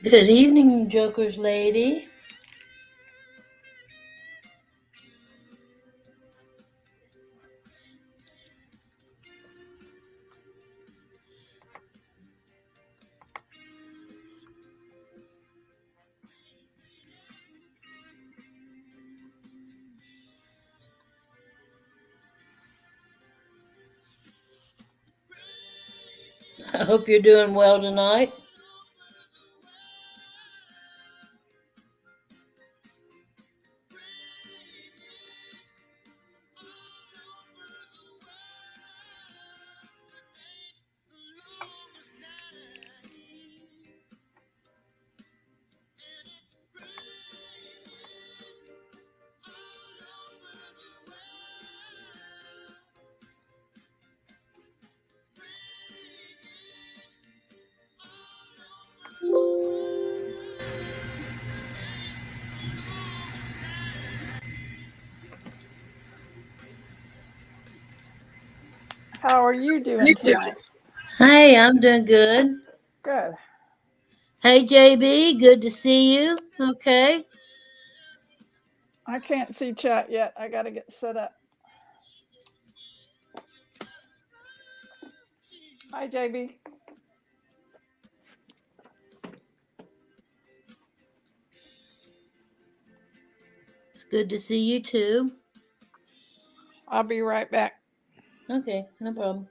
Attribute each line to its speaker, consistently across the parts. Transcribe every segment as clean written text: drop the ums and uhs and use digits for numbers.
Speaker 1: Good evening, Joker's lady. I hope you're doing well tonight.
Speaker 2: How are you doing tonight?
Speaker 1: Hey, I'm doing good.
Speaker 2: Good.
Speaker 1: Hey, JB, good to see you. Okay.
Speaker 2: I can't see chat yet. I got to get set up. Hi, JB.
Speaker 1: It's good to see you too.
Speaker 2: I'll be right back.
Speaker 1: Okay, no problem.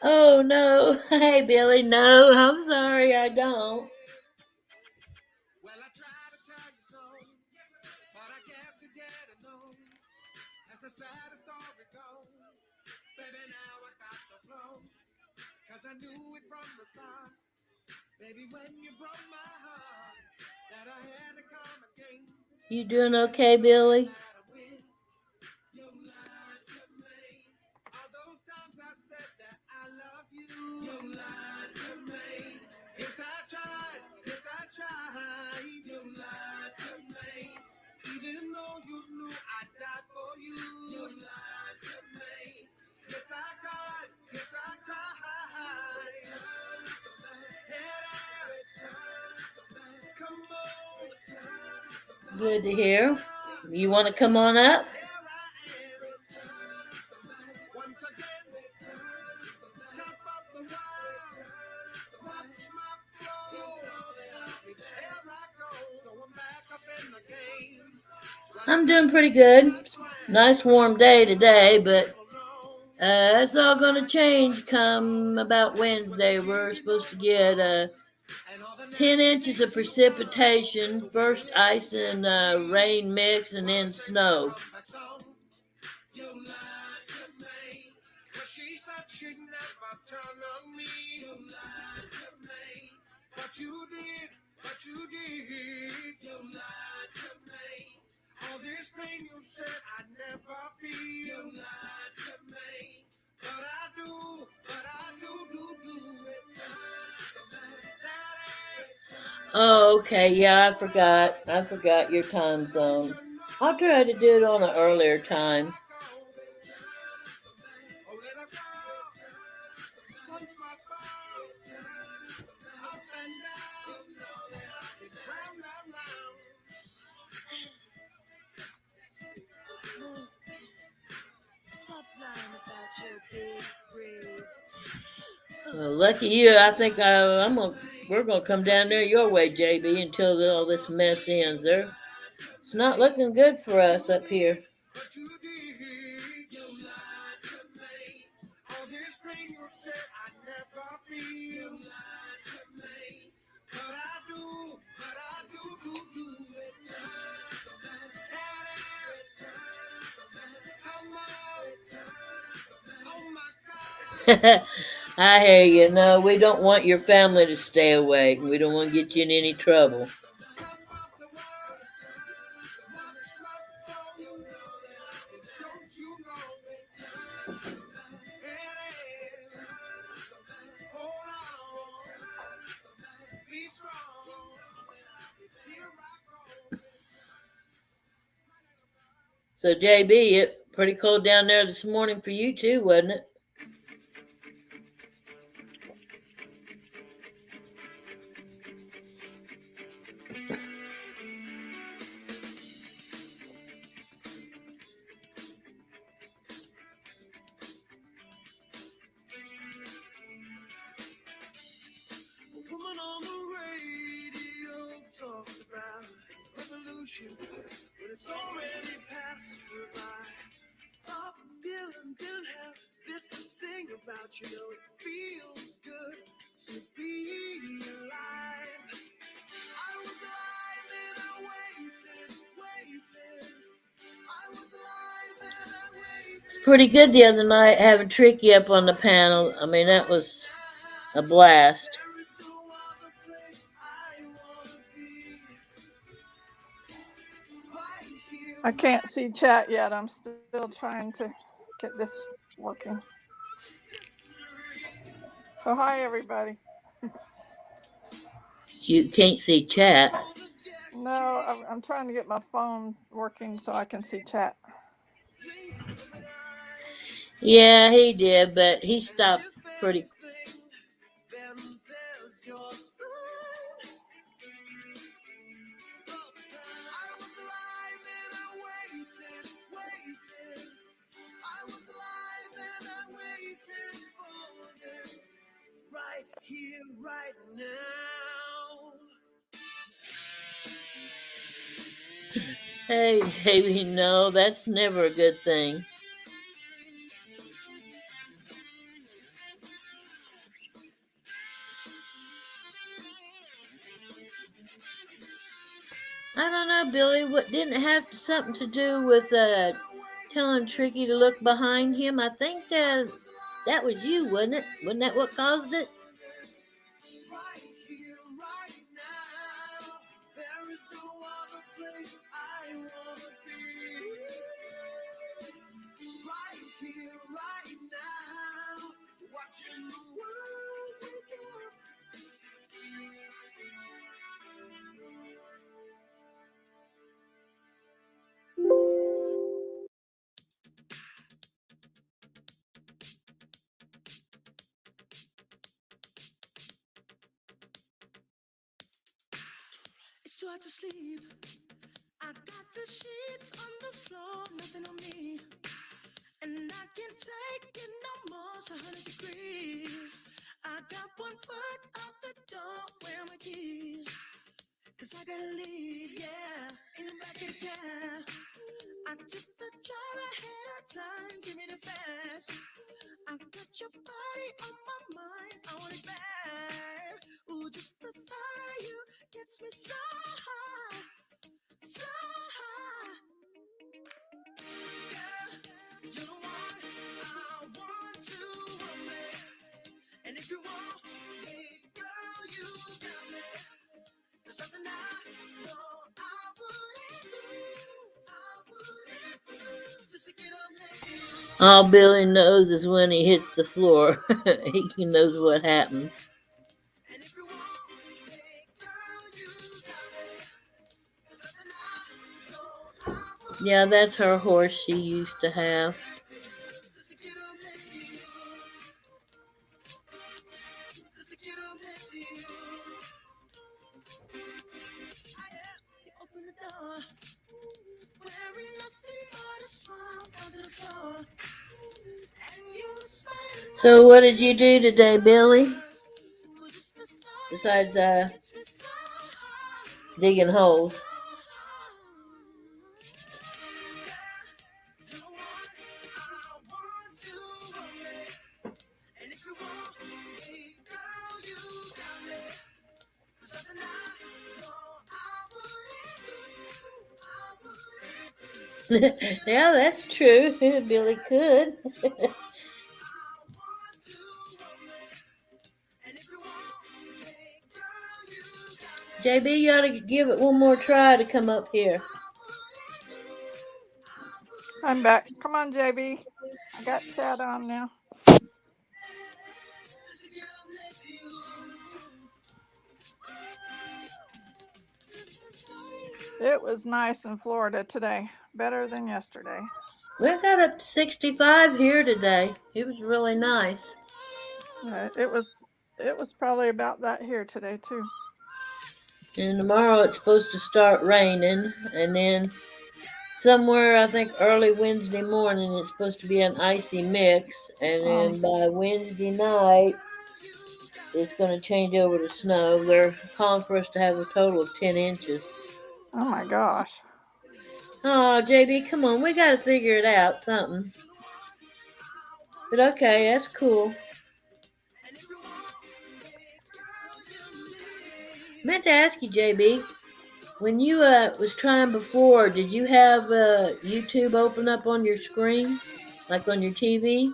Speaker 1: Oh, no. Hey, Billy. No, I'm sorry, I don't. You doing okay, Billy? Good to hear. You want to come on up? I'm doing pretty good. Nice warm day today, but it's all going to change come about Wednesday. We're supposed to get 10 inches of precipitation, first ice and rain mix, and then snow. Oh, okay. Yeah, I forgot. I forgot your time zone. I'll try to do it on an earlier time. Well, lucky you. I think I'm gonna. We're gonna come down there your way, JB, until all this mess ends. There, it's not looking good for us up here. I hear you. No, we don't want your family to stay away. We don't want to get you in any trouble. So JB, it pretty cold down there this morning for you too, wasn't it? Pretty good the other night having Tricky up on the panel. I mean, that was a blast.
Speaker 2: I can't see chat yet. I'm still trying to get this working. So hi everybody.
Speaker 1: You can't see chat.
Speaker 2: No, I'm trying to get my phone working so I can see chat.
Speaker 1: Yeah, he did, but he stopped pretty. Hey, JB, no, that's never a good thing. I don't know, Billy. What didn't it have something to do with telling Tricky to look behind him? I think that was you, wasn't it? Wasn't that what caused it?
Speaker 3: It's too hard to sleep. I got the sheets on the floor, nothing on me. And I can't take it no more, it's 100 degrees. I got one foot out the door, where are my keys? Cause I gotta leave, yeah, in the back of the cab. I took the job ahead of time, give me the fast. I got your body on my mind, I want it bad. Ooh, just the thought of you gets me so high, so high. Girl, you're the one I want to hold me. And if you want me, girl, you got me. There's something I know I wouldn't do, I wouldn't do. Just to get up next to you.
Speaker 1: All Billy knows is when he hits the floor. He knows what happens.
Speaker 3: And if you want me, girl, you got me. There's something I know I wouldn't.
Speaker 1: Yeah, that's her horse she used to have.
Speaker 3: Just to get up next to you. Just to get up next to you. You open the door, wearing nothing but a smile down to the floor. And you smile.
Speaker 1: So, what did you do today, Billy? Besides digging holes. Yeah, that's true. Billy could. JB, you ought to give it one more try to come up here.
Speaker 2: I'm back. Come on, JB. I got chat on now. It was nice in Florida today. better than yesterday.
Speaker 1: We got up to 65 here today. It was really nice.
Speaker 2: It was. It was probably about that here today too.
Speaker 1: And tomorrow it's supposed to start raining, and then somewhere I think early Wednesday morning it's supposed to be an icy mix, and
Speaker 2: Oh,
Speaker 1: then by Wednesday night it's going to change over to snow. They're calling for us to have a total of 10 inches.
Speaker 2: oh my gosh.
Speaker 1: Oh, JB, come on, we got to figure it out something. But okay, that's cool. Meant to ask you, JB, when you was trying before, did you have YouTube open up on your screen, like on your TV?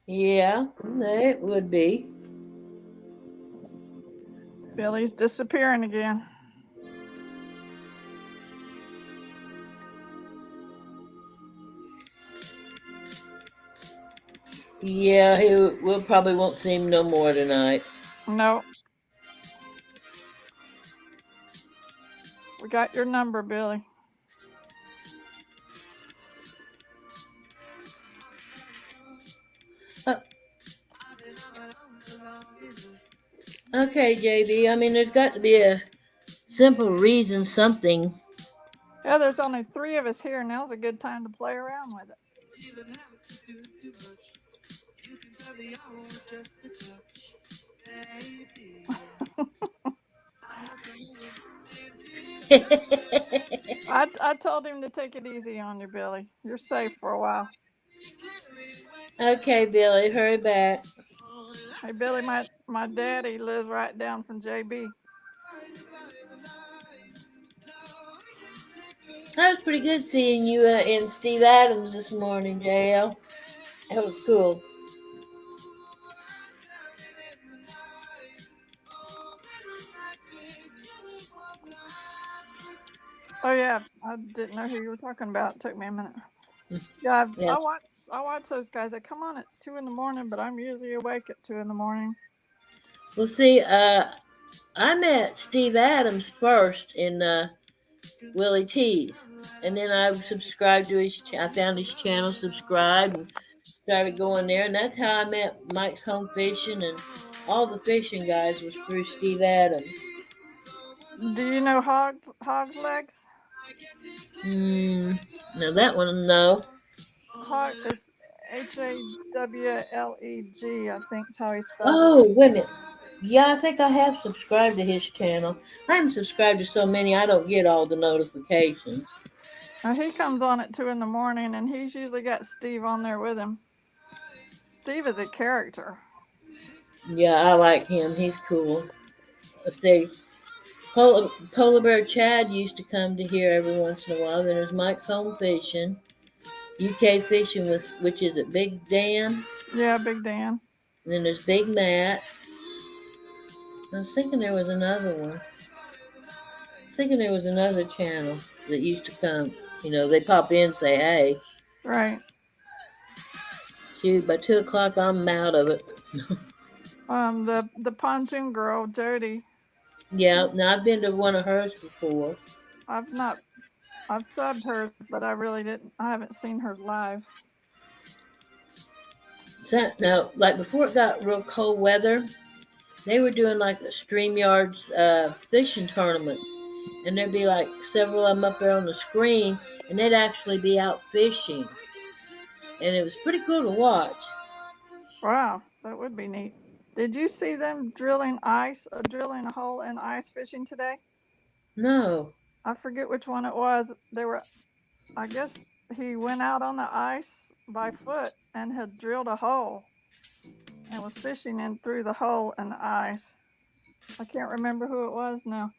Speaker 1: Yeah, it would be.
Speaker 2: Billy's disappearing again.
Speaker 1: Yeah, we'll probably won't see him no more tonight.
Speaker 2: No, we got your number, Billy.
Speaker 1: Uh, okay, JB. I mean, there's got to be a simple reason, something.
Speaker 2: Yeah, there's only three of us here. Now's a good time to play around with it. I told him to take it easy on you, Billy. You're safe for a while.
Speaker 1: Okay, Billy, hurry back.
Speaker 2: Hey, Billy, my daddy lives right down from JB.
Speaker 1: That was pretty good seeing you in Steve Adams this morning, JL. That was cool.
Speaker 2: Oh yeah, I didn't know who you were talking about. It took me a minute. Yeah,
Speaker 1: Yes.
Speaker 2: I watch those guys. They come on at 2 in the morning, but I'm usually awake at 2 in the morning.
Speaker 1: Well, see, I met Steve Adams first in Willie T's, and then I subscribed to his. I found his channel, subscribed, and started going there, and that's how I met Mike's Home Fishing and all the fishing guys was through Steve Adams.
Speaker 2: Do you know hog legs?
Speaker 1: Hmm. Now that one, no.
Speaker 2: Hog is Hawleg. I think is how he spells it.
Speaker 1: Oh, wait a minute. Yeah, I think I have subscribed to his channel. I'm subscribed to so many I don't get all the notifications.
Speaker 2: He comes on at 2 in the morning, and he's usually got Steve on there with him. Steve is a character.
Speaker 1: Yeah, I like him. He's cool. Let's see. Polar Bear Chad used to come to here every once in a while. Then there's Mike's Home Fishing, UK Fishing with which is it Big Dan.
Speaker 2: Yeah, Big Dan.
Speaker 1: And then there's Big Matt. I was thinking there was another one. I was thinking there was another channel that used to come. You know, they pop in and say, hey.
Speaker 2: Right.
Speaker 1: Shoot, by 2 o'clock I'm out of it.
Speaker 2: The pontoon girl, Jody.
Speaker 1: Yeah, now I've been to one of hers before.
Speaker 2: I've not. I've subbed hers, but I really didn't. I haven't seen her live.
Speaker 1: So, now, like before it got real cold weather, they were doing like a StreamYard's fishing tournament. And there'd be like several of them up there on the screen, and they'd actually be out fishing. And it was pretty cool to watch.
Speaker 2: Wow, that would be neat. Did you see them drilling a hole in ice fishing today?
Speaker 1: No.
Speaker 2: I forget which one it was. They were. I guess he went out on the ice by foot and had drilled a hole and was fishing in through the hole in the ice. I can't remember who it was now,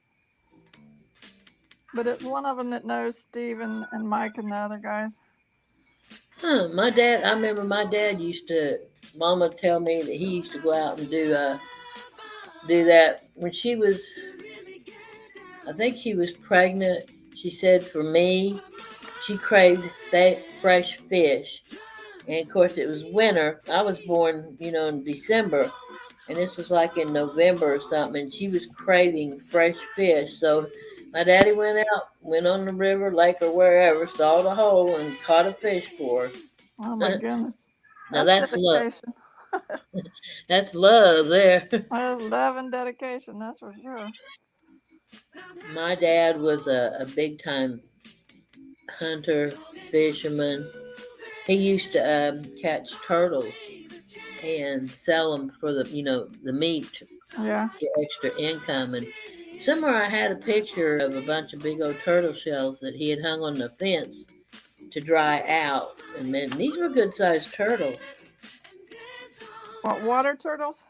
Speaker 2: but it's one of them that knows Steve and Mike and the other guys.
Speaker 1: Huh, I remember my dad used to, Mama tell me that he used to go out and do that when she was I think she was pregnant. She said for me, she craved fresh fish. And of course, it was winter. I was born, in December, and this was like in November or something. And she was craving fresh fish. So my daddy went out, went on the river, lake, or wherever, saw the hole, and caught a fish for
Speaker 2: Oh my
Speaker 1: her.
Speaker 2: goodness.
Speaker 1: Now
Speaker 2: That's
Speaker 1: that's love.
Speaker 2: dedication.
Speaker 1: That's love there.
Speaker 2: That's love and dedication, that's for sure.
Speaker 1: My dad was a big time hunter, fisherman. He used to catch turtles and sell them for the meat,
Speaker 2: Yeah.
Speaker 1: the extra income. And somewhere I had a picture of a bunch of big old turtle shells that he had hung on the fence to dry out. And man, these were good sized turtles.
Speaker 2: What, water turtles?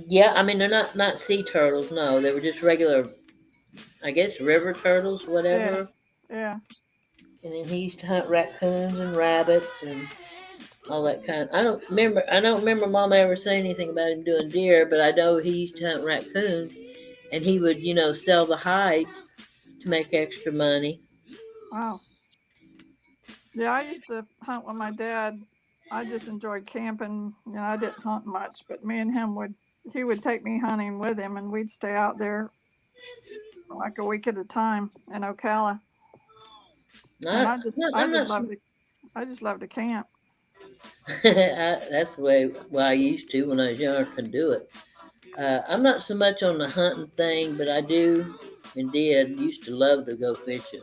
Speaker 1: Yeah, I mean they're not sea turtles. No, they were just regular, I guess, river turtles,
Speaker 2: Yeah.
Speaker 1: whatever.
Speaker 2: Yeah.
Speaker 1: And then he used to hunt raccoons and rabbits and all that kind. I don't remember Mama ever saying anything about him doing deer, but I know he used to hunt raccoons, and he would sell the hides to make extra money.
Speaker 2: Wow. Yeah, I used to hunt with my dad. I just enjoyed camping. I didn't hunt much, but me and him would, he would take me hunting with him and we'd stay out there for like a week at a time in Ocala. And
Speaker 1: Not, not
Speaker 2: I
Speaker 1: I'm
Speaker 2: just
Speaker 1: not.
Speaker 2: loved to, I just loved to camp.
Speaker 1: That's the way I used to when I was younger. Could do it. I'm not so much on the hunting thing, but I do and did used to love to go fishing.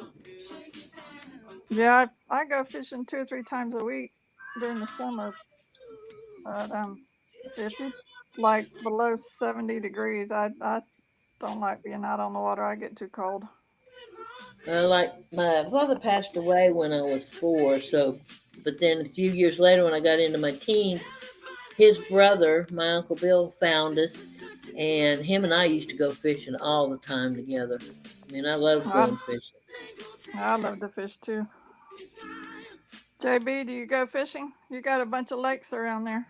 Speaker 2: Yeah, I go fishing 2 or 3 times a week during the summer. But if it's like below 70 degrees, I don't like being out on the water. I get too cold.
Speaker 1: Like my father passed away when I was 4, so but then a few years later when I got into my teens, his brother, my Uncle Bill, found us, and him and I used to go fishing all the time together. I mean, I love
Speaker 2: I
Speaker 1: going fishing.
Speaker 2: I love to fish too. JB, do you go fishing? You got a bunch of lakes around there.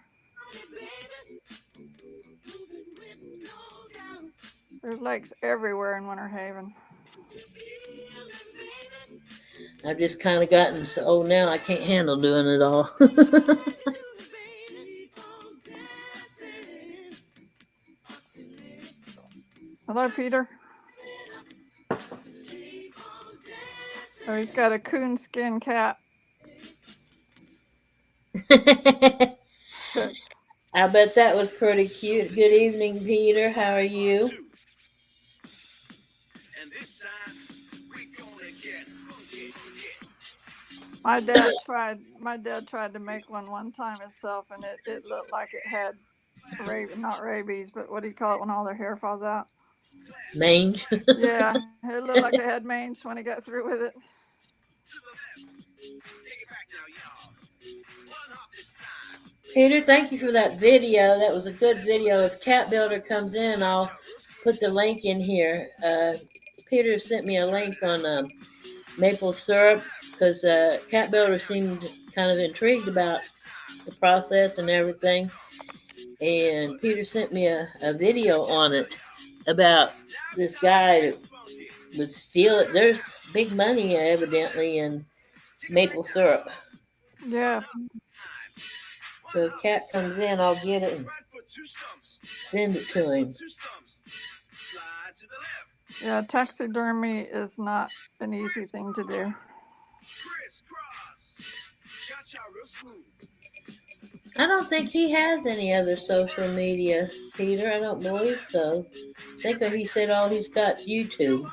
Speaker 2: There's lakes everywhere in Winter Haven.
Speaker 1: I've just kind of gotten so old now I can't handle doing it all.
Speaker 2: Hello, Peter. Oh, he's got a coonskin cap.
Speaker 1: I bet that was pretty cute. Good evening, Peter. How are you?
Speaker 2: My dad tried to make one time himself, and it looked like it had not rabies, but what do you call it when all their hair falls out?
Speaker 1: Mange.
Speaker 2: Yeah, it looked like it had mange when he got through with it.
Speaker 1: Peter, thank you for that video. That was a good video. If Cat Builder comes in, I'll put the link in here. Peter sent me a link on maple syrup because Cat Builder seemed kind of intrigued about the process and everything. And Peter sent me a video on it about this guy that would steal it. There's big money evidently in maple syrup.
Speaker 2: Yeah,
Speaker 1: So if Cat comes in, I'll get it and send it to him.
Speaker 2: yeah, taxidermy is not an easy thing to do.
Speaker 1: I don't think he has any other social media, Peter. I don't believe so. I think he said all he's got YouTube.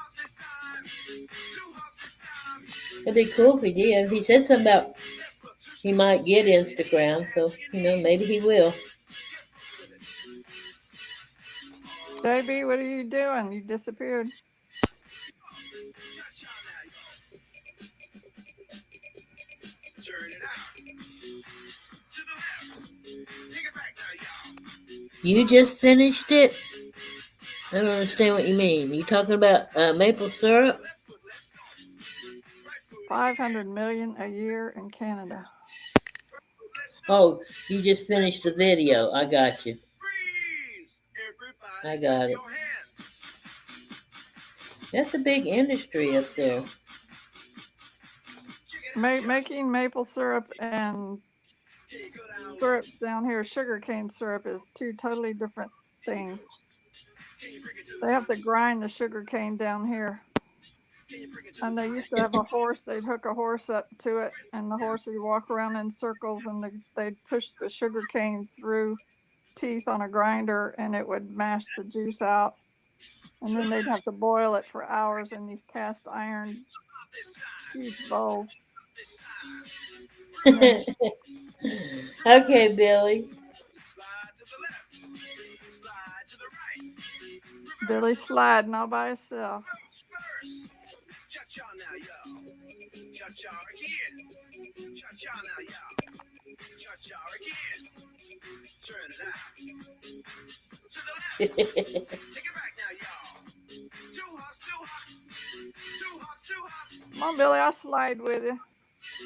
Speaker 1: It'd be cool if he did. He said something about he might get Instagram, so maybe he will.
Speaker 2: JB, what are you doing? You disappeared.
Speaker 1: You just finished it? I don't understand what you mean. You talking about maple syrup?
Speaker 2: 500 million a year in Canada.
Speaker 1: Oh, you just finished the video. I got you. I got it. That's a big industry up there.
Speaker 2: Making maple syrup and syrups down here, sugar cane syrup, is two totally different things. They have to grind the sugar cane down here. And they used to have a horse. They'd hook a horse up to it, and the horse would walk around in circles, and they'd push the sugar cane through teeth on a grinder, and it would mash the juice out. And then they'd have to boil it for hours in these cast iron huge bowls. And then
Speaker 1: Okay, Billy.
Speaker 2: Billy sliding all by himself.
Speaker 3: Cha-cha now, yo. Cha-cha again. Cha-cha now, yo. Cha-cha again. Turn it out. To the left. Take it back now, y'all. Two hops, two hops. Two hops, two hops.
Speaker 2: Come on, Billy, I'll slide with you.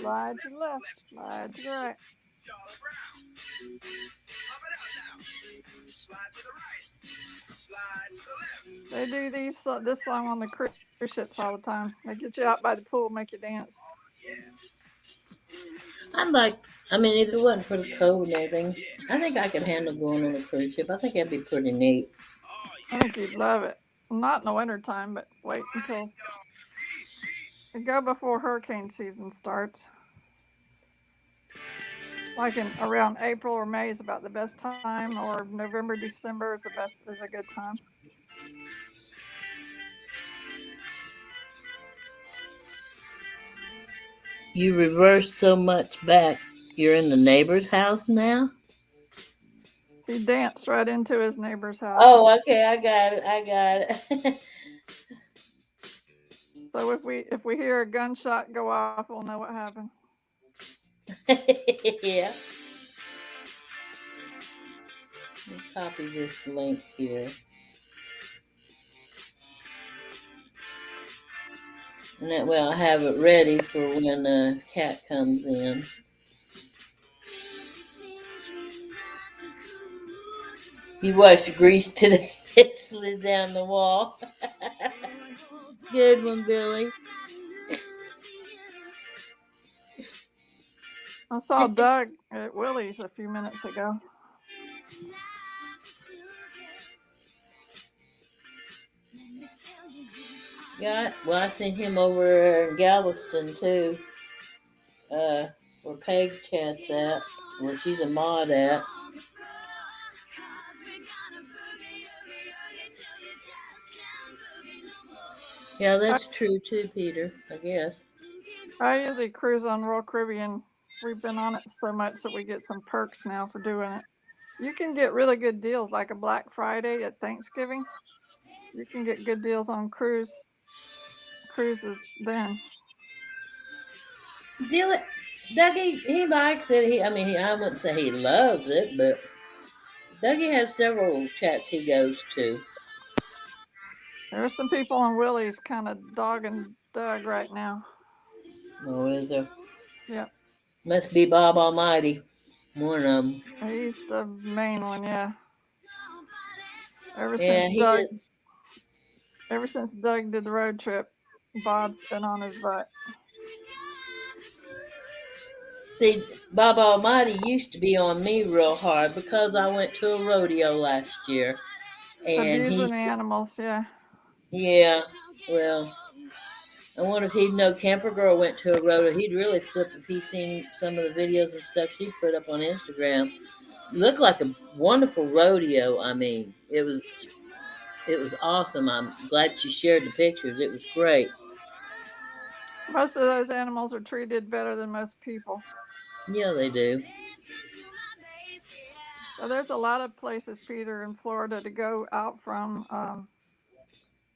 Speaker 2: Slide to the left, slide to the right.
Speaker 3: Charlie Brown. Up and out now. Slide to the right. Slide to the left.
Speaker 2: They do this song on the cruise ships all the time. They get you out by the pool, make you dance.
Speaker 1: I'd like, I mean, if it wasn't for the cold and everything, I think I could handle going on a cruise ship. I think that'd be pretty neat.
Speaker 2: I think you'd love it. Not in the wintertime, but wait until go before hurricane season starts. Like in around April or May is about the best time, or November, December is a good time.
Speaker 1: You reversed so much back. You're in the neighbor's house now?
Speaker 2: He danced right into his neighbor's house.
Speaker 1: Oh, okay, I got it. I got it.
Speaker 2: So if we hear a gunshot go off, we'll know what happened.
Speaker 1: Yeah. Let's copy this link here. And that way I'll have it ready for when Cat comes in. You watched the grease today. It slid down the wall. Good one, Billy.
Speaker 2: I saw Doug at Willie's a few minutes ago.
Speaker 1: Well, I seen him over in Galveston too. Where Peg Chat's at, where she's a mod at. Yeah, that's true too, Peter. I guess.
Speaker 2: I usually cruise on Royal Caribbean. We've been on it so much that we get some perks now for doing it. You can get really good deals, like a Black Friday at Thanksgiving. You can get good deals on cruises then.
Speaker 1: Dougie, he likes it. I wouldn't say he loves it, but Dougie has several chats he goes to.
Speaker 2: There are some people on Willie's kind of dogging Doug right now.
Speaker 1: Oh, is there?
Speaker 2: Yep.
Speaker 1: Must be Bob Almighty. One of them.
Speaker 2: He's the main one, yeah. Ever
Speaker 1: Yeah,
Speaker 2: since
Speaker 1: he
Speaker 2: Doug
Speaker 1: did.
Speaker 2: ever since Doug did the road trip, Bob's been on his butt.
Speaker 1: See, Bob Almighty used to be on me real hard because I went to a rodeo last year. And
Speaker 2: Abusing the animals, yeah.
Speaker 1: Yeah, well, I wonder if he'd know Camper Girl went to a rodeo. He'd really flip if he'd seen some of the videos and stuff she put up on Instagram. It looked like a wonderful rodeo. I mean, it was awesome. I'm glad she shared the pictures. It was great.
Speaker 2: Most of those animals are treated better than most people.
Speaker 1: Yeah, they do.
Speaker 2: So there's a lot of places, Peter, in Florida to go out from.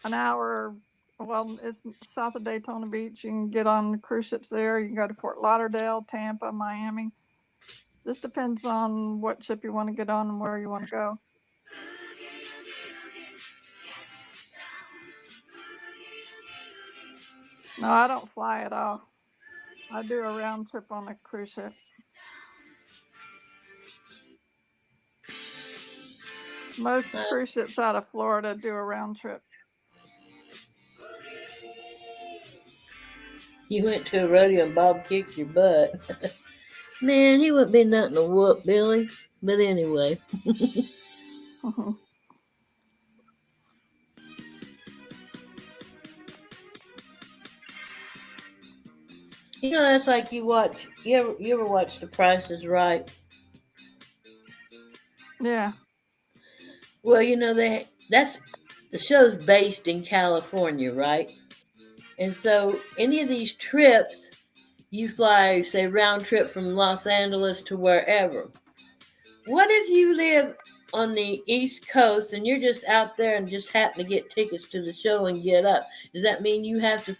Speaker 2: An hour, well, it's south of Daytona Beach. You can get on the cruise ships there. You can go to Fort Lauderdale, Tampa, Miami. Just depends on what ship you want to get on and where you want to go. No, I don't fly at all. I do a round trip on a cruise ship. Most cruise ships out of Florida do a round trip.
Speaker 1: You went to a rodeo and Bob kicked your butt. Man, he wouldn't be nothing to whoop, Billy. But anyway, that's like you ever watch The Price is Right?
Speaker 2: Yeah.
Speaker 1: Well, that's the show's based in California, right? And so any of these trips, you fly, say, round trip from Los Angeles to wherever. What if you live on the East Coast and you're just out there and just happen to get tickets to the show and get up? Does that mean you have to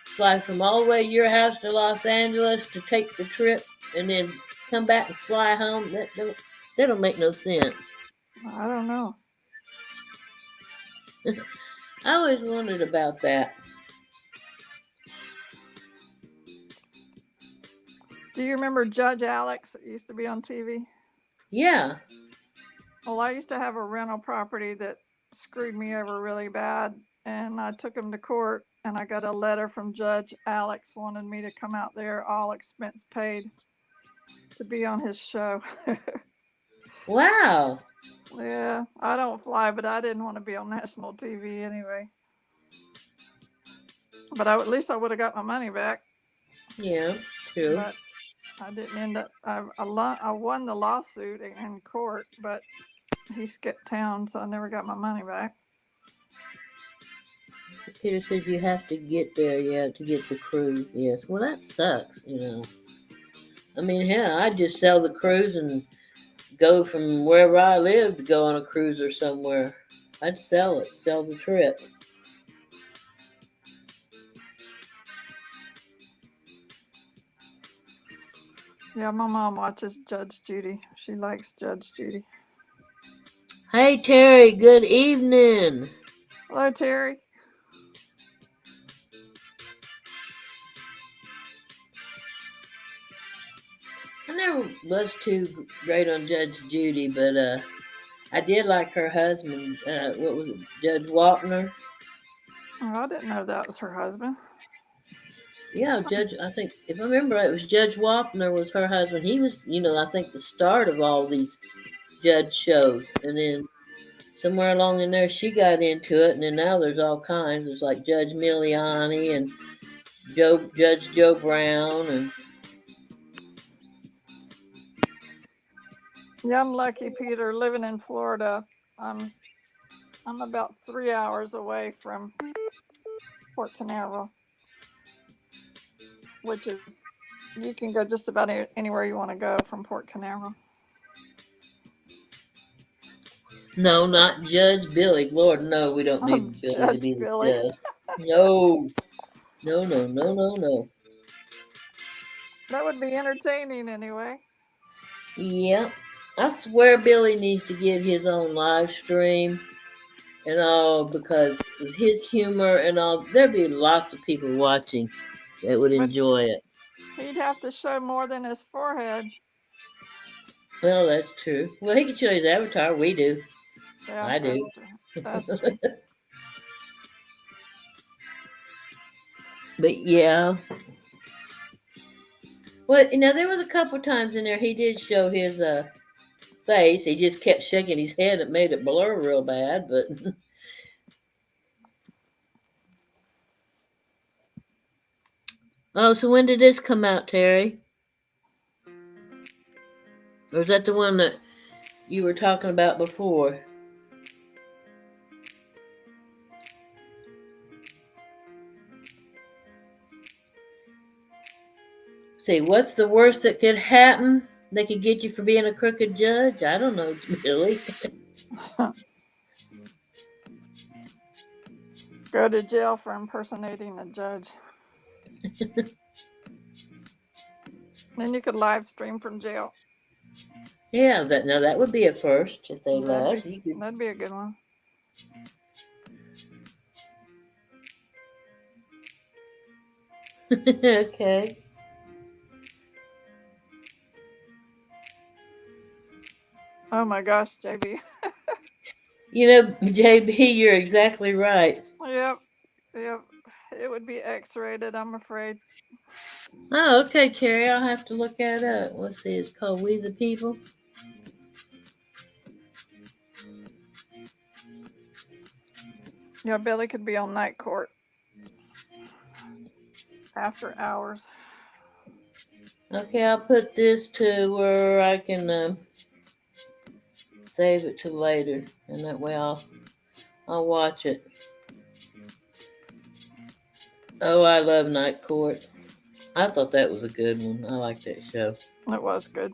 Speaker 1: fly from all the way your house to Los Angeles to take the trip and then come back and fly home? That don't make no sense.
Speaker 2: I don't know.
Speaker 1: I always wondered about that.
Speaker 2: Do you remember Judge Alex that used to be on TV?
Speaker 1: Yeah.
Speaker 2: Well, I used to have a rental property that screwed me over really bad, and I took him to court, and I got a letter from Judge Alex wanted me to come out there, all expense paid, to be on his show.
Speaker 1: Wow.
Speaker 2: Yeah, I don't fly, but I didn't want to be on national TV anyway. But at least I would have got my money back.
Speaker 1: Yeah, true.
Speaker 2: But I didn't end up. I won the lawsuit in court, but he skipped town, so I never got my money back.
Speaker 1: Peter says you have to get there, yeah, to get the cruise. Yes. Well, that sucks. I mean, hell, I'd just sell the cruise and go from wherever I live to go on a cruise or somewhere. I'd sell the trip.
Speaker 2: Yeah, my mom watches Judge Judy. She likes Judge Judy.
Speaker 1: Hey, Terry, good evening.
Speaker 2: Hello, Terry.
Speaker 1: I never was too great on Judge Judy, but I did like her husband. What was it, Judge Wapner?
Speaker 2: Oh, I didn't know that was her husband.
Speaker 1: Yeah, Judge. I think if I remember right, it was Judge Wapner was her husband. He was, I think the start of all these judge shows, and then somewhere along in there she got into it, and then now there's all kinds. There's like Judge Miliani and Judge Joe Brown, and
Speaker 2: Yeah, I'm lucky, Peter. Living in Florida, I'm about 3 hours away from Port Canaveral, which is you can go just about anywhere you want to go from Port Canaveral.
Speaker 1: no, not Judge Billy. Lord, no, we don't
Speaker 2: I'm
Speaker 1: need Billy to
Speaker 2: Judge
Speaker 1: be the
Speaker 2: Billy.
Speaker 1: judge. No, no, no, no, no, no.
Speaker 2: That would be entertaining anyway.
Speaker 1: Yep. I swear Billy needs to get his own live stream and all because with his humor and all, there'd be lots of people watching that would
Speaker 2: But
Speaker 1: enjoy it.
Speaker 2: he'd have to show more than his forehead.
Speaker 1: Well, that's true. Well, he can show his avatar. We do.
Speaker 2: Yeah,
Speaker 1: I
Speaker 2: that's
Speaker 1: do.
Speaker 2: true. That's true.
Speaker 1: But yeah. Well, there was a couple times in there he did show his face. He just kept shaking his head. It made it blur real bad. But oh, so when did this come out, Terry? Or is that the one that you were talking about before? See, what's the worst that could happen? They could get you for being a crooked judge? I don't know, Billy.
Speaker 2: Go to jail for impersonating a judge. Then you could live stream from jail.
Speaker 1: Yeah, that would be a first if they
Speaker 2: That'd
Speaker 1: let
Speaker 2: be
Speaker 1: you could.
Speaker 2: that'd be a good one.
Speaker 1: Okay.
Speaker 2: Oh my gosh, JB.
Speaker 1: JB, you're exactly right.
Speaker 2: Yep, yep. It would be X-rated, I'm afraid.
Speaker 1: Oh, okay, Terry. I'll have to look that up. Let's see. It's called We the People.
Speaker 2: Yeah, Billy could be on night court after hours.
Speaker 1: Okay, I'll put this to where I can save it to later, and that way I'll watch it. Oh, I love Night Court. I thought that was a good one. I like that show.
Speaker 2: It was good.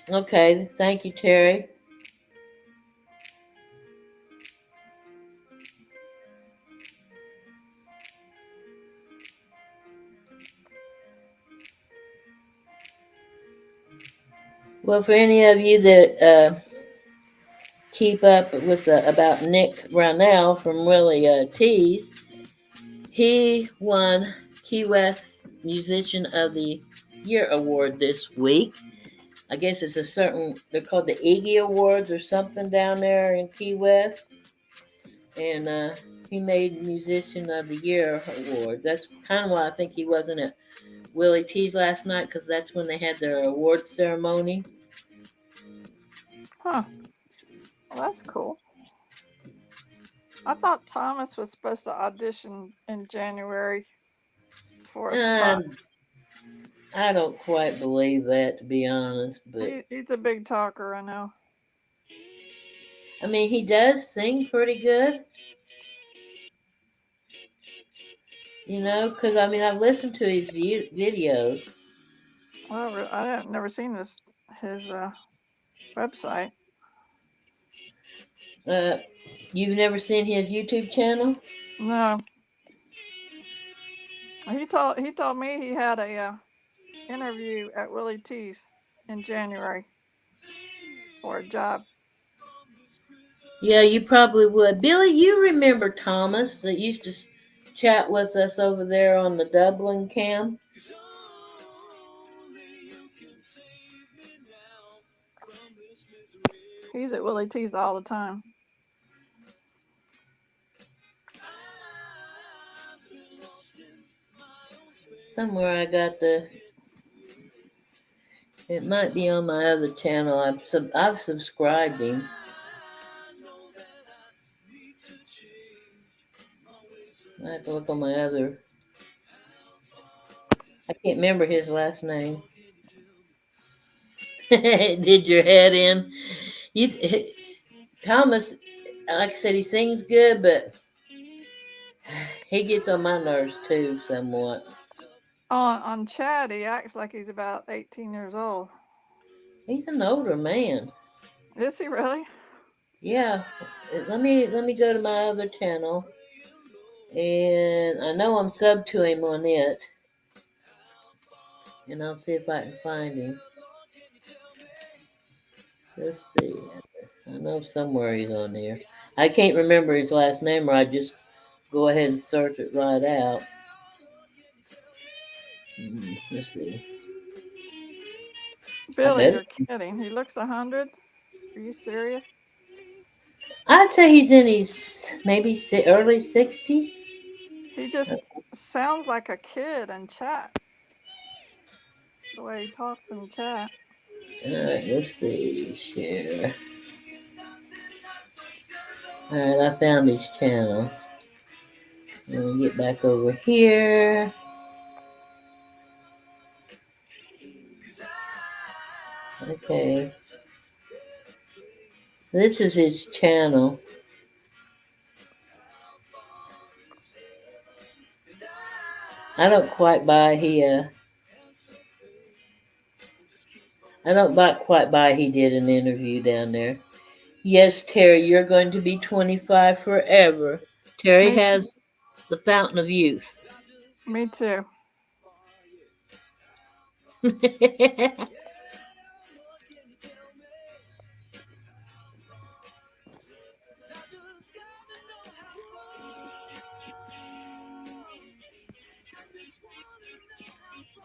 Speaker 1: Okay, thank you, Terry. Well, for any of you that keep up with about Nick Brownell from Willie T's, he won Key West Musician of the Year award this week. I guess it's a certain, they're called the Iggy Awards or something down there in Key West. And he made Musician of the Year award. That's kind of why I think he wasn't at Willie T's last night, because that's when they had their awards ceremony.
Speaker 2: Huh. Well, that's cool. I thought Thomas was supposed to audition in January for a spot.
Speaker 1: And I don't quite believe that, to be honest, but
Speaker 2: He's a big talker, I know.
Speaker 1: I mean, he does sing pretty good, because I mean, I've listened to his videos.
Speaker 2: Well, I have never seen his website.
Speaker 1: Uh, you've never seen his YouTube channel?
Speaker 2: No, he told me he had a interview at Willie T's in January for a job.
Speaker 1: Yeah, you probably would. Billy, you remember Thomas that used to chat with us over there on the Dublin cam?
Speaker 2: He's at Willie T's all the time.
Speaker 1: Somewhere I got the. It might be on my other channel. I've subscribed him. I have to look on my other. I can't remember his last name. Did your head in? You, Thomas, like I said, he sings good, but he gets on my nerves too, somewhat.
Speaker 2: On Chad, he acts like he's about 18 years old.
Speaker 1: He's an older man.
Speaker 2: Is he really?
Speaker 1: Yeah. Let me go to my other channel, and I know I'm sub to him on it, and I'll see if I can find him. Let's see. I know somewhere he's on there. I can't remember his last name, or I just go ahead and search it right out. Let's see. I
Speaker 2: Billy,
Speaker 1: bet.
Speaker 2: you're kidding. He looks 100. Are you serious?
Speaker 1: I'd say he's in his maybe early 60s.
Speaker 2: He just sounds like a kid in chat. The way he talks in chat.
Speaker 1: All right, let's see. Share. All right, I found his channel. Let me get back over here. Okay. So this is his channel. I don't quite buy he I don't quite buy he did an interview down there. Yes, Terry, you're going to be 25 forever. Terry
Speaker 2: Me too.
Speaker 1: has the fountain of youth.
Speaker 2: Me too.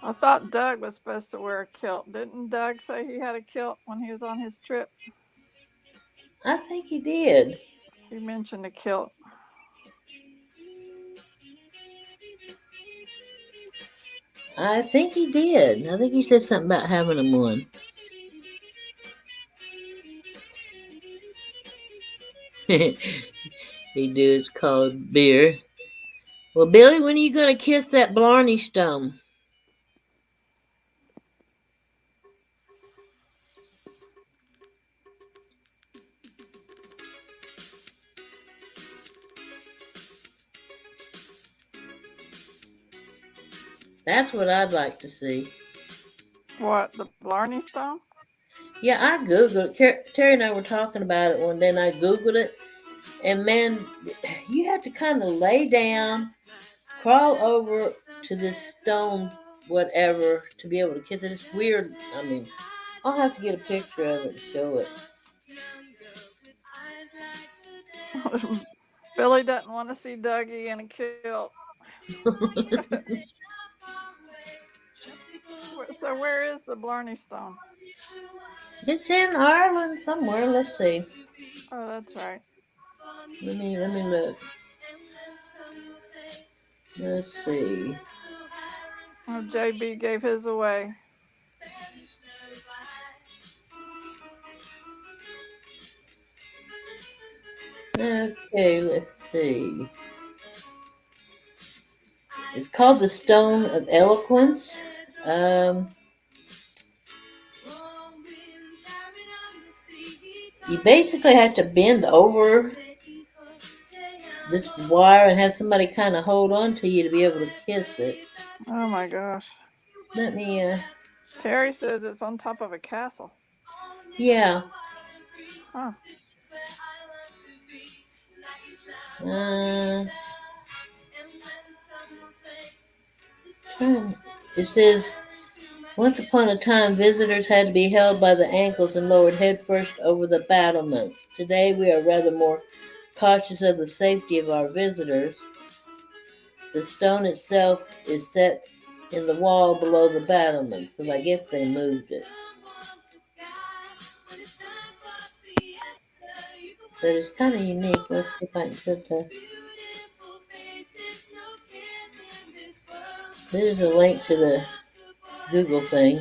Speaker 2: I thought Doug was supposed to wear a kilt. Didn't Doug say he had a kilt when he was on his trip?
Speaker 1: I think he did.
Speaker 2: He mentioned the kilt.
Speaker 1: I think he did. I think he said something about having him one. He do. It's called beer. Well, Billy, when are you gonna kiss that Blarney Stone? That's what I'd like to see.
Speaker 2: What, the Blarney Stone?
Speaker 1: Yeah, I googled. Terry and I were talking about it one day, and I googled it. And man, you have to kind of lay down, crawl over to this stone, whatever, to be able to kiss it. It's weird. I mean, I'll have to get a picture of it and show it.
Speaker 2: Billy doesn't want to see Dougie in a kilt. So where is the Blarney Stone?
Speaker 1: It's in Ireland somewhere. Let's see.
Speaker 2: Oh, that's right.
Speaker 1: Let me look. Let's see.
Speaker 2: Oh, JB gave his away.
Speaker 1: Okay, let's see. It's called the Stone of Eloquence. Um, you basically have to bend over this wire and have somebody kind of hold on to you to be able to kiss it.
Speaker 2: Oh my gosh.
Speaker 1: Let me,
Speaker 2: Terry says it's on top of a castle.
Speaker 1: yeah.
Speaker 2: Huh.
Speaker 1: Uh, it says, once upon a time, visitors had to be held by the ankles and lowered headfirst over the battlements. Today, we are rather more cautious of the safety of our visitors. The stone itself is set in the wall below the battlements, so I guess they moved it. But it's kind of unique. Let's see if I can put the. There's a link to the Google thing.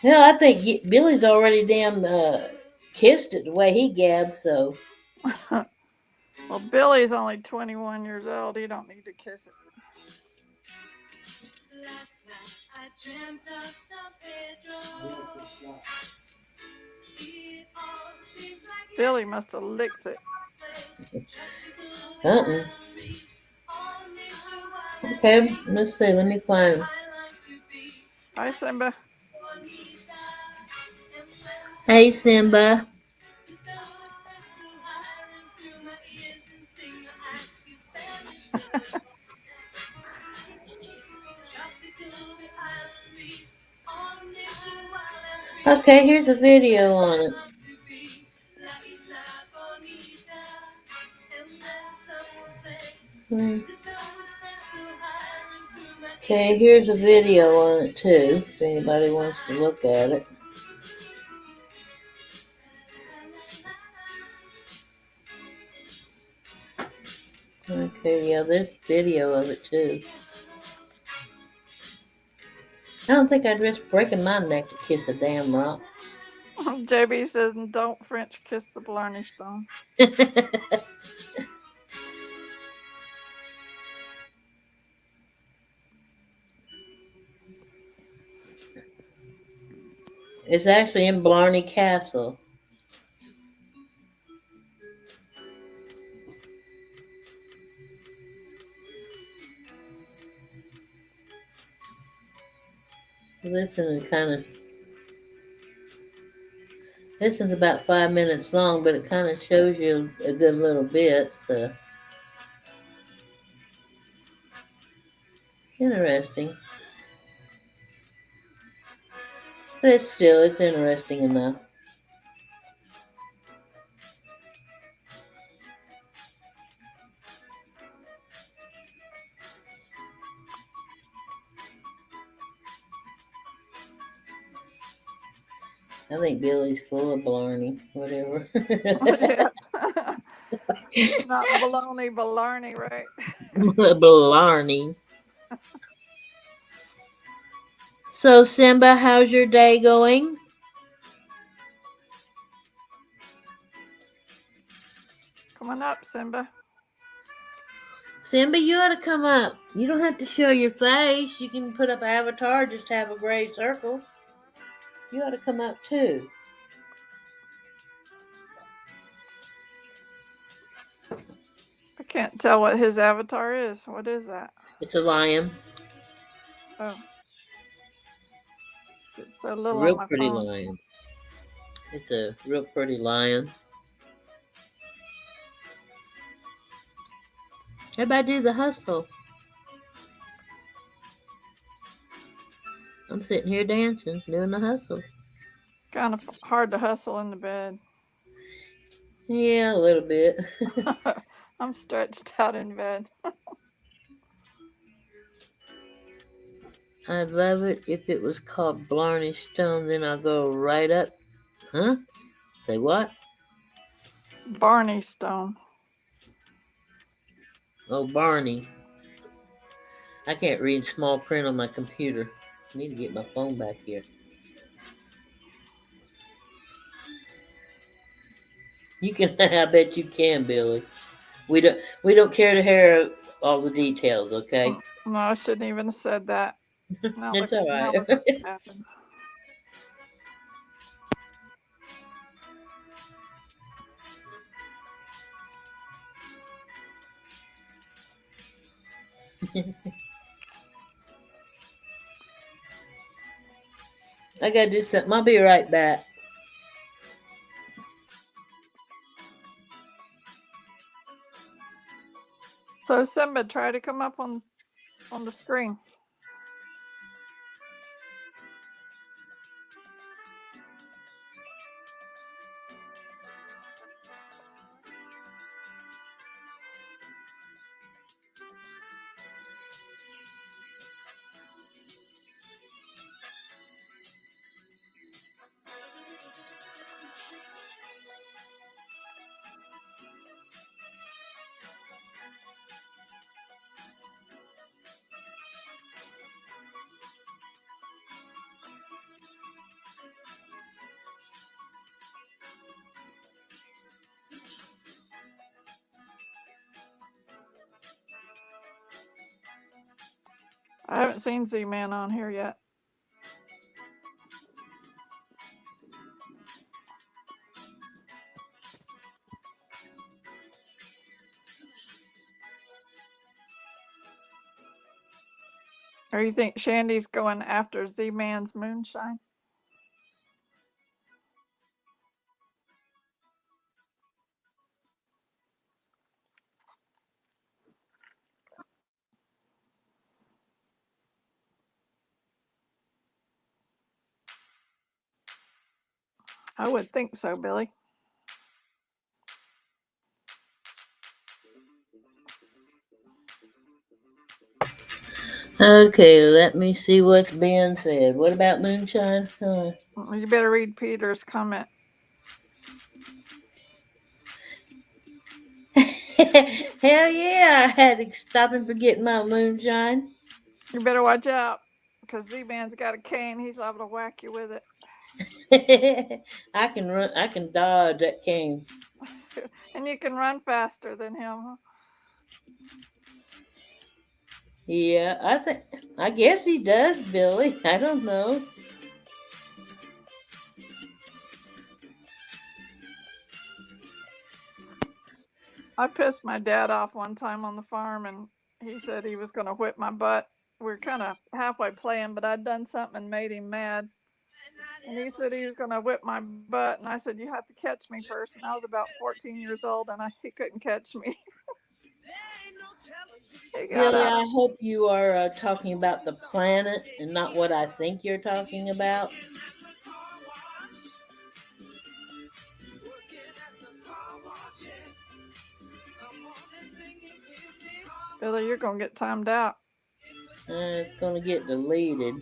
Speaker 1: Hell, I think Billy's already damn kissed it the way he gabs, so.
Speaker 2: Well, Billy's only 21 years old. He don't need to kiss it. Billy must have licked it.
Speaker 1: Something. Okay, let's see. Let me find.
Speaker 2: Hi, Simba.
Speaker 1: Hey, Simba. Okay, here's a video on it. Hmm. Okay, here's a video on it too, if anybody wants to look at it. Okay, yeah, there's video of it too. I don't think I'd risk breaking my neck to kiss a damn rock.
Speaker 2: JB says, don't French kiss the Blarney Stone.
Speaker 1: It's actually in Blarney Castle. Listen and kind of. This is about 5 minutes long, but it kind of shows you a good little bit. So interesting, but it's interesting enough. I think Billy's full of blarney, whatever.
Speaker 2: Yes. Not baloney, balarney, right?
Speaker 1: Blarney. So, Simba, how's your day going?
Speaker 2: Come on up, Simba.
Speaker 1: Simba, you ought to come up. You don't have to show your face. You can put up an avatar, just have a gray circle. You ought to come up too.
Speaker 2: I can't tell what his avatar is. What is that?
Speaker 1: It's a lion.
Speaker 2: Oh, it's so little on
Speaker 1: Real
Speaker 2: my
Speaker 1: pretty
Speaker 2: phone.
Speaker 1: lion. It's a real pretty lion. Everybody do the hustle. I'm sitting here dancing, doing the hustle.
Speaker 2: Kind of hard to hustle in the bed.
Speaker 1: Yeah, a little bit.
Speaker 2: I'm stretched out in bed.
Speaker 1: I'd love it if it was called Blarney Stone, then I'll go right up. Huh? Say what?
Speaker 2: Barney Stone.
Speaker 1: Oh, Barney. I can't read small print on my computer. I need to get my phone back here. You can, I bet you can, Billy. We don't care to hear all the details, okay?
Speaker 2: No, I shouldn't even have said that. Now
Speaker 1: It's
Speaker 2: look,
Speaker 1: all
Speaker 2: now
Speaker 1: right.
Speaker 2: look what happened.
Speaker 1: I gotta do something. I'll be right back.
Speaker 2: So Simba, try to come up on the screen. I haven't seen Z-Man on here yet. Or you think Shandy's going after Z-Man's moonshine? I would think so, Billy.
Speaker 1: Okay, let me see what's being said. What about moonshine?
Speaker 2: You better read Peter's comment.
Speaker 1: Hell yeah, I had to stop and forget my moonshine.
Speaker 2: You better watch out, because Z-Man's got a cane. He's liable to whack you with it.
Speaker 1: I can run. I can dodge that cane.
Speaker 2: And you can run faster than him. Huh?
Speaker 1: Yeah, I think. I guess he does, Billy. I don't know.
Speaker 2: I pissed my dad off one time on the farm, and he said he was going to whip my butt. We were kind of halfway playing, but I'd done something and made him mad. And he said he was going to whip my butt, and I said, "You have to catch me first." And I was about 14 years old, and he couldn't catch me. He got
Speaker 1: Billy,
Speaker 2: out of.
Speaker 1: I hope you are talking about the planet and not what I think you're talking about.
Speaker 2: Billy, you're going to get timed out.
Speaker 1: It's going to get deleted.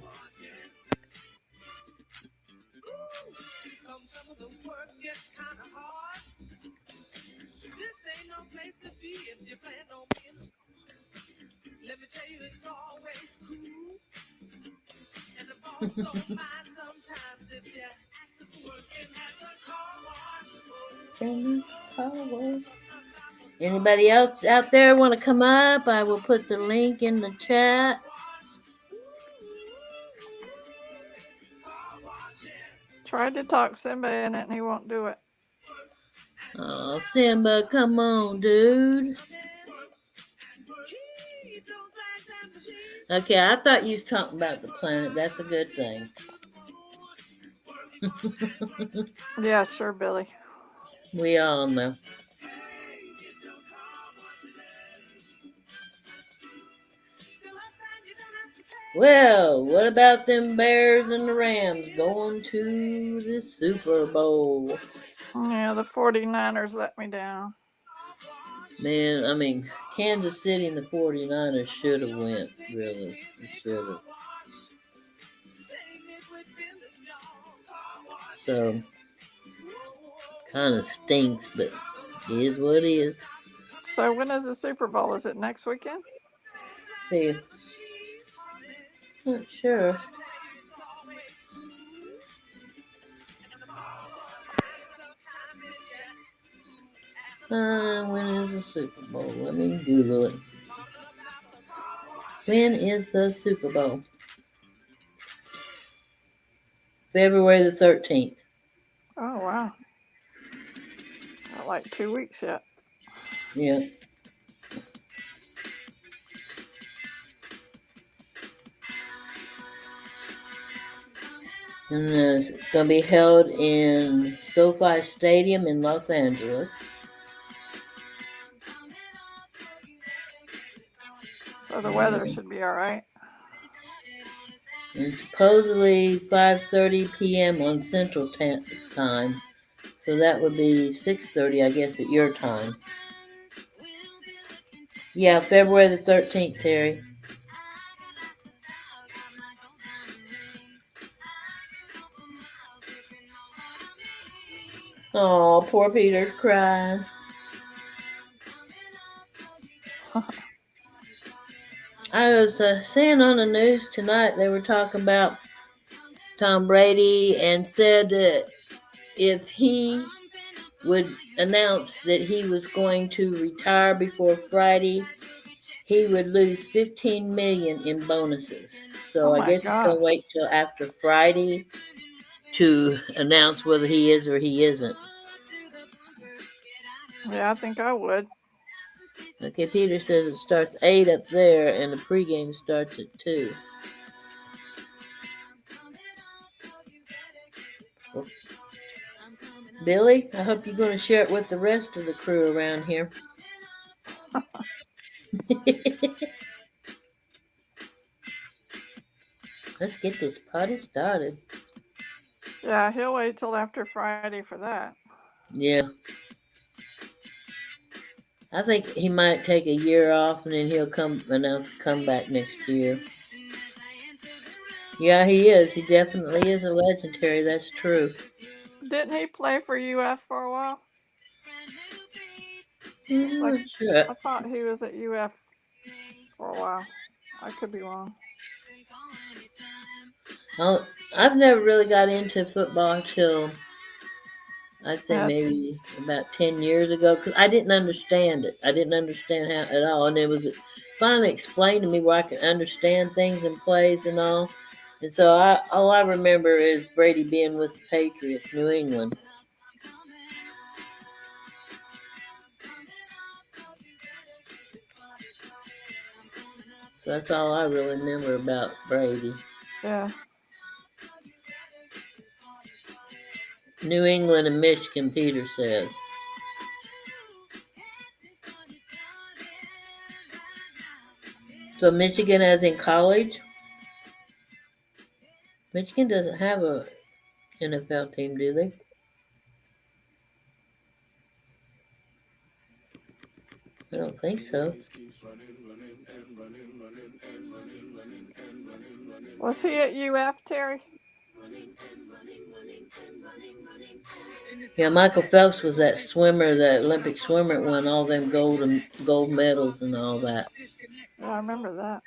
Speaker 3: it's always cool. And the boss don't mind sometimes if you act the working at the car wash.
Speaker 1: Anybody else out there want to come up? I will put the link in the chat.
Speaker 2: Tried to talk Simba in it and he won't do it.
Speaker 1: Oh, Simba, come on, dude. Okay, I thought you was talking about the planet. That's a good thing.
Speaker 2: Yeah, sure, Billy.
Speaker 1: We all know. Well, what about them Bears and the Rams going to the Super Bowl?
Speaker 2: Yeah, the 49ers let me down.
Speaker 1: Man, I mean, Kansas City and the 49ers should have went, really. Should have. So, kind of stinks, but it is what it is.
Speaker 2: So when is the Super Bowl? Is it next weekend?
Speaker 1: See, not sure. When is the Super Bowl? Let me Google it. When is the Super Bowl? February the 13th.
Speaker 2: Oh, wow. Not like 2 weeks yet.
Speaker 1: Yeah. And it's going to be held in SoFi Stadium in Los Angeles.
Speaker 2: So the weather should be all right.
Speaker 1: And supposedly 5:30 p.m. on Central Time. So that would be 6:30, I guess, at your time. Yeah, February the 13th, Terry. Oh, poor Peter's crying. I was seeing on the news tonight they were talking about Tom Brady and said that if he would announce that he was going to retire before Friday, he would lose $15 million in bonuses. So
Speaker 2: Oh
Speaker 1: I
Speaker 2: my
Speaker 1: guess he's going to
Speaker 2: gosh.
Speaker 1: wait till after Friday to announce whether he is or he isn't.
Speaker 2: Yeah, I think I would.
Speaker 1: Okay, Peter says it starts 8 up there and the pregame starts at 2. Well, Billy, I hope you're going to share it with the rest of the crew around here. Let's get this party started.
Speaker 2: Yeah, he'll wait till after Friday for that.
Speaker 1: Yeah. I think he might take a year off and then he'll announce a comeback next year. Yeah, he is. He definitely is a legendary. That's true.
Speaker 2: Didn't he play for UF for a while?
Speaker 1: I'm not sure.
Speaker 2: I thought he was at UF for a while. I could be wrong.
Speaker 1: I've never really got into football till I'd say
Speaker 2: Yeah,
Speaker 1: maybe about 10 years ago because I didn't understand it. I didn't understand how at all. And it was finally explained to me where I could understand things and plays and all. And so all I remember is Brady being with the Patriots, New England. So that's all I really remember about Brady.
Speaker 2: yeah.
Speaker 1: New England and Michigan, Peter says. So Michigan as in college? Michigan doesn't have a NFL team, do they? I don't think so.
Speaker 2: Was he at UF, Terry?
Speaker 1: Yeah, Michael Phelps was that swimmer, the Olympic swimmer, that won all them gold medals and all that.
Speaker 2: Yeah, I remember that.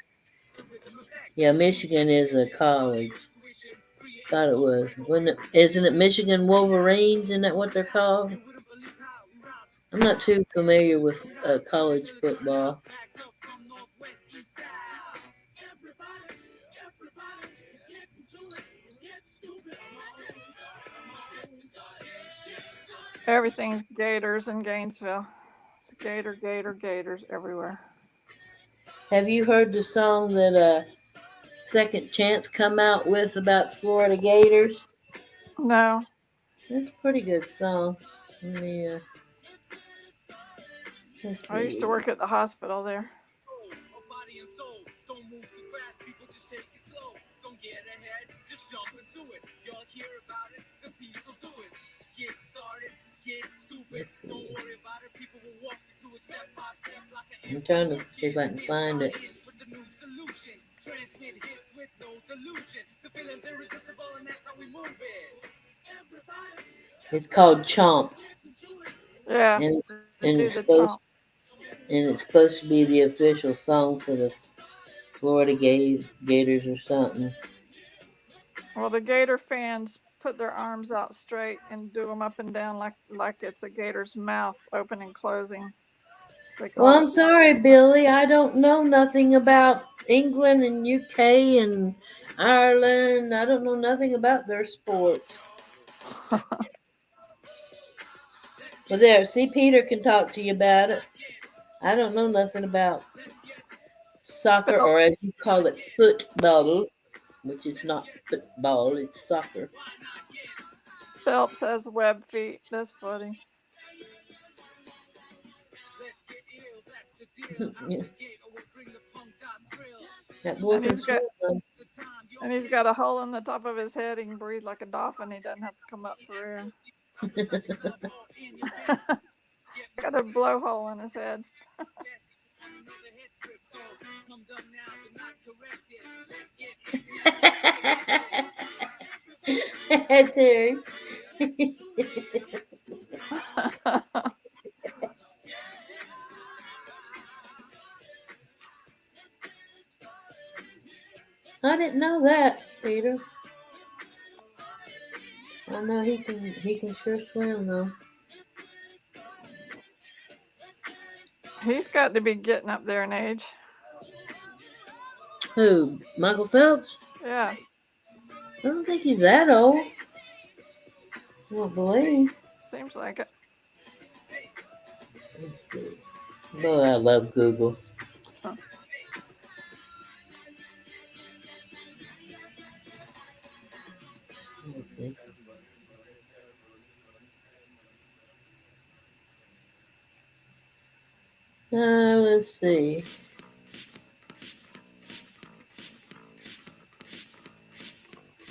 Speaker 1: Yeah, Michigan is a college. Thought it was. When isn't it Michigan Wolverines? Isn't that what they're called? I'm not too familiar with college football.
Speaker 2: Everything's gators in Gainesville. It's gator, gator, gators everywhere.
Speaker 1: Have you heard the song that Second Chance come out with about Florida Gators?
Speaker 2: No,
Speaker 1: It's a pretty good song. Let me, let's
Speaker 2: I used to
Speaker 1: see.
Speaker 2: work at the hospital there.
Speaker 1: Let's see. I'm trying to see if I can find it. It's called Chomp,
Speaker 2: Yeah,
Speaker 1: and
Speaker 2: they do
Speaker 1: it's
Speaker 2: the chomp.
Speaker 1: supposed to be the official song for the Florida Gators or something.
Speaker 2: Well, the gator fans put their arms out straight and do them up and down like it's a gator's mouth open and closing. They
Speaker 1: Well,
Speaker 2: call
Speaker 1: I'm
Speaker 2: it.
Speaker 1: sorry, Billy. I don't know nothing about England and UK and Ireland. I don't know nothing about their sports. Well, there. See, Peter can talk to you about it. I don't know nothing about soccer,
Speaker 2: Phil,
Speaker 1: or as you call it, football, which is not football, it's soccer.
Speaker 2: Phelps has web feet. That's funny.
Speaker 1: That boy
Speaker 2: And
Speaker 1: can
Speaker 2: he's got
Speaker 1: swim.
Speaker 2: and he's got a hole in the top of his head. He can breathe like a dolphin. He doesn't have to come up for air. Got a blowhole in his head.
Speaker 1: Terry. I didn't know that, Peter. I know he can sure swim though.
Speaker 2: He's got to be getting up there in age.
Speaker 1: Who? Michael Phelps?
Speaker 2: Yeah,
Speaker 1: I don't think he's that old. I don't believe.
Speaker 2: seems like it.
Speaker 1: Let's see. Boy, I love Google. Let's see. Let's see.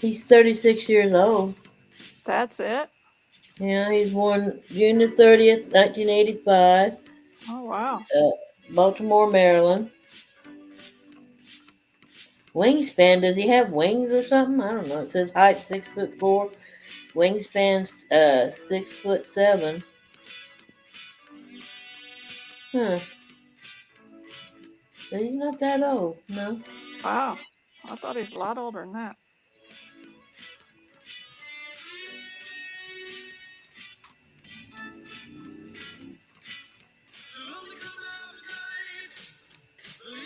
Speaker 1: He's 36 years old.
Speaker 2: That's it.
Speaker 1: Yeah, he's born June the 30th, 1985,
Speaker 2: Oh wow.
Speaker 1: uh, Baltimore, Maryland. Wingspan, does he have wings or something? I don't know. It says height 6'4", wingspan 6'7". Huh. So he's not that old, no.
Speaker 2: Wow. I thought he's a lot older than that.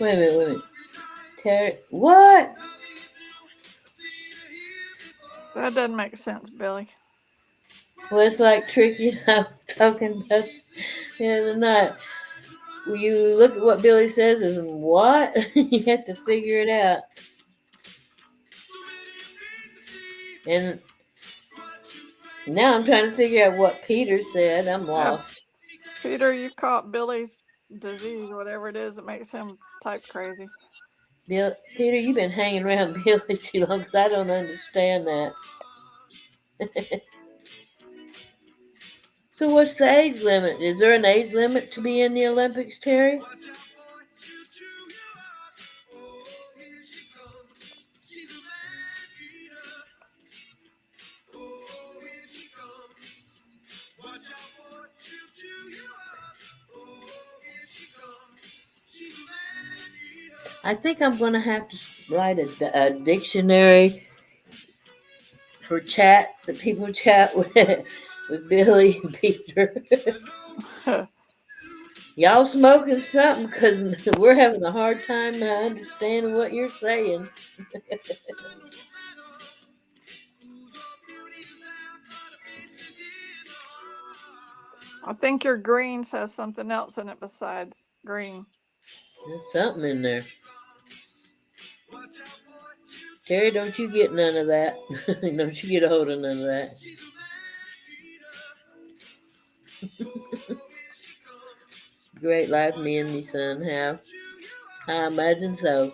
Speaker 1: Wait a minute. Terry, what?
Speaker 2: That doesn't make sense, Billy.
Speaker 1: Well, it's like Tricky and I were talking about the other night. When you look at what Billy says and what, you have to figure it out. And now I'm trying to figure out what Peter said. I'm
Speaker 2: Yeah,
Speaker 1: lost.
Speaker 2: Peter, you caught Billy's disease, whatever it is that makes him type crazy.
Speaker 1: Peter, you've been hanging around Billy too long because I don't understand that. So, what's the age limit? Is there an age limit to be in the Olympics, Terry? I think I'm going to have to write a dictionary for chat that people chat with Billy and Peter. Y'all smoking something because we're having a hard time understanding what you're saying.
Speaker 2: I think your green says something else in it besides green.
Speaker 1: There's something in there. Terry, don't you get none of that. Don't you get a hold of none of that. Great life me and me son have. I imagine so.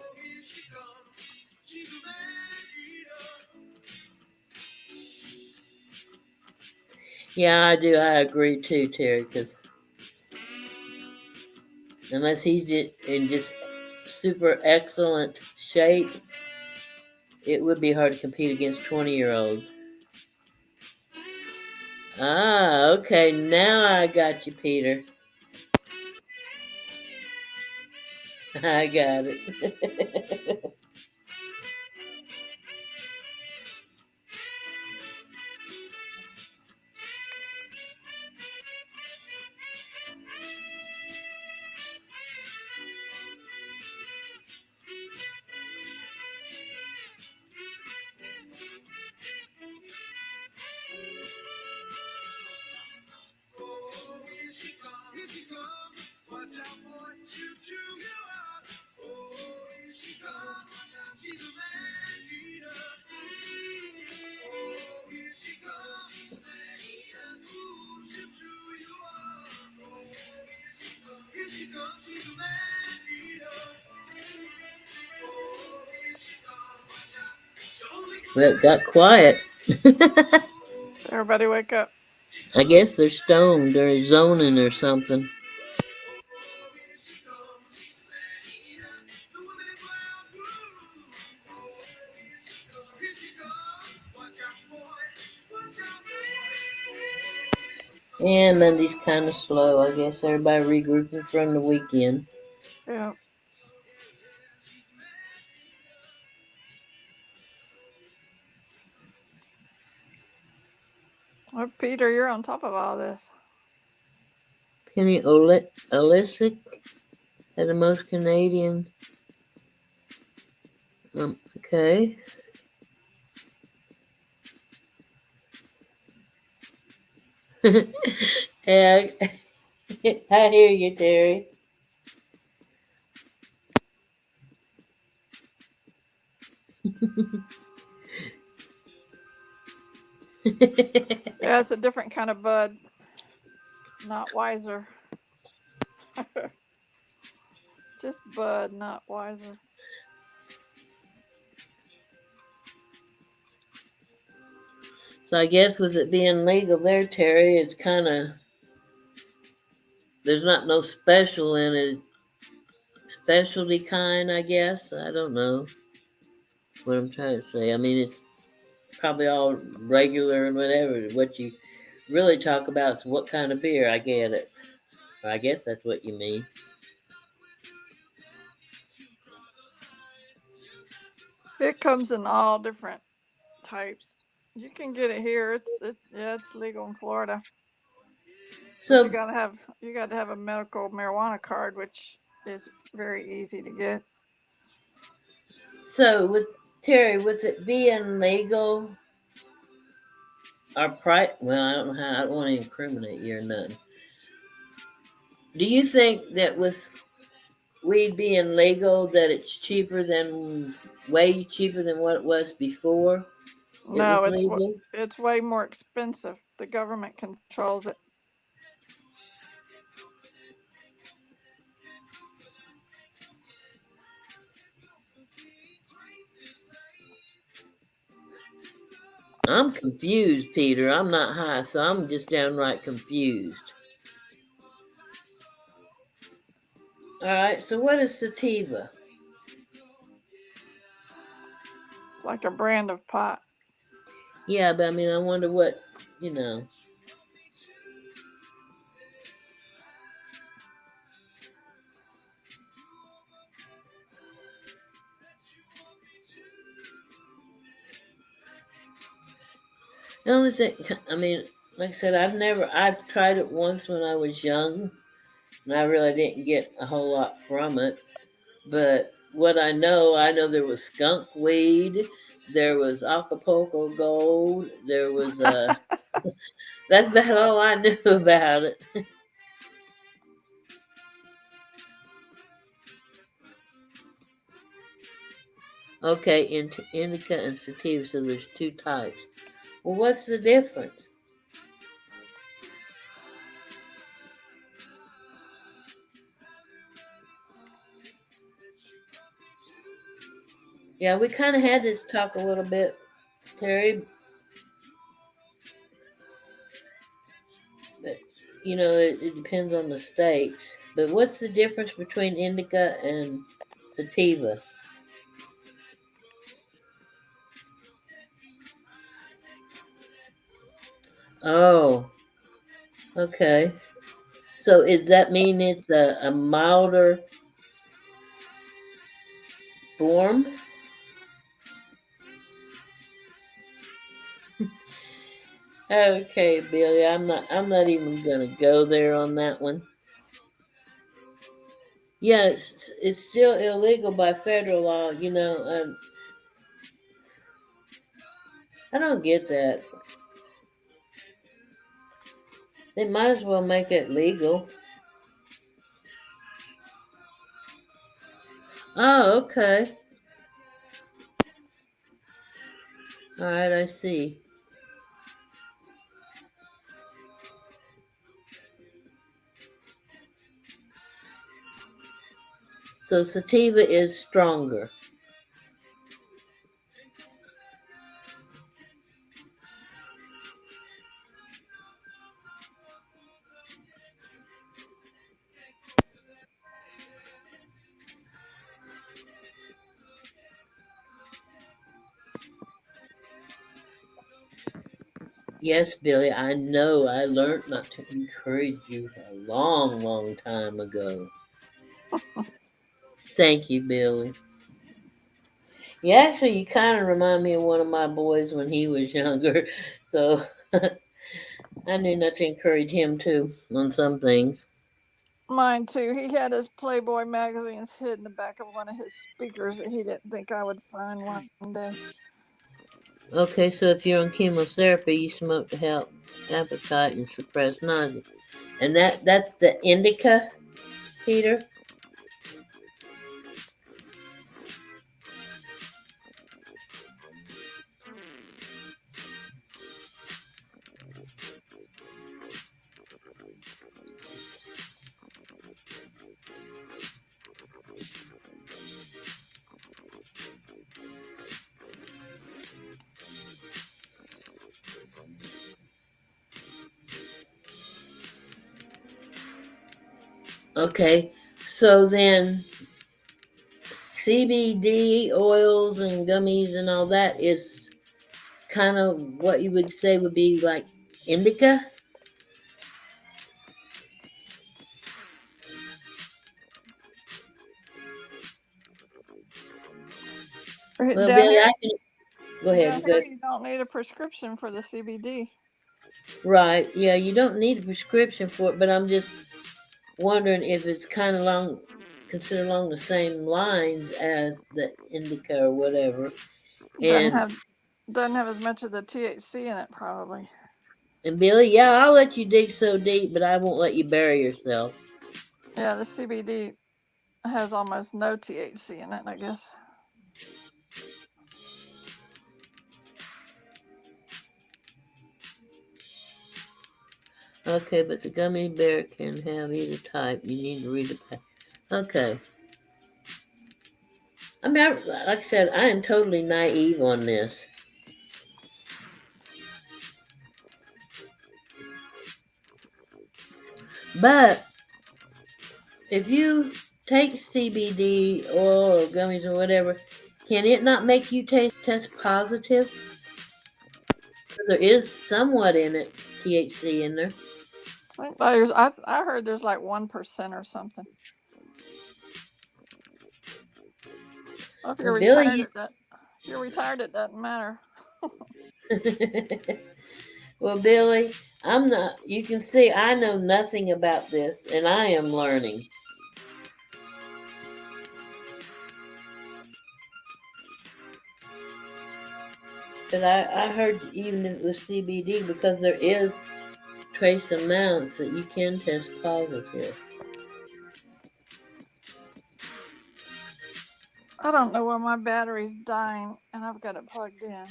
Speaker 1: Yeah, I do. I agree too, Terry. Because unless he's in just super excellent shape, it would be hard to compete against 20-year-olds. Ah, okay. Now I got you, Peter. I got it. Well, it got quiet.
Speaker 2: Everybody wake up.
Speaker 1: I guess they're stoned or zoning or something. And Monday's kind of slow. I guess everybody regrouping from the weekend.
Speaker 2: Yeah. Well, Peter, you're on top of all this.
Speaker 1: Penny Olisic had the most Canadian. Okay. Yeah, I hear you, Terry.
Speaker 2: Yeah, it's a different kind of bud, not wiser. Just bud, not wiser.
Speaker 1: So I guess with it being legal there, Terry, it's kind of there's not no special in it, specialty kind. I guess I don't know what I'm trying to say. I mean, it's probably all regular and whatever. What you really talk about is what kind of beer. I get it. I guess that's what you mean.
Speaker 2: It comes in all different types. You can get it here. Yeah, it's legal in Florida. But
Speaker 1: So,
Speaker 2: you got to have a medical marijuana card, which is very easy to get.
Speaker 1: so with Terry, with it being legal, or well, I don't know how. I don't want to incriminate you or nothing. Do you think that with weed being legal, that it's cheaper than way cheaper than what it was before it
Speaker 2: No,
Speaker 1: was legal?
Speaker 2: it's way more expensive. The government controls it.
Speaker 1: I'm confused, Peter. I'm not high, so I'm just downright confused. All right, so what is sativa?
Speaker 2: It's like a brand of pot.
Speaker 1: Yeah, but I mean, I wonder what, you know. The only thing, I mean, like I said, I've tried it once when I was young, and I really didn't get a whole lot from it. But what I know there was skunk weed, there was Acapulco gold, there was that's about all I knew about it. Okay, indica and sativa, so there's two types. Well, what's the difference? Yeah, we kind of had this talk a little bit, Terry. But it depends on the states. But what's the difference between indica and sativa? Oh, okay. So is that mean it's a milder form? Okay, Billy, I'm not even gonna go there on that one. Yeah, it's still illegal by federal law. I don't get that. They might as well make it legal. Oh, okay. All right, I see. So sativa is stronger. Yes, Billy, I know. I learned not to encourage you a long, long time ago. Thank you, Billy. Yeah, actually, you kind of remind me of one of my boys when he was younger. So I knew not to encourage him too on some things.
Speaker 2: Mine too. He had his Playboy magazines hid in the back of one of his speakers that he didn't think I would find one day.
Speaker 1: Okay, so if you're on chemotherapy, you smoke to help appetite and suppress nausea. And that's the indica, Peter? Okay, so then CBD oils and gummies and all that is kind of what you would say would be like indica. Well,
Speaker 2: Down
Speaker 1: Billy,
Speaker 2: here,
Speaker 1: I can go
Speaker 2: down
Speaker 1: ahead.
Speaker 2: here,
Speaker 1: Go
Speaker 2: you don't need a prescription for the CBD.
Speaker 1: right. Yeah, you don't need a prescription for it, but I'm just wondering if it's kind of considered along the same lines as the indica or whatever.
Speaker 2: Doesn't
Speaker 1: And
Speaker 2: have doesn't have as much of the THC in it, probably.
Speaker 1: and Billy, yeah, I'll let you dig so deep, but I won't let you bury yourself.
Speaker 2: Yeah, the CBD has almost no THC in it, I guess.
Speaker 1: Okay, but the gummy bear can have either type. You need to read the pack. Okay. I mean, like I said, I am totally naive on this. But if you take CBD oil or gummies or whatever, can it not make you test positive? There is somewhat in it, THC in there.
Speaker 2: I heard there's like 1% or something. Well, if you're
Speaker 1: Well, Billy,
Speaker 2: retired, it doesn't matter.
Speaker 1: Well, Billy, I'm not. You can see I know nothing about this, and I am learning. But I heard even if it was CBD, because there is trace amounts that you can test positive.
Speaker 2: I don't know why my battery's dying and I've got it plugged in.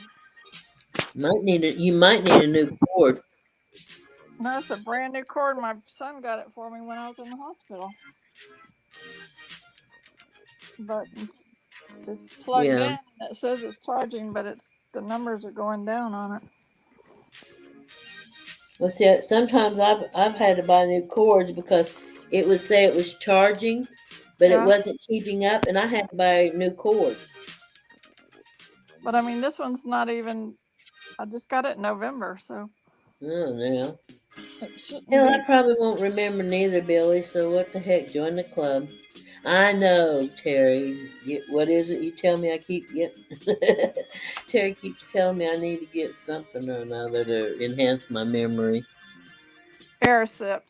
Speaker 1: You might need a new cord.
Speaker 2: No, it's a brand new cord. My son got it for me when I was in the hospital. But it's plugged
Speaker 1: Yeah.
Speaker 2: in and it says it's charging, but it's the numbers are going down on it.
Speaker 1: Well, see, sometimes I've had to buy new cords because it would say it was charging, but it
Speaker 2: Yeah.
Speaker 1: wasn't keeping up, and I had to buy new cords.
Speaker 2: But I mean, this one's not even, I just got it in November, so
Speaker 1: Oh, now.
Speaker 2: it shouldn't
Speaker 1: I
Speaker 2: be.
Speaker 1: probably won't remember neither, Billy. So what the heck? Join the club. I know, Terry. What is it you tell me I keep getting? Terry keeps telling me I need to get something or another to enhance my memory.
Speaker 2: Airsipped.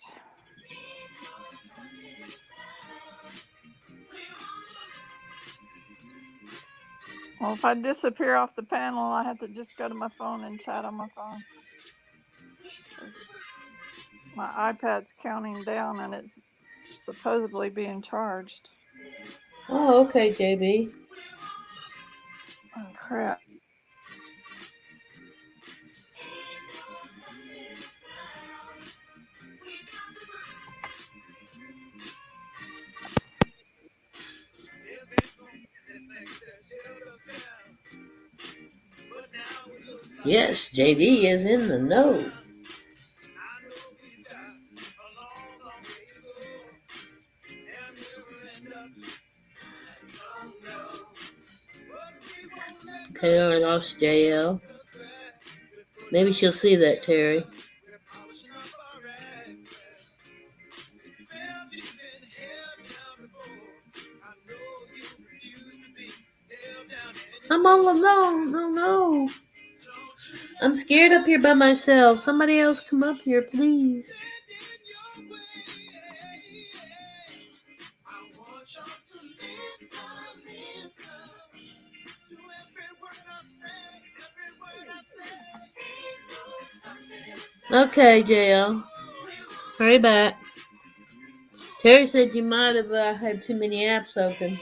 Speaker 2: Well, if I disappear off the panel, I have to just go to my phone and chat on my phone. 'Cause my iPad's counting down and it's supposedly being charged.
Speaker 1: Oh, okay, JB.
Speaker 2: Oh, crap.
Speaker 1: Yes, JB is in the know. Okay, I lost JL. Maybe she'll see that, Terry. I'm all alone. Oh no. I'm scared up here by myself. Somebody else come up here, please. Okay, JL. Hurry back. Terry said you might have had too many apps open.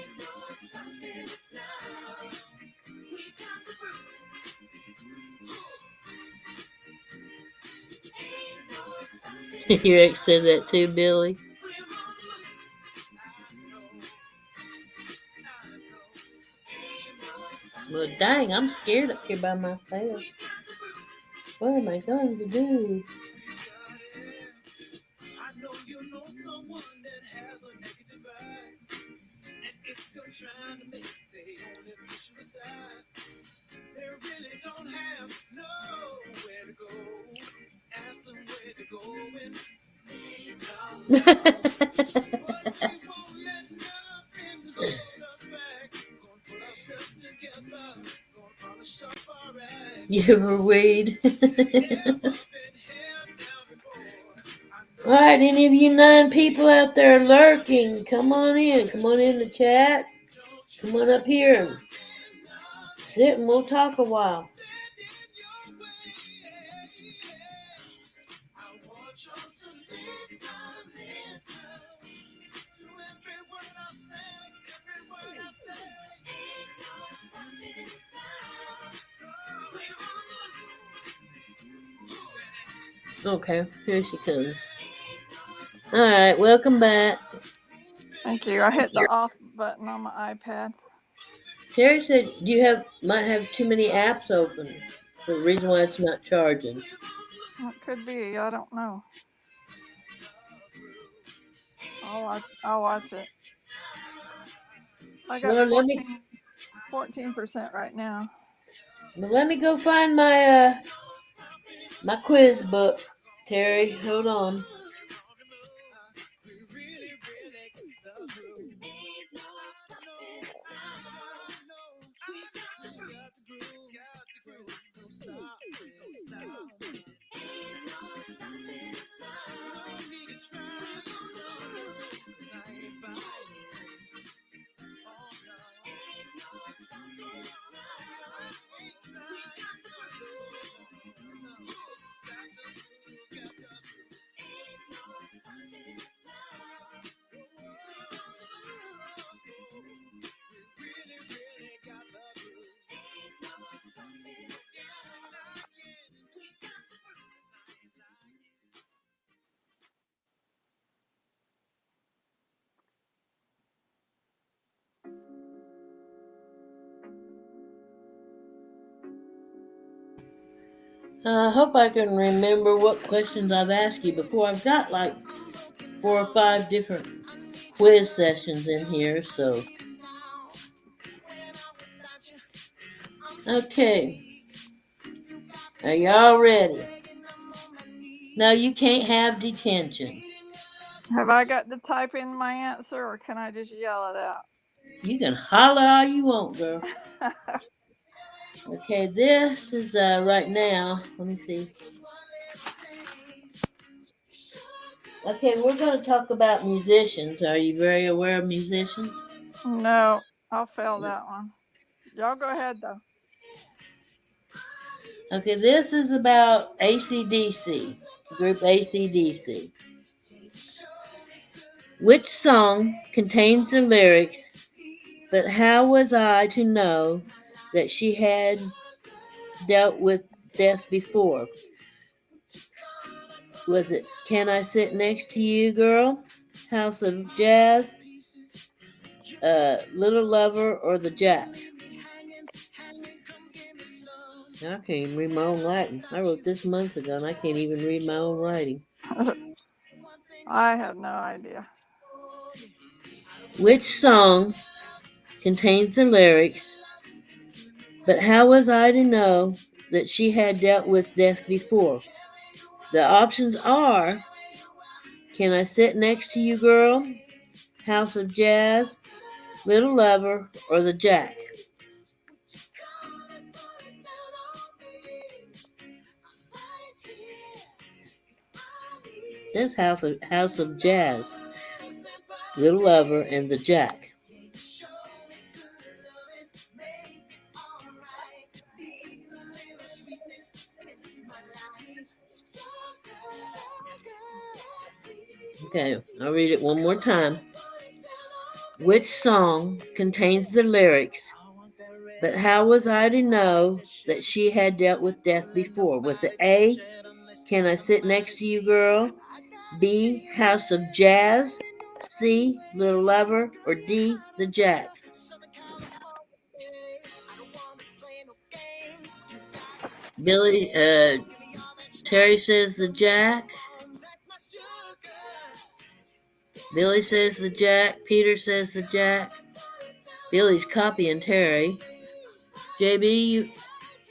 Speaker 1: Your ex said that too, Billy. Well, dang, I'm scared up here by myself. What am I going to do? You ever weed? All right, any of you 9 people out there lurking, come on in. Come on in the chat. Come on up here and sit and we'll talk a while. Okay, here she comes. All right, welcome back.
Speaker 2: Thank you. I hit the off button on my iPad.
Speaker 1: Terry said you might have too many apps open. The reason why it's not charging.
Speaker 2: It could be. I don't know. I'll watch it. I got
Speaker 1: Well, let me
Speaker 2: 14% right now.
Speaker 1: go find my quiz book. Terry, hold on. I hope I can remember what questions I've asked you before. I've got like 4 or 5 different quiz sessions in here, so okay. Are y'all ready? No, you can't have detention.
Speaker 2: Have I got to type in my answer or can I just yell it out?
Speaker 1: You can holler all you want, girl. Okay, this is right now. Let me see. Okay, we're going to talk about musicians. Are you very aware of musicians?
Speaker 2: No, I'll fail that one. Y'all go ahead though.
Speaker 1: Okay, this is about ACDC, group ACDC. Which song contains the lyrics, "But how was I to know that she had dealt with death before"? Was it "Can I Sit Next to You, Girl," "House of Jazz," "Little Lover," or "The Jack"? I can't even read my own writing. I wrote this months ago and I can't even read my own writing.
Speaker 2: I have no idea.
Speaker 1: Which song contains the lyrics, "But how was I to know that she had dealt with death before"? The options are "Can I Sit Next to You, Girl," "House of Jazz," "Little Lover," or "The Jack." This House of Jazz, "Little Lover," and "The Jack." Okay, I'll read it one more time. Which song contains the lyrics, "But how was I to know that she had dealt with death before"? Was it A, "Can I Sit Next to You, Girl," B, "House of Jazz," C, "Little Lover," or D, "The Jack"? Billy, Terry says "The Jack." Billy says "The Jack." Peter says "The Jack." Billy's copying Terry. JB,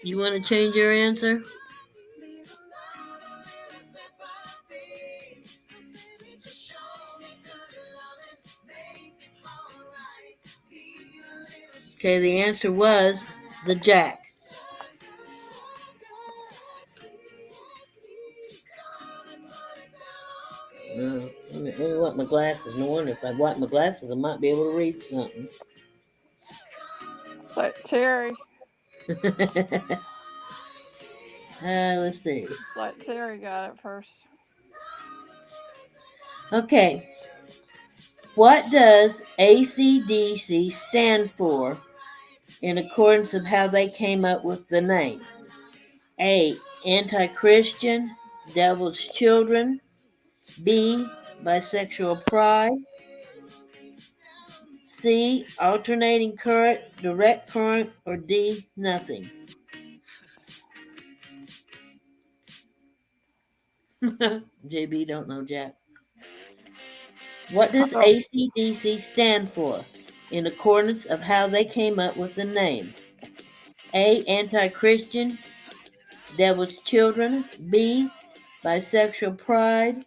Speaker 1: you want to change your answer? Okay, the answer was "The Jack." Let me wipe my glasses. No wonder if I wipe my glasses, I might be able to read something.
Speaker 2: So Terry,
Speaker 1: Let's see.
Speaker 2: it's like Terry got it first.
Speaker 1: Okay, what does ACDC stand for in accordance of how they came up with the name? A, anti-Christian, devil's children. B, bisexual pride. C, alternating current, direct current, or D, nothing. JB don't know Jack. What does
Speaker 2: Oh,
Speaker 1: ACDC stand for in accordance of how they came up with the name? A, anti-Christian, devil's children. B, bisexual pride.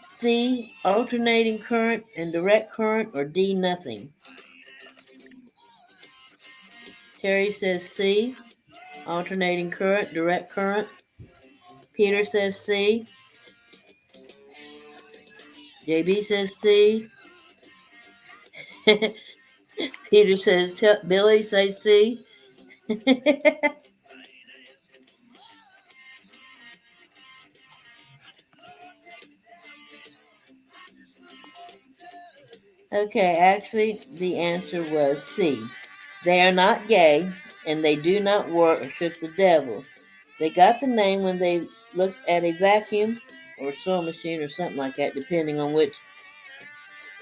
Speaker 1: C, alternating current and direct current, or D, nothing. Terry says C, alternating current, direct current. Peter says C. JB says C. Peter says Billy says C. Okay, actually, the answer was C. They are not gay and they do not worship the devil. They got the name when they looked at a vacuum or sewing machine or something like that, depending on which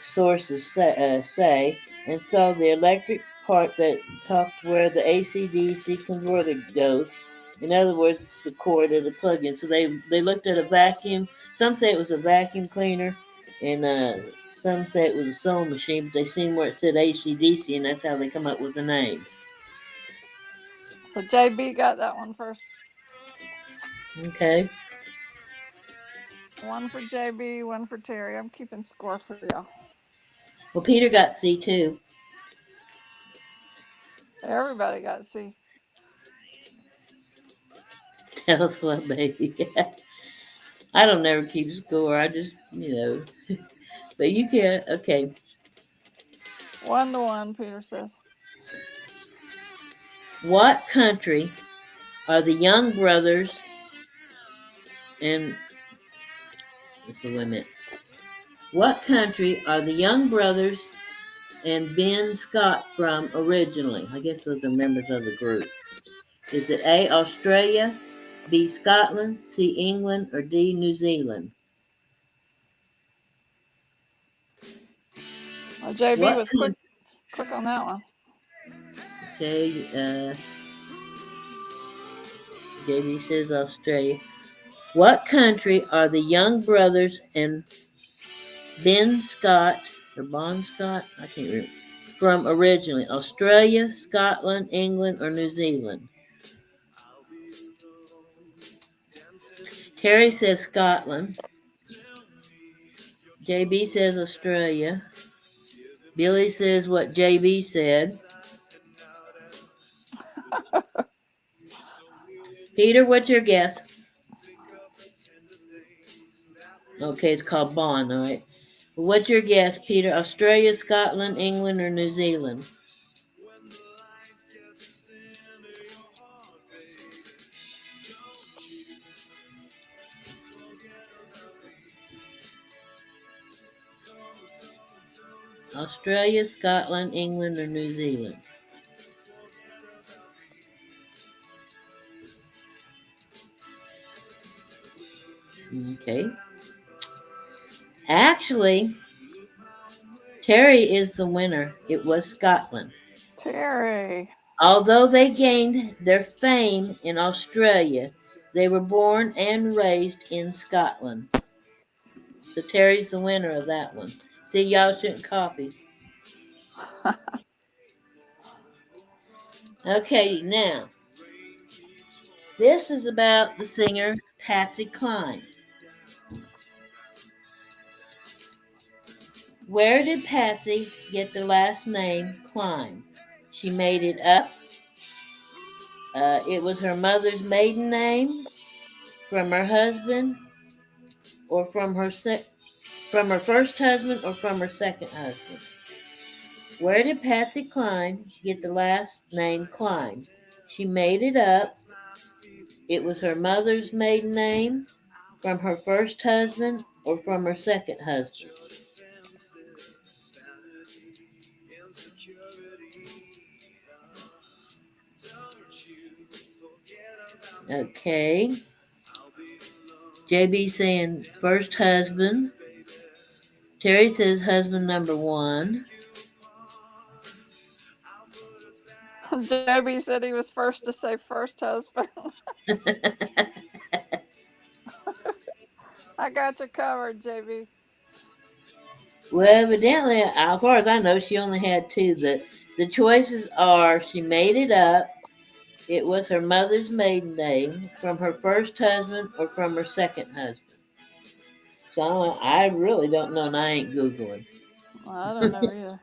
Speaker 1: sources say, and saw the electric part that talked where the ACDC converter goes. In other words, the cord of the plug-in. So they looked at a vacuum. Some say it was a vacuum cleaner, and some say it was a sewing machine. But they seen where it said ACDC, and that's how they come up with the name.
Speaker 2: So JB got that one first.
Speaker 1: Okay.
Speaker 2: One for JB, one for Terry. I'm keeping score for y'all.
Speaker 1: Well, Peter got C2.
Speaker 2: Everybody got C.
Speaker 1: Tesla, baby. I don't never keep score. I just, But you can. Okay.
Speaker 2: 1-1, Peter says.
Speaker 1: What country are the young brothers and let's see, wait a minute. What country are the young brothers and Ben Scott from originally? I guess those are members of the group. Is it A, Australia, B, Scotland, C, England, or D, New Zealand?
Speaker 2: Well, JB
Speaker 1: What
Speaker 2: was quick on that one.
Speaker 1: Okay, JB says Australia. What country are the young brothers and Ben Scott or Bon Scott? I can't remember. From originally Australia, Scotland, England, or New Zealand? Terry says Scotland. JB says Australia. Billy says what JB said. Peter, what's your guess? Okay, it's called Bond, all right. What's your guess, Peter? Australia, Scotland, England, or New Zealand? Australia, Scotland, England, or New Zealand? Okay. Actually, Terry is the winner. It was Scotland.
Speaker 2: Terry.
Speaker 1: Although they gained their fame in Australia, they were born and raised in Scotland. So Terry's the winner of that one. See, y'all shouldn't copy. Okay, now, this is about the singer Patsy Cline. Where did Patsy get the last name Cline? She made it up. It was her mother's maiden name, from her husband, or from her first husband, or from her second husband. Where did Patsy Cline get the last name Cline? She made it up. It was her mother's maiden name, from her first husband, or from her second husband. Okay. JB saying first husband. Terry says husband number one.
Speaker 2: JB said he was first to say first husband. I got you covered, JB.
Speaker 1: Well, evidently, as far as I know, she only had two. The choices are she made it up, it was her mother's maiden name, from her first husband, or from her second husband. So I really don't know, and I ain't Googling.
Speaker 2: I don't know either.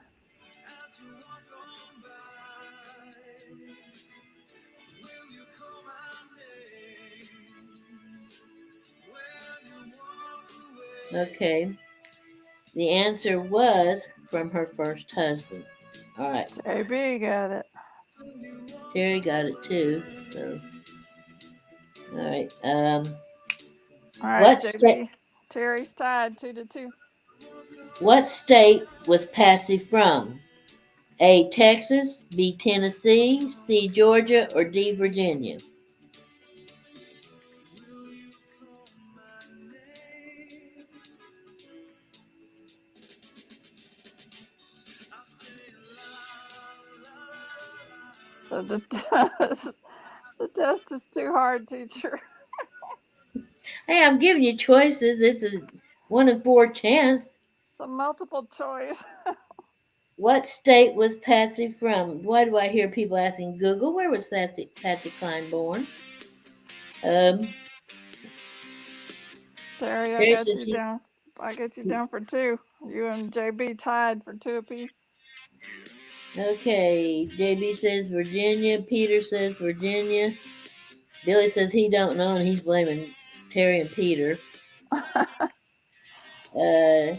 Speaker 1: Okay. The answer was from her first husband. All right.
Speaker 2: JB got it.
Speaker 1: Terry got it too. So, all right.
Speaker 2: All right,
Speaker 1: What state?
Speaker 2: JB. Terry's tied 2-2.
Speaker 1: What state was Patsy from? A. Texas, B. Tennessee, C. Georgia, or D. Virginia?
Speaker 2: So the test is too hard, teacher.
Speaker 1: Hey, I'm giving you choices. It's a 1 in 4 chance.
Speaker 2: It's a multiple choice.
Speaker 1: What state was Patsy from? Why do I hear people asking Google? Where was Patsy Cline born? Um,
Speaker 2: Terry, I
Speaker 1: Terry
Speaker 2: got
Speaker 1: says
Speaker 2: you
Speaker 1: he's
Speaker 2: down. I got you down for two. You and JB tied for two apiece.
Speaker 1: okay. JB says Virginia. Peter says Virginia. Billy says he don't know and he's blaming Terry and Peter. Uh,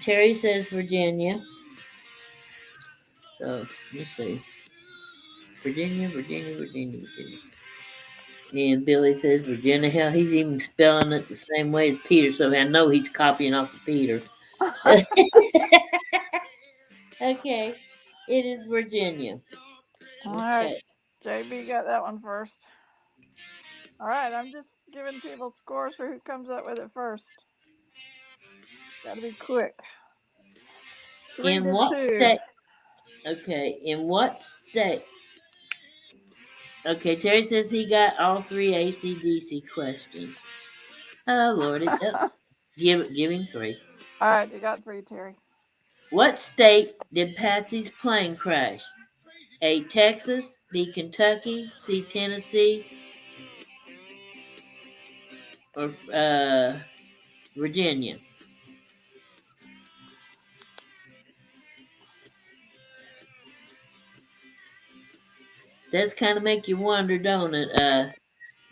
Speaker 1: Terry says Virginia. So let's see. Virginia, Virginia, Virginia, Virginia. And Billy says Virginia. Hell, he's even spelling it the same way as Peter, so I know he's copying off of Peter. Okay, it is Virginia.
Speaker 2: All right,
Speaker 1: Okay,
Speaker 2: JB got that one first. All right, I'm just giving people scores for who comes up with it first. Got to be quick. Three
Speaker 1: in
Speaker 2: to
Speaker 1: what
Speaker 2: two.
Speaker 1: state? Okay, in what state? Okay, Terry says he got all three ACDC questions. Oh Lordy, oh,
Speaker 2: All
Speaker 1: give him three.
Speaker 2: right, you got three, Terry.
Speaker 1: What state did Patsy's plane crash? A. Texas, B. Kentucky, C. Tennessee, or Virginia. Does kind of make you wonder, don't it,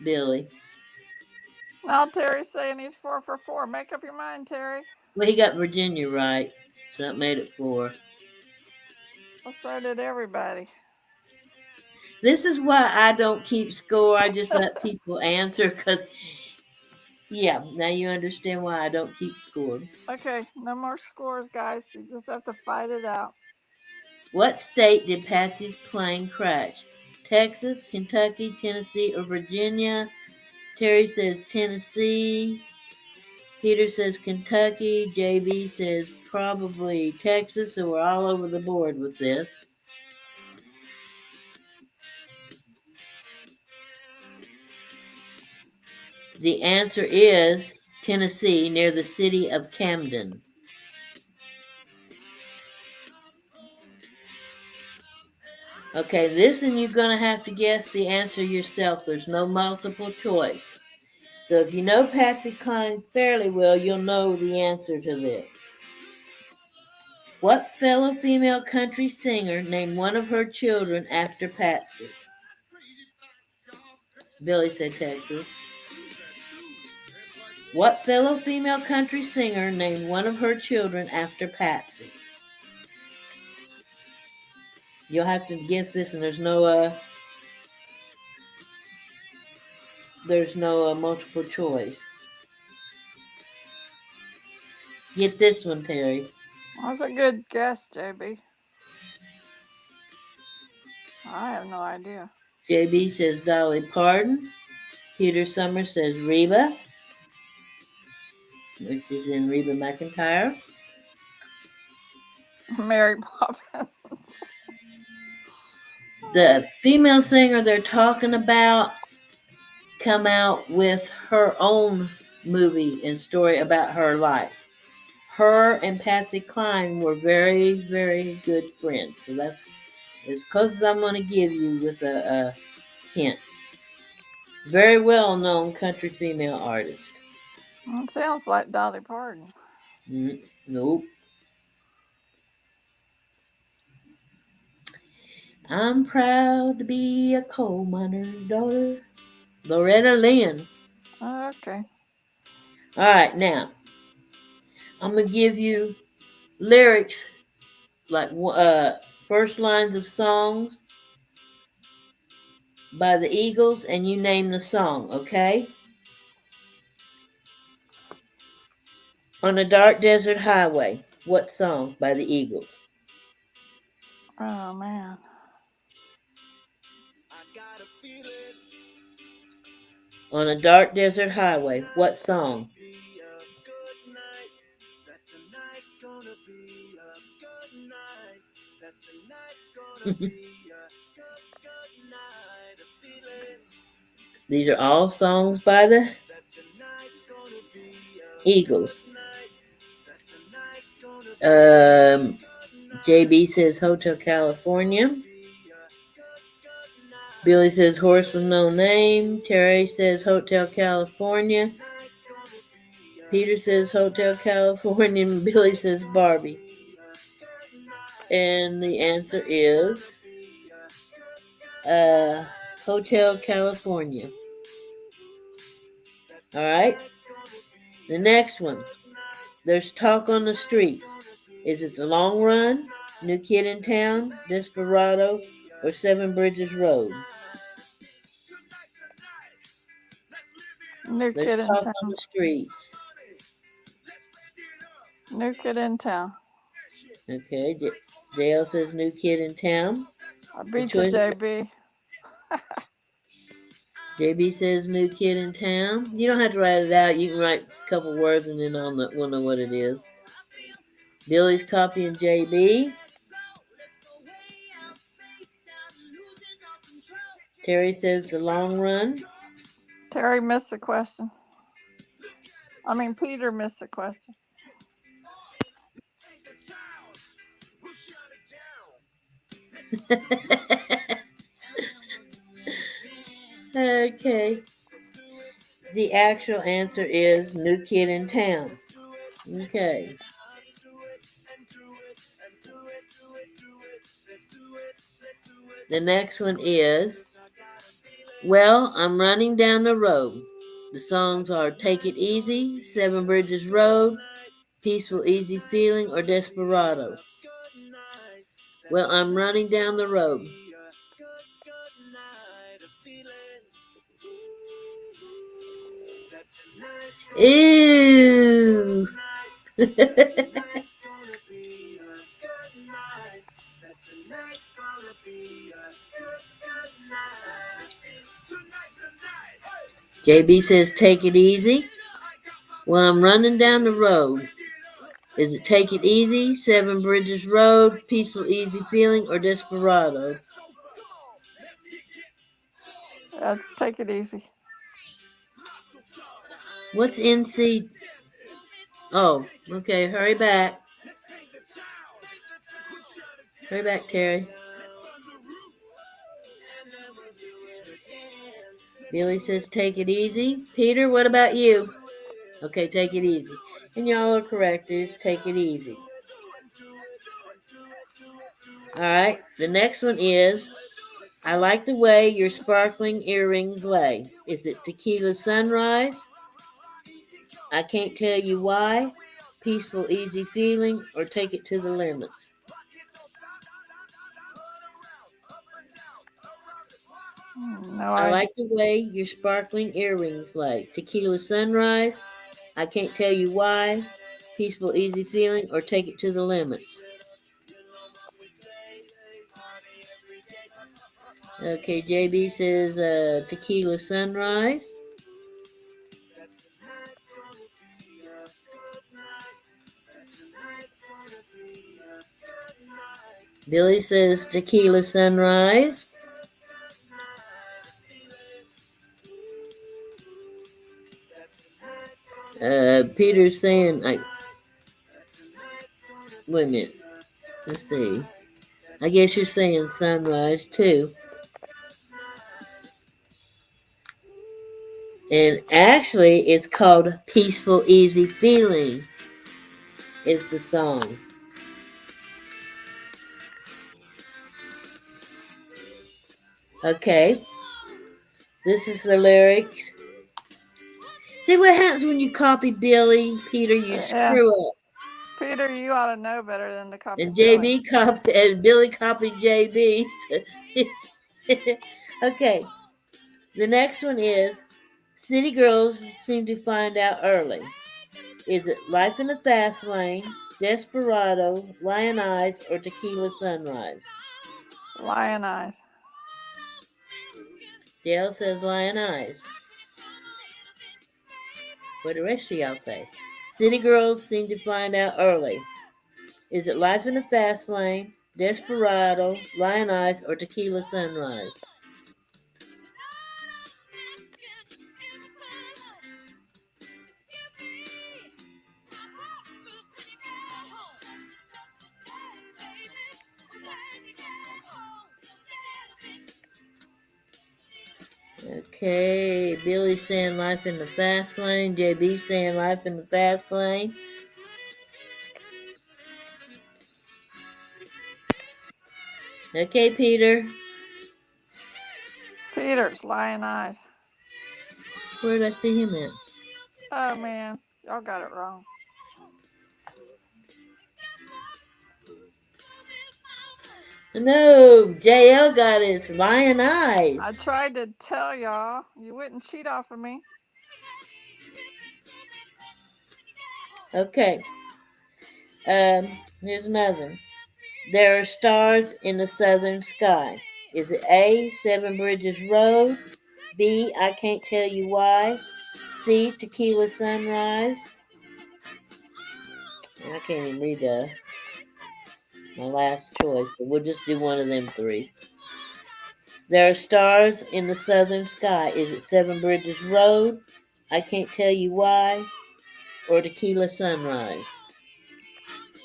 Speaker 1: Billy?
Speaker 2: Now Terry's saying he's 4 for 4. Make up your mind, Terry.
Speaker 1: Well, he got Virginia right, so that made it 4.
Speaker 2: Well, so did everybody.
Speaker 1: This is why I don't keep score. I just let people answer because, yeah, now you understand why I don't keep score.
Speaker 2: Okay, no more scores, guys. You just have to fight it out.
Speaker 1: What state did Patsy's plane crash? Texas, Kentucky, Tennessee, or Virginia? Terry says Tennessee. Peter says Kentucky. JB says probably Texas, so we're all over the board with this. The answer is Tennessee, near the city of Camden. Okay, this and you're going to have to guess the answer yourself. There's no multiple choice. So if you know Patsy Cline fairly well, you'll know the answer to this. What fellow female country singer named one of her children after Patsy? Billy said Texas. What fellow female country singer named one of her children after Patsy? You'll have to guess this, and there's no multiple choice. Get this one, Terry.
Speaker 2: That's a good guess, JB. I have no idea.
Speaker 1: JB says Dolly Parton. Peter Summers says Reba, which is in Reba McEntire.
Speaker 2: Mary Poppins.
Speaker 1: The female singer they're talking about come out with her own movie and story about her life. Her and Patsy Cline were very, very good friends. So that's as close as I'm going to give you with a hint. Very well known country female artist.
Speaker 2: It sounds like Dolly Parton.
Speaker 1: Nope. I'm proud to be a coal miner's daughter. Loretta Lynn.
Speaker 2: Okay.
Speaker 1: All right, now I'm gonna give you lyrics like first lines of songs by the Eagles, and you name the song. Okay? On a dark desert highway. What song by the Eagles?
Speaker 2: Oh man.
Speaker 1: On a dark desert highway. What song? These are all songs by the Eagles. Um, JB says Hotel California. Billy says Horse with No Name. Terry says Hotel California. Peter says Hotel California. And Billy says Barbie. And the answer is uh, Hotel California. All right. The next one. There's talk on the streets. Is it The Long Run, New Kid in Town, Desperado, or Seven Bridges Road?
Speaker 2: New
Speaker 1: There's
Speaker 2: kid in
Speaker 1: talk on
Speaker 2: town.
Speaker 1: the streets.
Speaker 2: New kid in town.
Speaker 1: Okay. Dale says New Kid in Town.
Speaker 2: I
Speaker 1: The
Speaker 2: beat you,
Speaker 1: choice.
Speaker 2: JB.
Speaker 1: JB says New Kid in Town. You don't have to write it out. You can write a couple words and then we'll know what it is. Billy's copying JB. Terry says The Long Run.
Speaker 2: Terry missed the question. I mean, Peter missed the question.
Speaker 1: Okay. The actual answer is New Kid in Town. Okay. The next one is Well, I'm Running Down the Road. The songs are Take It Easy, Seven Bridges Road, Peaceful Easy Feeling, or Desperado. Well, I'm running down the road. Ew. JB says take it easy. Well, I'm running down the road. Is it Take It Easy, Seven Bridges Road, Peaceful Easy Feeling, or Desperado?
Speaker 2: Let's take it easy.
Speaker 1: What's NC? Oh, okay, hurry back. Hurry back, Terry. Billy says take it easy. Peter, what about you? Okay, take it easy. And y'all are correct. It's take it easy. Alright, the next one is I like the way your sparkling earrings lay. Is it Tequila Sunrise? I can't tell you why. Peaceful, easy feeling, or take it to the limits.
Speaker 2: No
Speaker 1: I
Speaker 2: idea.
Speaker 1: like the way your sparkling earrings lay. Tequila Sunrise. I can't tell you why. Peaceful, easy feeling, or take it to the limits. Okay, JB says Tequila Sunrise. Billy says Tequila Sunrise. Peter's saying, wait a minute. Let's see. I guess you're saying sunrise too. And actually, it's called Peaceful Easy Feeling, is the song. Okay. This is the lyrics. See what happens when you copy Billy, Peter, you
Speaker 2: Yeah.
Speaker 1: screw up.
Speaker 2: Peter, you ought to know better than to copy
Speaker 1: And
Speaker 2: Billy.
Speaker 1: JB copied, and Billy copied JB. Okay. The next one is City Girls Seem to Find Out Early. Is it Life in the Fast Lane, Desperado, Lion Eyes, or Tequila Sunrise?
Speaker 2: Lion eyes.
Speaker 1: Dale says Lion Eyes. What do the rest of y'all say? City Girls Seem to Find Out Early. Is it Life in the Fast Lane, Desperado, Lion Eyes, or Tequila Sunrise? Okay, Billy saying life in the fast lane. JB saying life in the fast lane. Okay, Peter.
Speaker 2: Peter's lion eyes.
Speaker 1: Where did I see him at?
Speaker 2: Oh man, y'all got it wrong.
Speaker 1: No, JL got his lion eyes.
Speaker 2: I tried to tell y'all you wouldn't cheat off of me.
Speaker 1: Okay. Here's another. There are stars in the southern sky. Is it A, Seven Bridges Road? B, I can't tell you why? C, Tequila Sunrise? I can't even read my last choice, but we'll just do one of them three. There are stars in the southern sky. Is it Seven Bridges Road? I can't tell you why? Or Tequila Sunrise?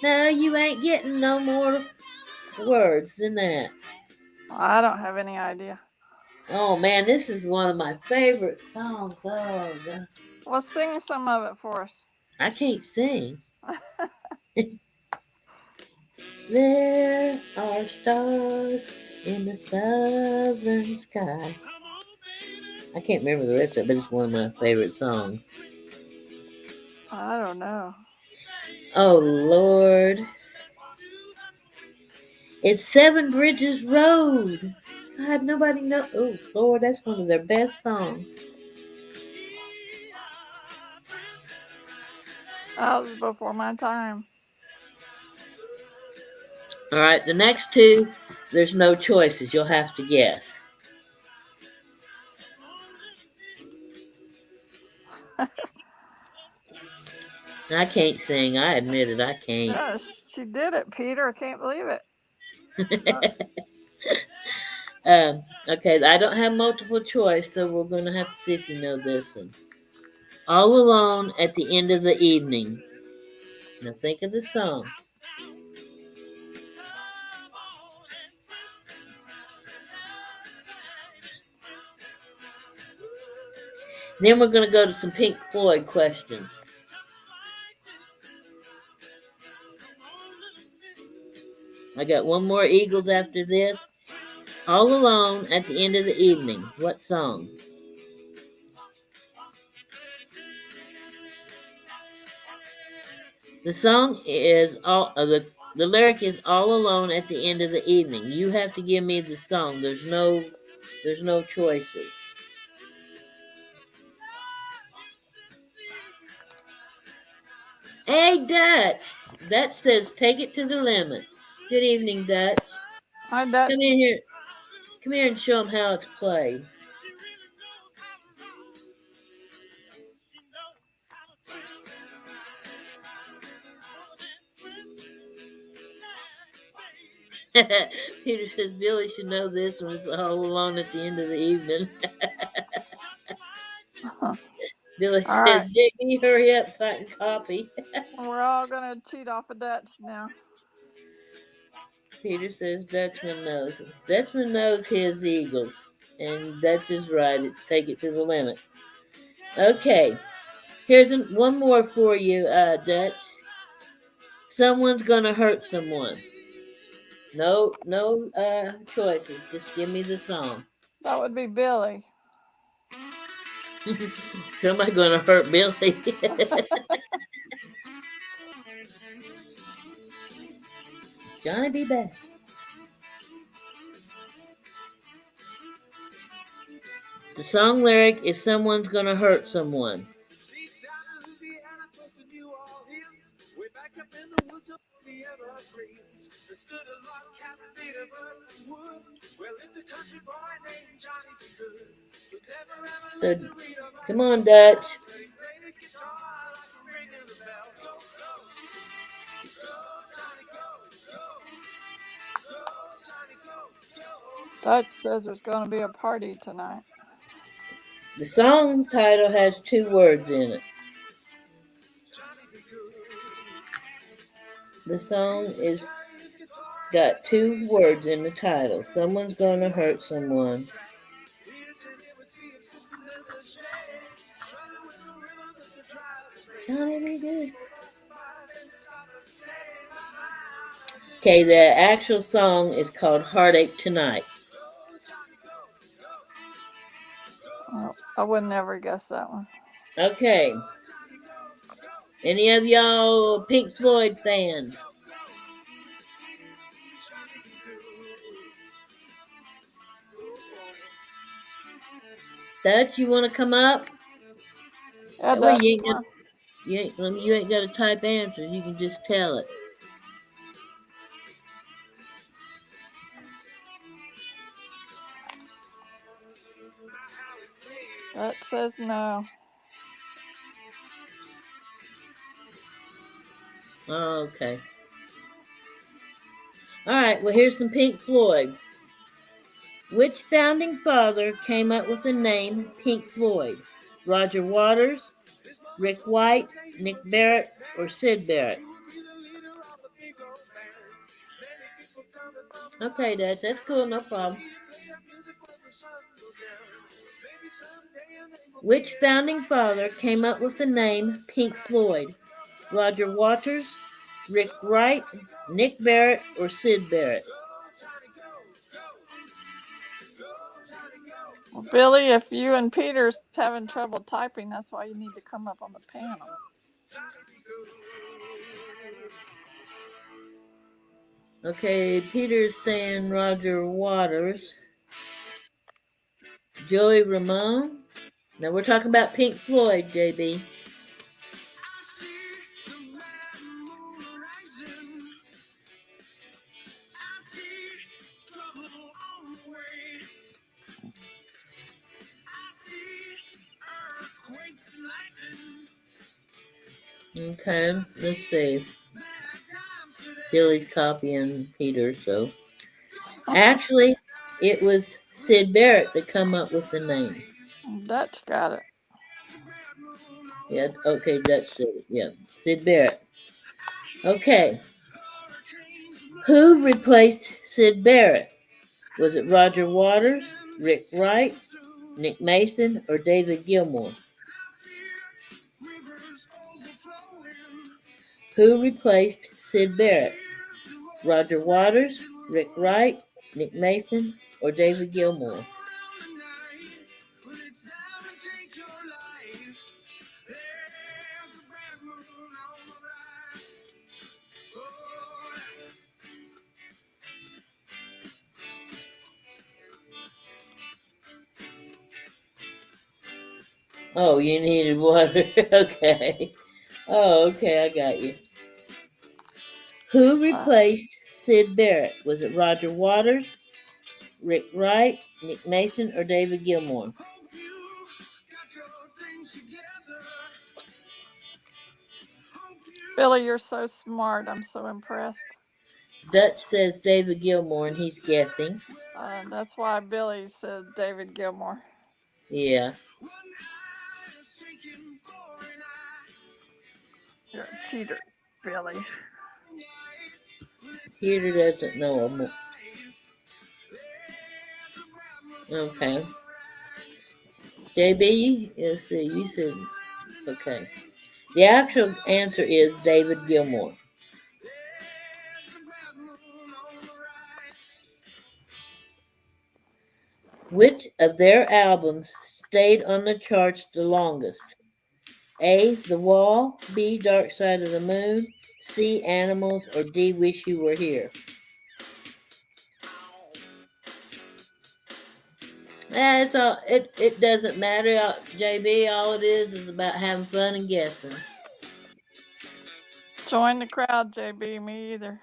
Speaker 1: No, you ain't getting no more words than that.
Speaker 2: I don't have any idea.
Speaker 1: Oh man, this is one of my favorite songs. Oh, God.
Speaker 2: Well, sing some of it for us.
Speaker 1: I can't sing. There are stars in the southern sky. I can't remember the rest of it, but it's one of my favorite songs.
Speaker 2: I don't know.
Speaker 1: Oh Lord. It's Seven Bridges Road. God, nobody knows. Oh Lord, that's one of their best songs.
Speaker 2: That was before my time.
Speaker 1: All right, the next two, there's no choices. You'll have to guess. I can't sing. I admit it. I can't.
Speaker 2: Yes, she did it, Peter. I can't believe it. Uh,
Speaker 1: Okay, I don't have multiple choice, so we're going to have to see if you know this one. All Alone at the End of the Evening. Now think of the song. Then we're going to go to some Pink Floyd questions. I got one more Eagles after this. All Alone at the End of the Evening. What song? The song is the lyric is all alone at the end of the evening. You have to give me the song. There's no choices. Hey Dutch. Dutch says take it to the limit. Good evening, Dutch.
Speaker 2: Hi,
Speaker 1: Come
Speaker 2: Dutch.
Speaker 1: in here. Come here and show them how it's played. Peter says Billy should know this one. It's all alone at the end of the evening.
Speaker 2: All
Speaker 1: Billy
Speaker 2: right.
Speaker 1: says, JB, hurry up so I can copy.
Speaker 2: We're all going to cheat off of Dutch now.
Speaker 1: Peter says Dutchman knows. Dutchman knows his Eagles. And Dutch is right. It's take it to the limit. Okay. Here's one more for you, Dutch. Someone's gonna hurt someone. No choices. Just give me the song.
Speaker 2: That would be Billy.
Speaker 1: Somebody gonna hurt Billy. Johnny be back. The song lyric is someone's gonna hurt someone. So come on, Dutch.
Speaker 2: Dutch says there's going to be a party tonight.
Speaker 1: The song title has two words in it. The song is got two words in the title. Someone's gonna hurt someone. Johnny be good. Okay, the actual song is called Heartache Tonight.
Speaker 2: Oh, I would never guess that one.
Speaker 1: Okay. Any of y'all Pink Floyd fans? Dutch, you want to come up?
Speaker 2: Yeah,
Speaker 1: That way
Speaker 2: Dutch, come on.
Speaker 1: you ain't got to type answers. You can just tell it.
Speaker 2: Dutch says no.
Speaker 1: Oh, okay. All right. Well, here's some Pink Floyd. Which founding father came up with the name Pink Floyd? Roger Waters, Rick White, Nick Barrett, or Sid Barrett? Okay, Dutch, that's cool, no problem. Which founding father came up with the name Pink Floyd? Roger Waters, Rick Wright, Nick Barrett, or Sid Barrett?
Speaker 2: Well, Billy, if you and Peter's having trouble typing, that's why you need to come up on the panel.
Speaker 1: Okay, Peter's saying Roger Waters. Joey Ramone. Now we're talking about Pink Floyd, JB. Okay, let's see. Billy's copying Peter, so actually it was Sid Barrett that come up with the name.
Speaker 2: Dutch got it.
Speaker 1: Yeah, okay, that's it. Yeah, Sid Barrett. Okay. Who replaced Sid Barrett? Was it Roger Waters, Rick Wright, Nick Mason, or David Gilmour? Who replaced Sid Barrett? Roger Waters, Rick Wright, Nick Mason, or David Gilmour? Oh, you needed water. Okay. Oh, okay, I got you. Who
Speaker 2: Uh,
Speaker 1: replaced Sid Barrett? Was it Roger Waters, Rick Wright, Nick Mason, or David Gilmour?
Speaker 2: Billy, you're so smart. I'm so impressed.
Speaker 1: Dutch says David Gilmour, and he's guessing.
Speaker 2: That's why Billy said David Gilmour.
Speaker 1: Yeah.
Speaker 2: You're a cheater, Billy.
Speaker 1: Peter doesn't know him. Okay. JB, let's see, you said, okay. The actual answer is David Gilmour. Which of their albums stayed on the charts the longest? A. The Wall, B. Dark Side of the Moon, C. Animals, or D. Wish You Were Here? It's all, it doesn't matter, JB. All it is about having fun and guessing.
Speaker 2: Join the crowd, JB. Me either.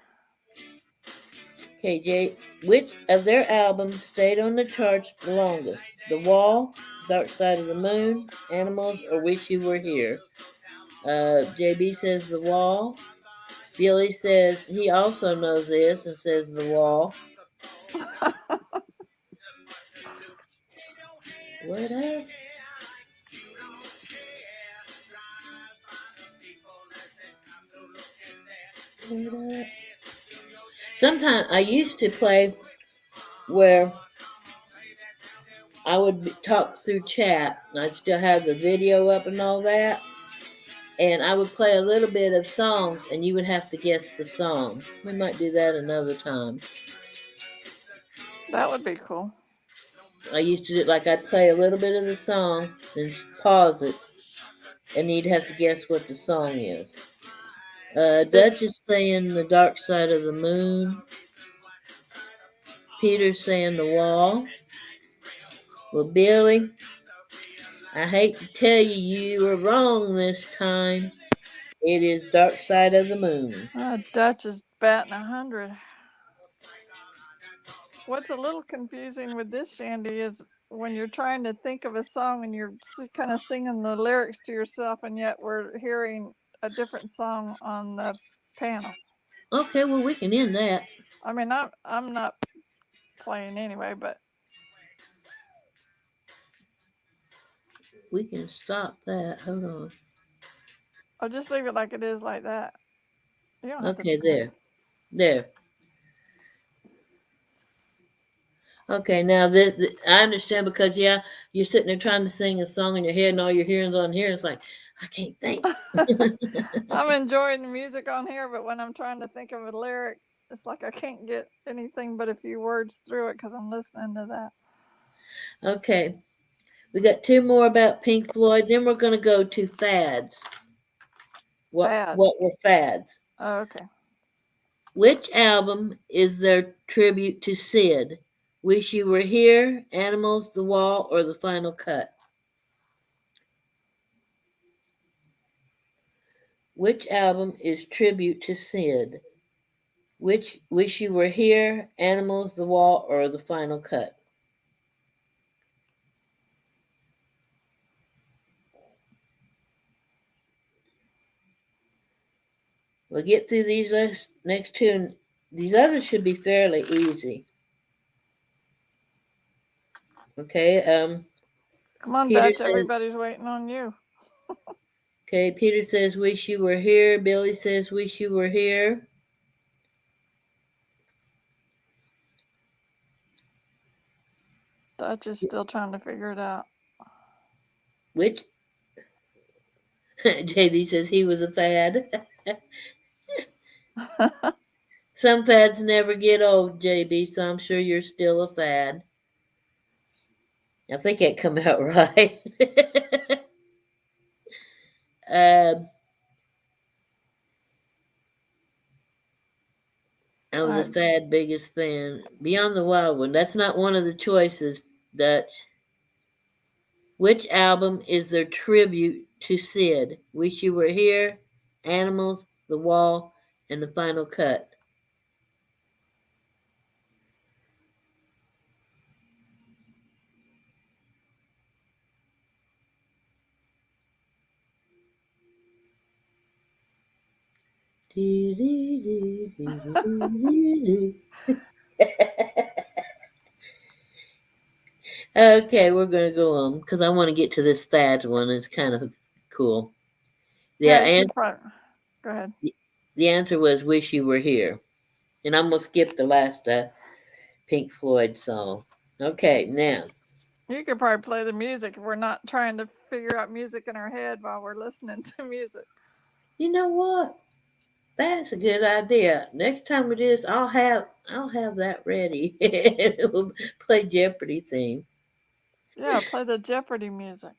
Speaker 1: Okay, Jay, which of their albums stayed on the charts the longest? The Wall, Dark Side of the Moon, Animals, or Wish You Were Here? JB says The Wall. Billy says he also knows this and says The Wall. What up? What up? Sometimes I used to play where I would talk through chat and I'd still have the video up and all that. and I would play a little bit of songs, and you would have to guess the song. We might do that another time.
Speaker 2: That would be cool.
Speaker 1: I used to do it like I'd play a little bit of the song, then pause it, and you'd have to guess what the song is.
Speaker 2: Did
Speaker 1: Dutch is saying the dark side of the moon. Peter's saying the wall. Well, Billy, I hate to tell you you were wrong this time. It is dark side of the moon.
Speaker 2: Dutch is batting 100. What's a little confusing with this, Shandy, is when you're trying to think of a song and you're kind of singing the lyrics to yourself, and yet we're hearing a different song on the panel.
Speaker 1: Okay, well we can end that.
Speaker 2: I mean, I'm not playing anyway, but
Speaker 1: We can stop that. Hold on.
Speaker 2: I'll just leave it like it is, like that. You don't have to
Speaker 1: Okay,
Speaker 2: do that.
Speaker 1: there. Okay, now I understand because yeah, you're sitting there trying to sing a song in your head, and all your hearing's on here. It's like I can't think.
Speaker 2: I'm enjoying the music on here, but when I'm trying to think of a lyric, it's like I can't get anything but a few words through it because I'm listening to that.
Speaker 1: Okay, we got two more about Pink Floyd. Then we're going to go to fads.
Speaker 2: Fads.
Speaker 1: What were fads?
Speaker 2: Oh, okay.
Speaker 1: Which album is their tribute to Sid? Wish You Were Here, Animals, The Wall, or The Final Cut? Which album is tribute to Sid? Which Wish You Were Here, Animals, The Wall, or The Final Cut? We'll get through these next two, and these others should be fairly easy. Okay,
Speaker 2: Come on,
Speaker 1: Peter
Speaker 2: Dutch.
Speaker 1: says,
Speaker 2: Everybody's waiting on you.
Speaker 1: okay, Peter says, wish you were here. Billy says, wish you were here.
Speaker 2: Dutch is still trying to figure it out.
Speaker 1: Which, JD says he was a fad. Some fads never get old, JB, so I'm sure you're still a fad. I think that come out right. uh, I
Speaker 2: All
Speaker 1: was a
Speaker 2: right.
Speaker 1: fad biggest fan. Beyond the Wild One. That's not one of the choices, Dutch. Which album is their tribute to Sid? Wish You Were Here, Animals, The Wall, and The Final Cut. Okay, we're gonna go on because I want to get to this fads one. It's kind of cool. The
Speaker 2: Yeah, you could
Speaker 1: answer,
Speaker 2: probably go ahead.
Speaker 1: the answer was "Wish You Were Here," and I'm gonna skip the last Pink Floyd song. Okay, now
Speaker 2: You could probably play the music if we're not trying to figure out music in our head while we're listening to music.
Speaker 1: you know what? That's a good idea. Next time we do this, I'll have that ready. We'll play Jeopardy theme.
Speaker 2: Yeah, play the Jeopardy music.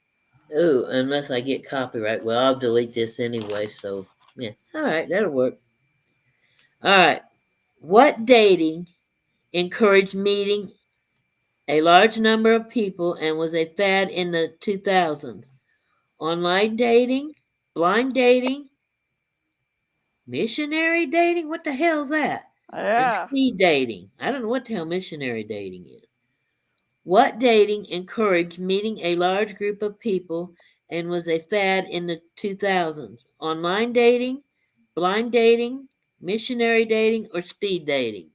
Speaker 1: Oh, unless I get copyright. Well, I'll delete this anyway. So yeah, all right, that'll work. All right. What dating encouraged meeting a large number of people and was a fad in the 2000s? Online dating, blind dating, missionary dating. What the hell's that? And
Speaker 2: Yeah.
Speaker 1: speed dating. I don't know what the hell missionary dating is. What dating encouraged meeting a large group of people and was a fad in the 2000s? Online dating, blind dating, missionary dating, or speed dating?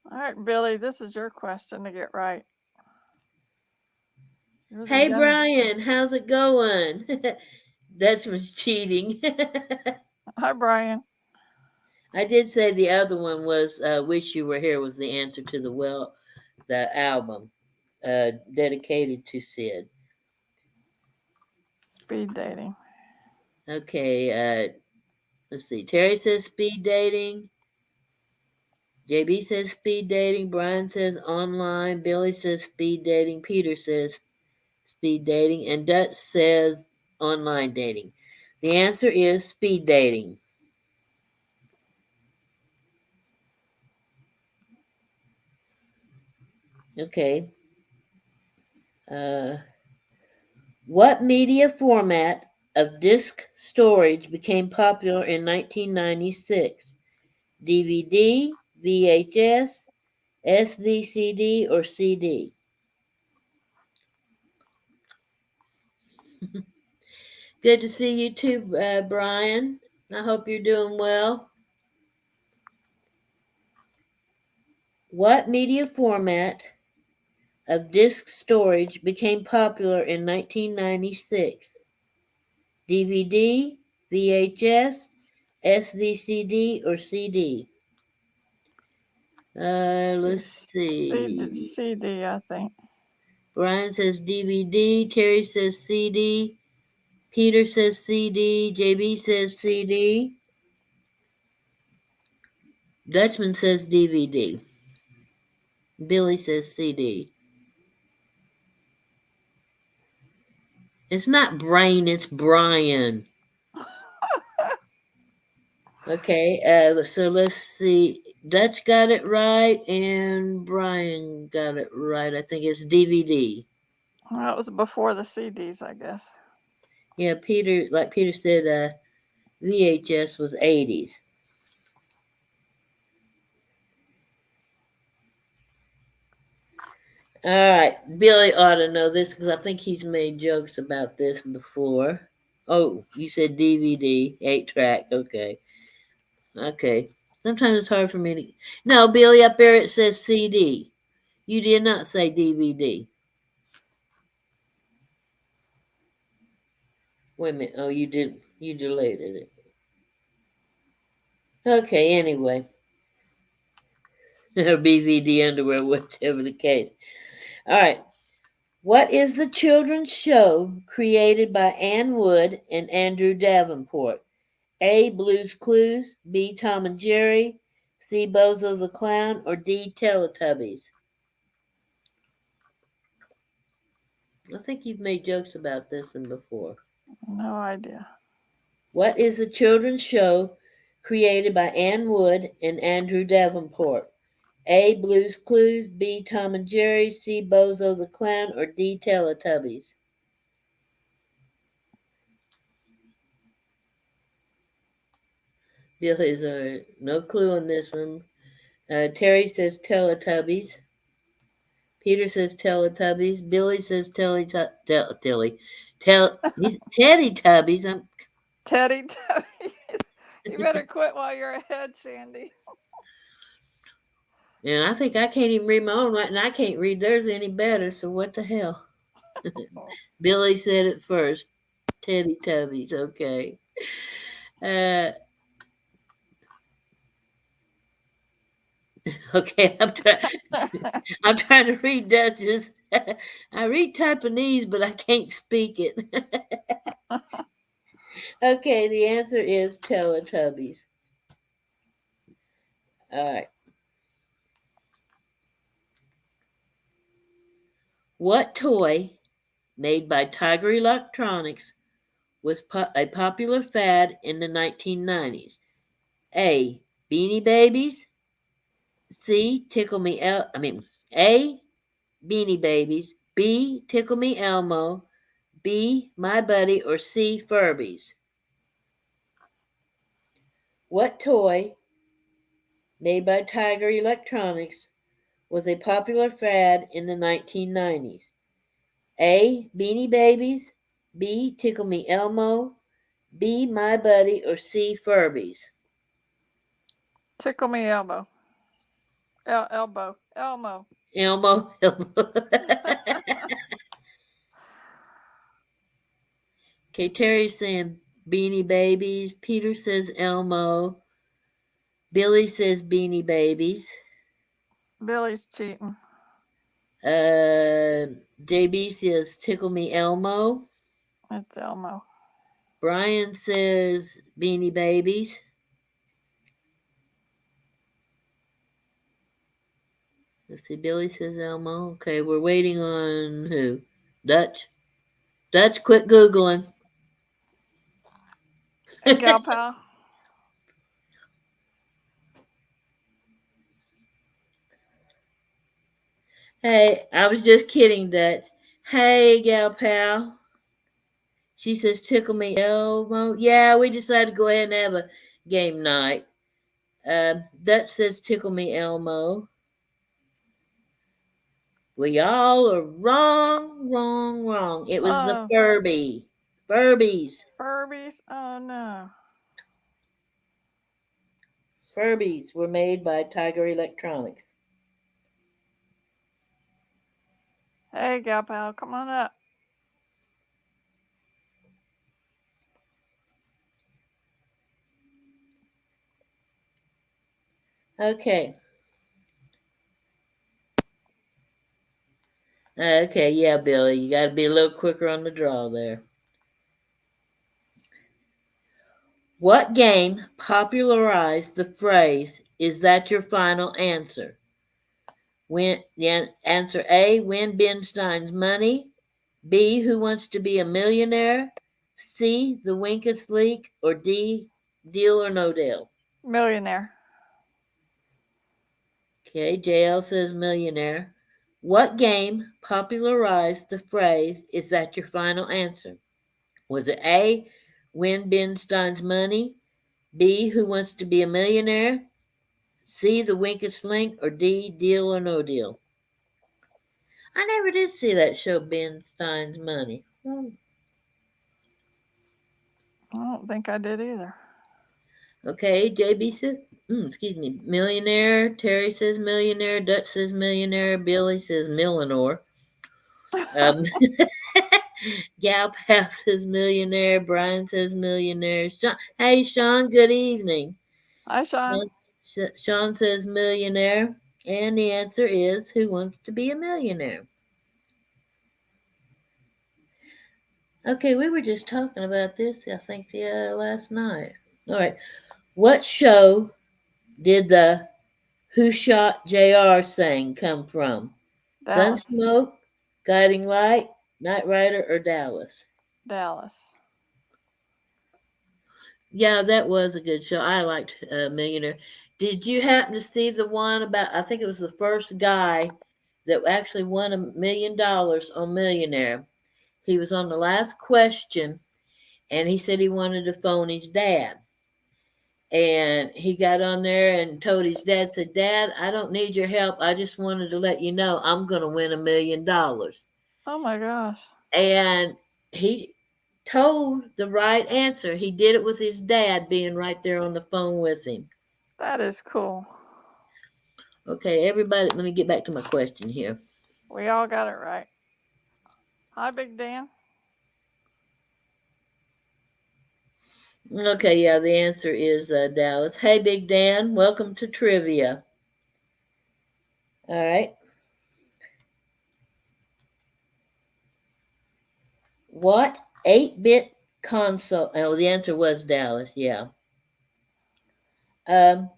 Speaker 2: All right, Billy, this is your question to get right. You're the
Speaker 1: Hey
Speaker 2: young.
Speaker 1: Brian, how's it going? That was cheating.
Speaker 2: Hi, Brian.
Speaker 1: I did say the other one was "Wish You Were Here" was the answer to the album dedicated to Sid.
Speaker 2: Speed dating.
Speaker 1: Okay, let's see. Terry says speed dating. JB says speed dating. Brian says online. Billy says speed dating. Peter says speed dating. And Dutch says online dating. The answer is speed dating. Okay. Uh, what media format of disk storage became popular in 1996? DVD, VHS, SVCD, or CD? Good to see you too, Brian. I hope you're doing well. What media format of disk storage became popular in 1996? DVD, VHS, SVCD, or CD? Let's see.
Speaker 2: CD, I think.
Speaker 1: Brian says DVD. Terry says CD. Peter says CD. JB says CD. Dutchman says DVD. Billy says CD. It's not Brain, it's Brian. Okay, so let's see. Dutch got it right, and Brian got it right. I think it's DVD.
Speaker 2: Well, it was before the CDs, I guess.
Speaker 1: Yeah, Peter, like Peter said, VHS was 80s. All right, Billy ought to know this because I think he's made jokes about this before. Oh, you said DVD, 8 track. Okay. Okay. Sometimes it's hard for me to. No, Billy, up there it says CD. You did not say DVD. Wait a minute. Oh, you did. You deleted it. Okay, anyway. Or BVD underwear, whatever the case. All right. What is the children's show created by Ann Wood and Andrew Davenport? A. Blue's Clues. B. Tom and Jerry. C. Bozo the Clown. Or D. Teletubbies? I think you've made jokes about this one before.
Speaker 2: No idea.
Speaker 1: What is the children's show created by Ann Wood and Andrew Davenport? A. Blue's Clues. B. Tom and Jerry. C. Bozo the Clown. Or D. Teletubbies? Billy's no clue on this one. Terry says Teletubbies. Peter says Teletubbies. Billy says Teddy Tubbies.
Speaker 2: Teddy Tubbies. You better quit while you're ahead, Shandy.
Speaker 1: And I think I can't even read my own right, and I can't read theirs any better. So what the hell? Billy said it first. Teddy Tubbies. Okay. Uh, okay. I'm trying to read Dutch's. I read Taiwanese, but I can't speak it. Okay, the answer is Teletubbies. All right. What toy made by Tiger Electronics was a popular fad in the 1990s? A. Beanie Babies. C. Tickle Me I mean, A. Beanie Babies. B. Tickle Me Elmo. B. My Buddy. Or C. Furbies. What toy made by Tiger Electronics was a popular fad in the 1990s? A. Beanie Babies. B. Tickle Me Elmo. B. My Buddy. Or C. Furbies.
Speaker 2: Tickle me elbow. Elbow. Elmo.
Speaker 1: Elmo. Elmo. Okay, Terry's saying Beanie Babies. Peter says Elmo. Billy says Beanie Babies.
Speaker 2: Billy's cheating.
Speaker 1: Uh, JB says Tickle Me Elmo.
Speaker 2: It's Elmo.
Speaker 1: Brian says Beanie Babies. Let's see. Billy says Elmo. Okay, we're waiting on who? Dutch. Dutch, quit googling.
Speaker 2: Hey, gal pal.
Speaker 1: Hey, I was just kidding, Dutch. Hey, gal pal. She says tickle me Elmo. Yeah, we decided to go ahead and have a game night. Dutch says tickle me Elmo. Well, y'all are wrong, wrong, wrong. It was the
Speaker 2: Oh,
Speaker 1: Furby. Furbies.
Speaker 2: Furbies. Oh no.
Speaker 1: Furbies were made by Tiger Electronics.
Speaker 2: Hey, gal pal, come on up.
Speaker 1: Okay. Okay, yeah, Billy, you got to be a little quicker on the draw there. What game popularized the phrase, is that your final answer? Answer A, win Ben Stein's money. B, who wants to be a millionaire? C, the Winkest Leak? Or D, deal or no deal?
Speaker 2: Millionaire.
Speaker 1: Okay, JL says millionaire. What game popularized the phrase, is that your final answer? Was it A, win Ben Stein's money? B, who wants to be a millionaire? C, the Winkest Link? Or D, deal or no deal? I never did see that show, Ben Stein's money.
Speaker 2: I don't think I did either.
Speaker 1: Okay, JB says, excuse me, millionaire. Terry says millionaire. Dutch says millionaire. Billy says millionaire. Um, Gal Pal says millionaire. Brian says millionaire. Hey, Sean, good evening.
Speaker 2: Hi, Sean.
Speaker 1: Sean, Sean says millionaire. And the answer is, who wants to be a millionaire? Okay, we were just talking about this, I think, the last night. All right. What show did the Who Shot JR saying come from?
Speaker 2: Dallas.
Speaker 1: Gunsmoke, Guiding Light, Knight Rider, or Dallas?
Speaker 2: Dallas.
Speaker 1: Yeah, that was a good show. I liked Millionaire. Did you happen to see the one about, I think it was the first guy that actually won $1 million on Millionaire? He was on the last question and he said he wanted to phone his dad. And he got on there and told his dad, said, Dad, I don't need your help. I just wanted to let you know I'm going to win $1 million.
Speaker 2: Oh my gosh.
Speaker 1: And he told the right answer. He did it with his dad being right there on the phone with him.
Speaker 2: That is cool.
Speaker 1: Okay, everybody, let me get back to my question here.
Speaker 2: We all got it right. Hi, Big Dan.
Speaker 1: Okay, yeah, the answer is Dallas. Hey, Big Dan, welcome to trivia. All right. What 8-bit console? Oh, the answer was Dallas, yeah. Um,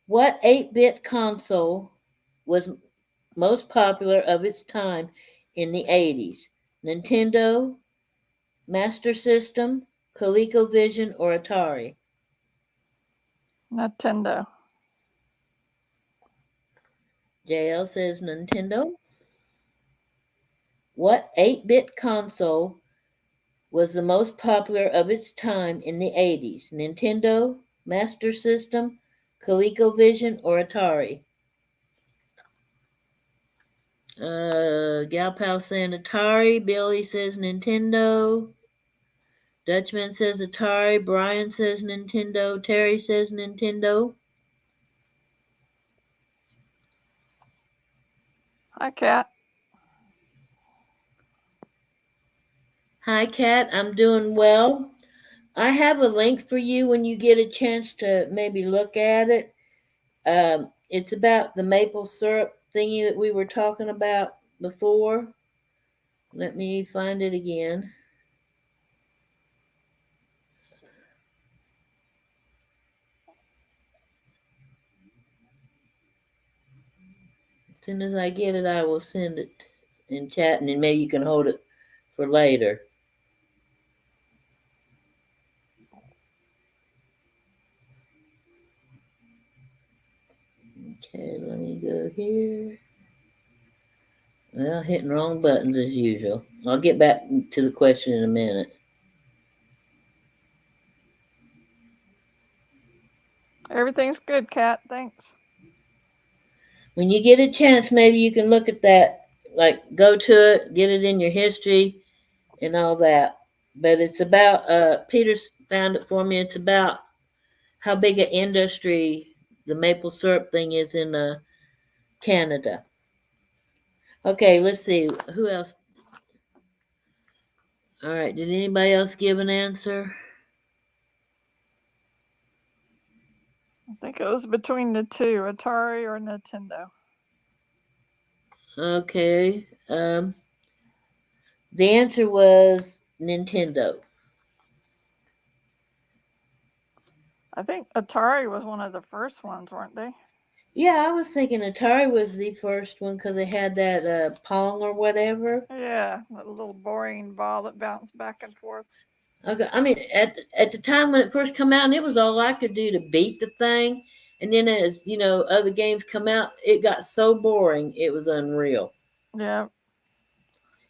Speaker 1: what 8-bit console was most popular of its time in the 80s? Nintendo, Master System, ColecoVision, or Atari?
Speaker 2: Nintendo.
Speaker 1: JL says Nintendo. What 8-bit console was the most popular of its time in the 80s? Nintendo, Master System, ColecoVision, or Atari? Gal Pal saying Atari. Billy says Nintendo. Dutchman says Atari. Brian says Nintendo. Terry says Nintendo.
Speaker 2: Hi, Cat.
Speaker 1: Hi, Kat. I'm doing well. I have a link for you when you get a chance to maybe look at it. It's about the maple syrup thingy that we were talking about before. Let me find it again. As soon as I get it, I will send it in chat, and then maybe you can hold it for later. Okay, let me go here. Well, hitting wrong buttons as usual. I'll get back to the question in a minute.
Speaker 2: Everything's good, Cat. Thanks.
Speaker 1: When you get a chance, maybe you can look at that. Like, go to it, get it in your history, and all that. But it's about, Peter's found it for me. It's about how big an industry the maple syrup thing is in Canada. Okay, let's see. Who else? All right, did anybody else give an answer?
Speaker 2: I think it was between the two, Atari or Nintendo.
Speaker 1: Okay. The answer was Nintendo.
Speaker 2: I think Atari was one of the first ones, weren't they?
Speaker 1: Yeah, I was thinking Atari was the first one because they had that Pong or whatever.
Speaker 2: Yeah, that little boring ball that bounced back and forth.
Speaker 1: Okay, I mean, at the time when it first come out, and it was all I could do to beat the thing. And then as other games come out, it got so boring, it was unreal.
Speaker 2: Yeah.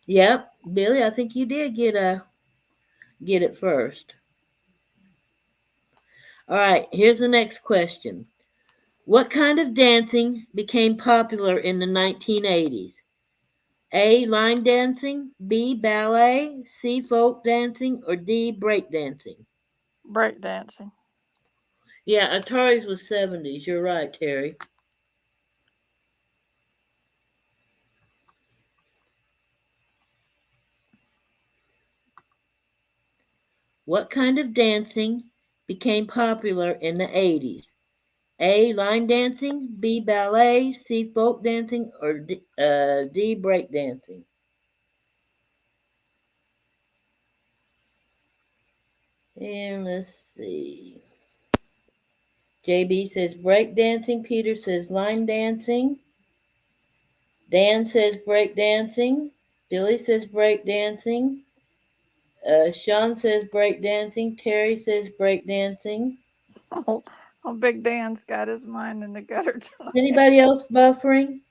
Speaker 1: Yep, Billy, I think you did get it first. All right, here's the next question. What kind of dancing became popular in the 1980s? A. Line dancing, B. Ballet, C. Folk dancing, or D. Break dancing?
Speaker 2: Breakdancing.
Speaker 1: Yeah, Atari's was 70s. You're right, Terry. What kind of dancing became popular in the 80s? A. Line dancing, B. Ballet, C. Folk dancing, or D. Break dancing? And let's see. JB says break dancing. Peter says line dancing. Dan says break dancing. Billy says break dancing. Sean says break dancing. Terry says break dancing.
Speaker 2: Oh, Big Dan's got his mind in the gutter tonight.
Speaker 1: Anybody else buffering?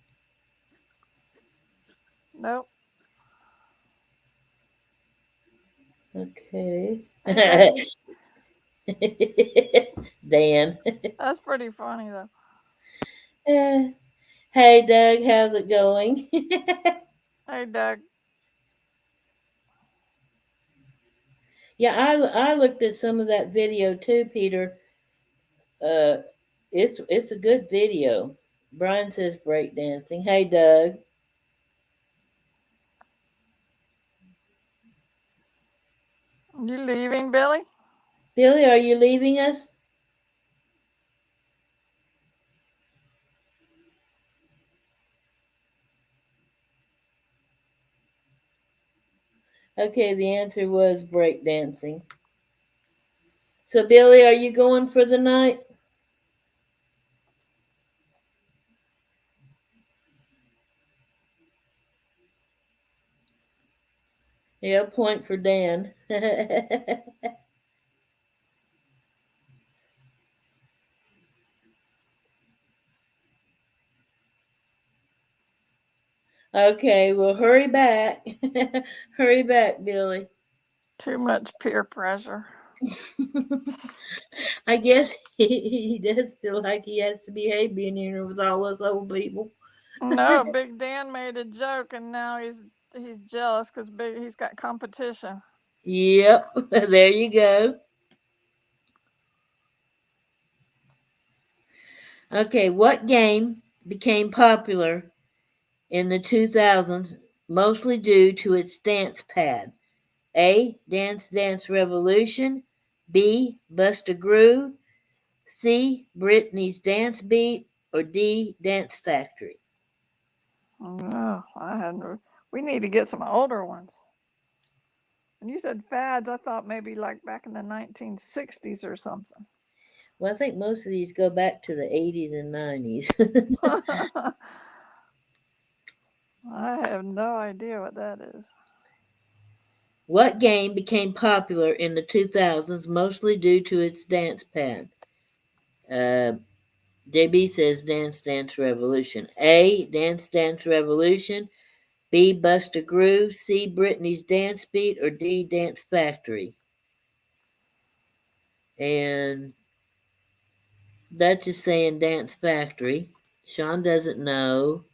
Speaker 2: Nope.
Speaker 1: Okay.
Speaker 2: Hey, Dougie.
Speaker 1: Dan.
Speaker 2: That's pretty funny, though.
Speaker 1: Hey, Doug, how's it going?
Speaker 2: Hey, Doug.
Speaker 1: Yeah, I looked at some of that video too, Peter. Uh, it's a good video. Brian says breakdancing. Hey, Doug.
Speaker 2: You leaving, Billy?
Speaker 1: Billy, are you leaving us? Okay, the answer was breakdancing. So, Billy, are you going for the night? Yeah, point for Dan. Okay, well, hurry back. Hurry back, Billy.
Speaker 2: Too much peer pressure.
Speaker 1: I guess he does feel like he has to behave being here with all us old people.
Speaker 2: No, Big Dan made a joke, and now he's jealous because he's got competition.
Speaker 1: Yep, there you go. Okay, what game became popular in the 2000s mostly due to its dance pad? A. Dance Dance Revolution. B. Busta Groove. C. Britney's Dance Beat. Or D. Dance Factory.
Speaker 2: No, I hadn't. We need to get some older ones. When you said fads, I thought maybe like back in the 1960s or something.
Speaker 1: Well, I think most of these go back to the 80s and 90s.
Speaker 2: I have no idea what that is.
Speaker 1: What game became popular in the 2000s mostly due to its dance pad? Uh, JB says Dance Dance Revolution. A. Dance Dance Revolution. B. Buster Groove. C. Britney's Dance Beat. Or D. Dance Factory. And Dutch is saying Dance Factory. Sean doesn't know.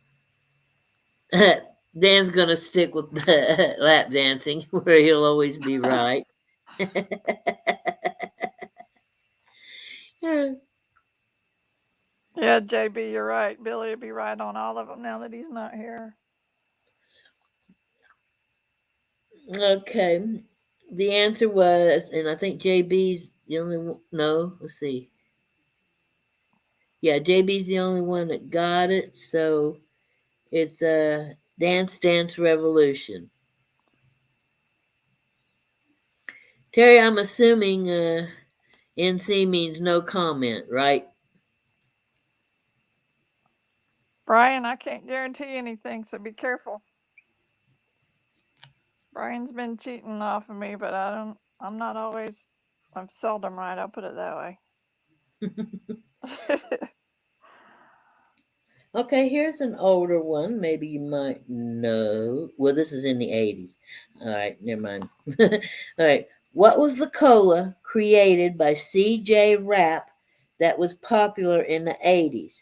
Speaker 1: Dan's gonna stick with the lap dancing, where he'll always be right.
Speaker 2: Yeah, JB, you're right. Billy would be right on all of them now that he's not here.
Speaker 1: Okay. The answer was, and I think JB's the only one. No, let's see. Yeah, JB's the only one that got it. So it's a Dance Dance Revolution. Terry, I'm assuming NC means no comment, right?
Speaker 2: Brian, I can't guarantee anything, so be careful. Brian's been cheating off of me, but I'm not always. I'm seldom right. I'll put it that way.
Speaker 1: Okay, here's an older one. Maybe you might know. Well, this is in the 80s. All right, never mind. All right. What was the cola created by CJ Rapp that was popular in the 80s?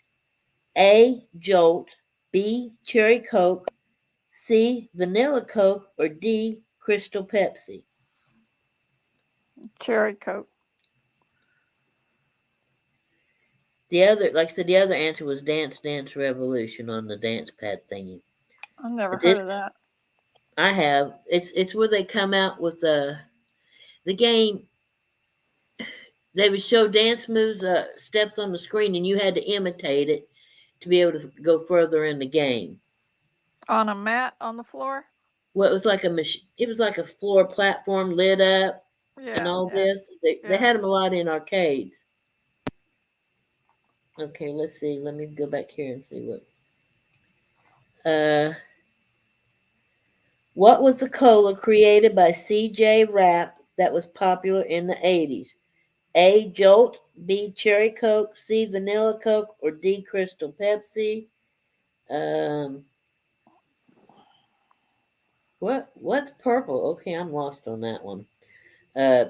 Speaker 1: A. Jolt. B. Cherry Coke. C. Vanilla Coke. Or D. Crystal Pepsi.
Speaker 2: Cherry Coke.
Speaker 1: The other, like I said, the other answer was Dance Dance Revolution on the dance pad thingy.
Speaker 2: I've never
Speaker 1: But
Speaker 2: heard
Speaker 1: this
Speaker 2: of that.
Speaker 1: I have. It's where they come out with the game. They would show dance moves, steps on the screen, and you had to imitate it to be able to go further in the game.
Speaker 2: On a mat on the floor.
Speaker 1: Well, it was like it was like a floor platform lit up and
Speaker 2: Yeah,
Speaker 1: all
Speaker 2: yeah,
Speaker 1: this. They
Speaker 2: yeah.
Speaker 1: had them a lot in arcades. Okay, let's see. Let me go back here and see uh what was the cola created by CJ Rapp that was popular in the 80s? A. Jolt. B. Cherry Coke. C. Vanilla Coke. Or D. Crystal Pepsi. Um, what's purple? Okay, I'm lost on that one.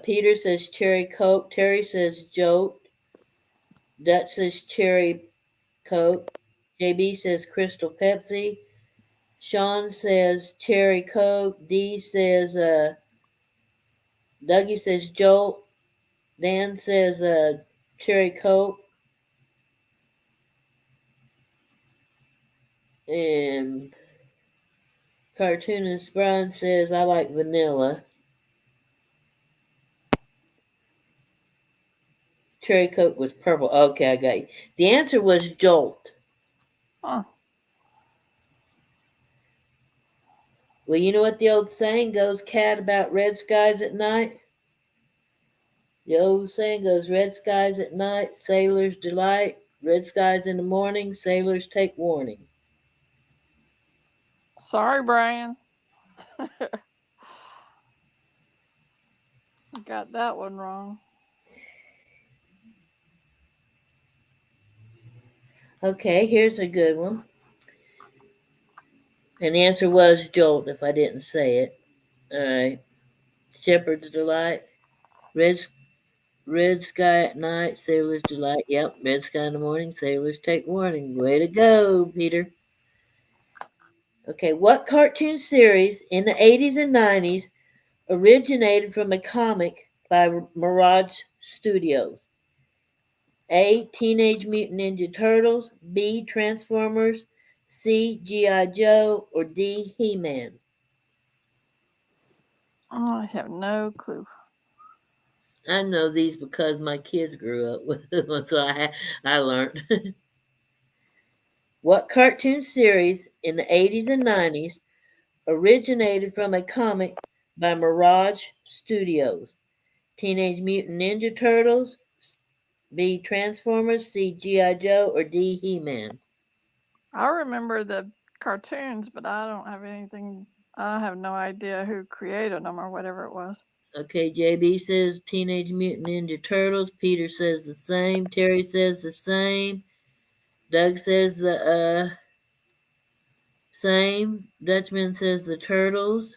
Speaker 1: Peter says Cherry Coke. Terry says Jolt. Dutch says Cherry Coke. JB says Crystal Pepsi. Sean says Cherry Coke. D says Dougie says Jolt. Dan says Cherry Coke. And Cartoonist Brian says I like vanilla. Cherry Coke was purple. Okay, I got you. The answer was Jolt.
Speaker 2: Huh.
Speaker 1: Well, you know what the old saying goes, cat, about red skies at night? The old saying goes, red skies at night, sailors delight. Red skies in the morning, sailors take warning.
Speaker 2: Sorry, Brian. Got that one wrong.
Speaker 1: Okay, here's a good one. And the answer was Jolt if I didn't say it. All right. Shepherd's delight. Red, red sky at night, sailors delight. Yep, red sky in the morning, sailors take warning. Way to go, Peter. Okay, what cartoon series in the 80s and 90s originated from a comic by Mirage Studios? A. Teenage Mutant Ninja Turtles. B. Transformers. C. G.I. Joe. Or D. He Man.
Speaker 2: Oh, I have no clue.
Speaker 1: I know these because my kids grew up with them, so I learned. What cartoon series in the 80s and 90s originated from a comic by Mirage Studios? Teenage Mutant Ninja Turtles, B. Transformers, C. G.I. Joe, or D. He Man?
Speaker 2: I remember the cartoons, but I don't have anything. I have no idea who created them or whatever it was.
Speaker 1: Okay, JB says Teenage Mutant Ninja Turtles. Peter says the same. Terry says the same. Doug says the same. Dutchman says the Turtles.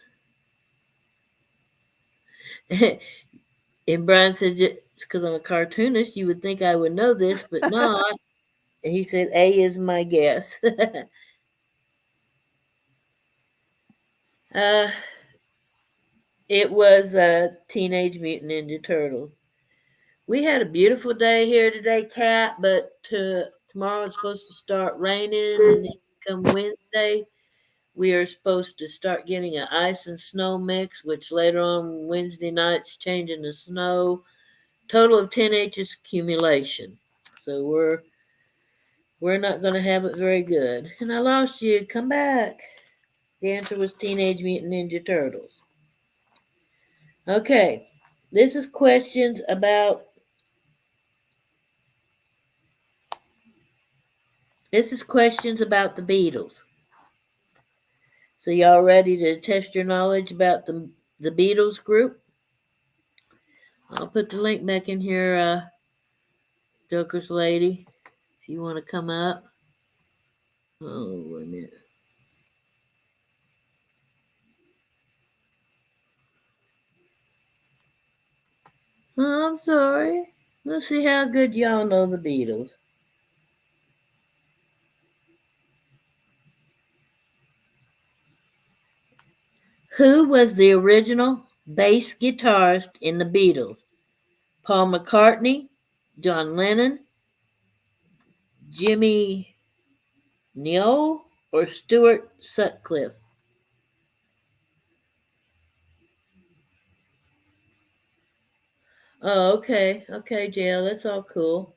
Speaker 1: And Brian said, just because I'm a cartoonist, you would think I would know this, but not. He said, A is my guess. uh, it was Teenage Mutant Ninja Turtles. We had a beautiful day here today, Kat, but tomorrow it's supposed to start raining, and then come Wednesday, we are supposed to start getting an ice and snow mix, which later on Wednesday night's changing to snow. Total of 10 inches accumulation. So we're not going to have it very good. And I lost you. Come back. The answer was Teenage Mutant Ninja Turtles. Okay. This is questions about the Beatles. So y'all ready to test your knowledge about the Beatles group? I'll put the link back in here, Joker's lady, if you want to come up. Oh, wait a minute. Oh, I'm sorry. Let's see how good y'all know the Beatles. Who was the original bass guitarist in the Beatles? Paul McCartney, John Lennon, Jimmy Neal, or Stuart Sutcliffe? Oh, okay. Okay, Jill, that's all cool.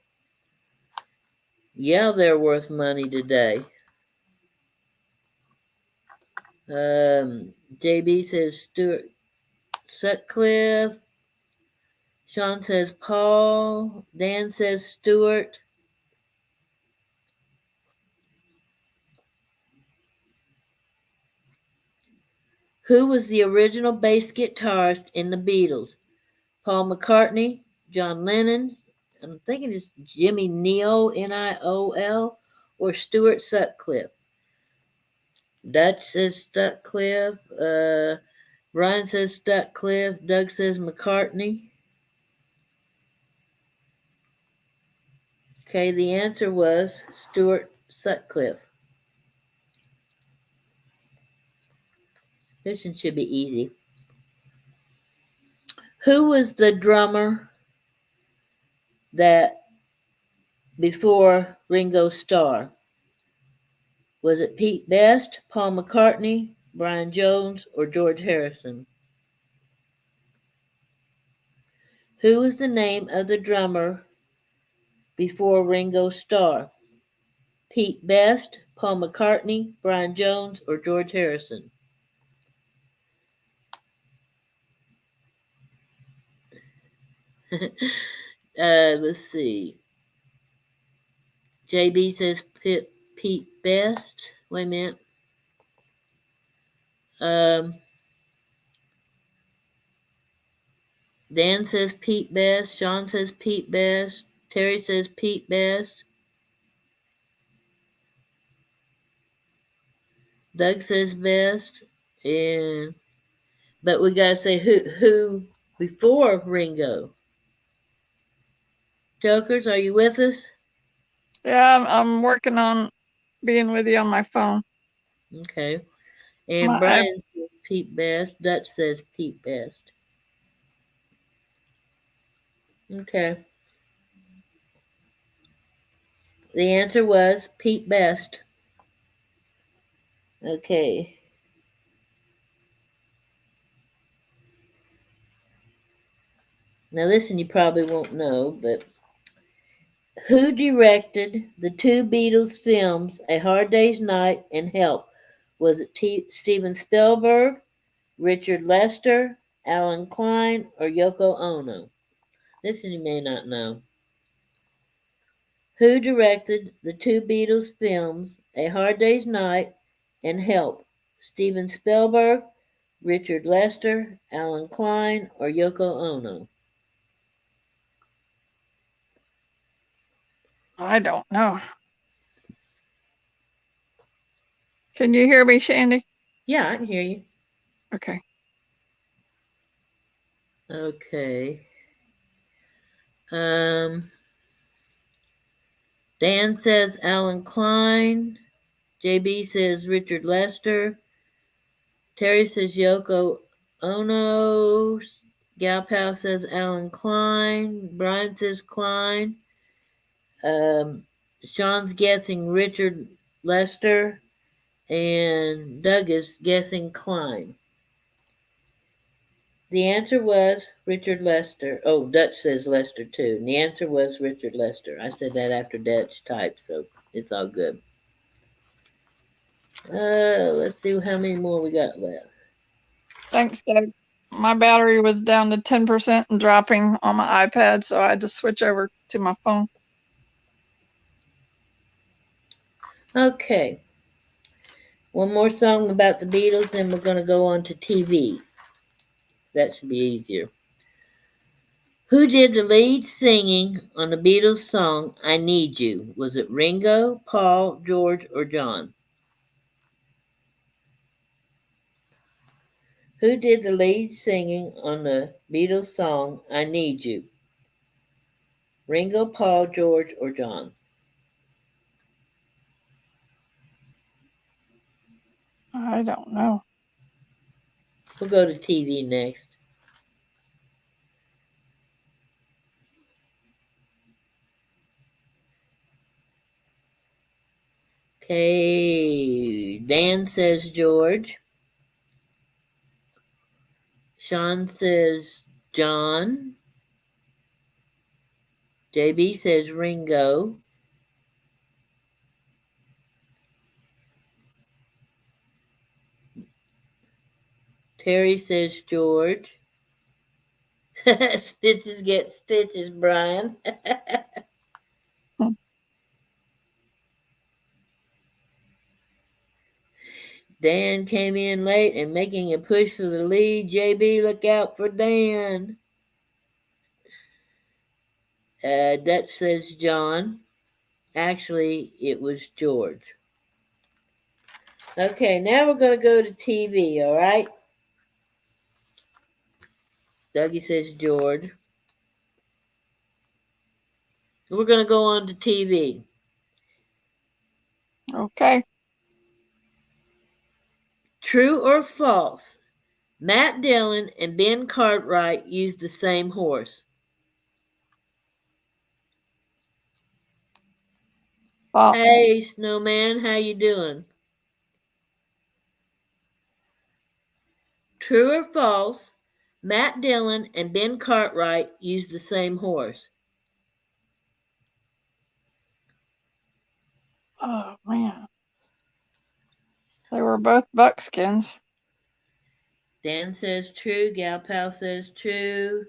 Speaker 1: Yeah, they're worth money today. JB says Stuart Sutcliffe. Sean says Paul. Dan says Stuart. Who was the original bass guitarist in the Beatles? Paul McCartney, John Lennon, I'm thinking it's Jimmy Neal, Niol, or Stuart Sutcliffe. Dutch says Sutcliffe. Brian says Sutcliffe. Doug says McCartney. Okay, the answer was Stuart Sutcliffe. This one should be easy. Who was the drummer that before Ringo Starr? Was it Pete Best, Paul McCartney, Brian Jones, or George Harrison? Who was the name of the drummer before Ringo Starr? Pete Best, Paul McCartney, Brian Jones, or George Harrison? Let's see. JB says Pete Best. Wait a minute. Um, Dan says Pete Best. Sean says Pete Best. Terry says Pete Best. Doug says Best. And but we gotta say who before Ringo. Jokers, are you with us?
Speaker 2: Yeah, I'm working on being with you on my phone.
Speaker 1: Okay. And
Speaker 2: My app.
Speaker 1: Brian says Pete Best. Dutch says Pete Best. Okay. The answer was Pete Best. Okay. Now this one you probably won't know, but who directed the two Beatles films, A Hard Day's Night and Help? Was it Steven Spielberg, Richard Lester, Alan Klein, or Yoko Ono? This one you may not know. Who directed the two Beatles films, A Hard Day's Night and Help? Steven Spielberg, Richard Lester, Alan Klein, or Yoko Ono?
Speaker 2: I don't know. Can you hear me, Shandy?
Speaker 1: Yeah, I can hear you.
Speaker 2: Okay.
Speaker 1: Okay. Um, Dan says Alan Klein. JB says Richard Lester. Terry says Yoko Ono. Gal Pal says Alan Klein. Brian says Klein. Um, Sean's guessing Richard Lester. And Doug is guessing Klein. The answer was Richard Lester. Oh, Dutch says Lester too. And the answer was Richard Lester. I said that after Dutch typed, so it's all good. Let's see how many more we got left.
Speaker 2: Thanks, Doug. My battery was down to 10% and dropping on my iPad, so I had to switch over to my phone.
Speaker 1: Okay. One more song about the Beatles, then we're going to go on to TV. That should be easier. Who did the lead singing on the Beatles song I Need You? Was it Ringo, Paul, George, or John? Who did the lead singing on the Beatles song I Need You? Ringo, Paul, George, or John?
Speaker 2: I don't know.
Speaker 1: We'll go to TV next. Okay, Dan says George. Sean says John. JB says Ringo. Terry says George. Stitches get stitches, Brian.
Speaker 2: Hmm.
Speaker 1: Dan came in late and making a push for the lead. JB, look out for Dan. Dutch says John. Actually, it was George. Okay, now we're going to go to TV, all right? Dougie says George. We're going to go on to TV.
Speaker 2: Okay.
Speaker 1: True or false? Matt Dillon and Ben Cartwright used the same horse.
Speaker 2: False.
Speaker 1: Hey, Snowman, how you doing? True or false? Matt Dillon and Ben Cartwright used the same horse.
Speaker 2: Oh, man. They were both buckskins.
Speaker 1: Dan says true. Gal Pal says true.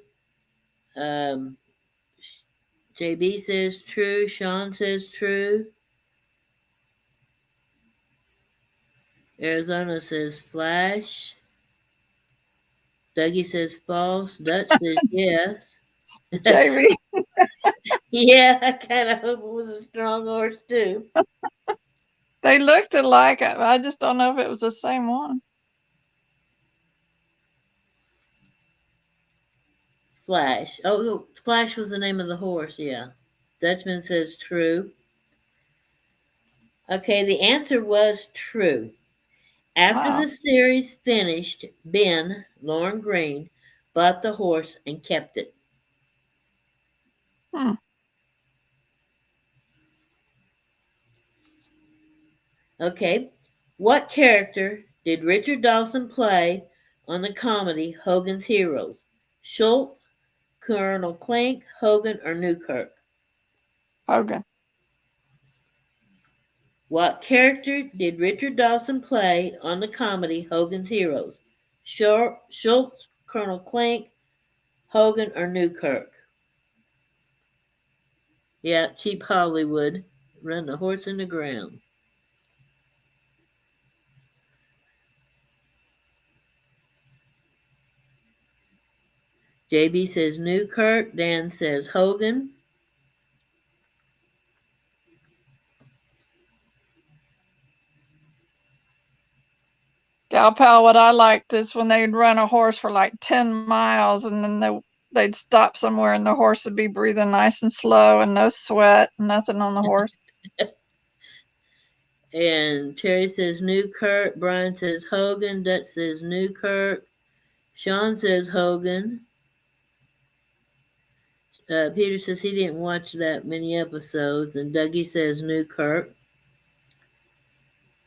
Speaker 1: Um, JB says true. Sean says true. Arizona says flash. Dougie says false. Dutch says yes.
Speaker 2: JV.
Speaker 1: Yeah, I kind of hope it was a strong horse too.
Speaker 2: They looked alike. I just don't know if it was the same one.
Speaker 1: Flash. Oh, Flash was the name of the horse, yeah. Dutchman says true. Okay, the answer was true. After
Speaker 2: Wow.
Speaker 1: the series finished, Ben, Lauren Green, bought the horse and kept it.
Speaker 2: Hmm.
Speaker 1: Okay, what character did Richard Dawson play on the comedy Hogan's Heroes? Schultz, Colonel Klink, Hogan, or Newkirk?
Speaker 2: Hogan.
Speaker 1: What character did Richard Dawson play on the comedy Hogan's Heroes? Schultz, Colonel Klink, Hogan, or Newkirk? Yeah, cheap Hollywood. Run the horse in the ground. JB says Newkirk. Dan says Hogan.
Speaker 2: Gal pal, what I liked is when they'd run a horse for like 10 miles and then they'd stop somewhere and the horse would be breathing nice and slow and no sweat, nothing on the horse.
Speaker 1: And Terry says Newkirk. Brian says Hogan. Dutch says Newkirk. Sean says Hogan. Peter says he didn't watch that many episodes. And Dougie says Newkirk.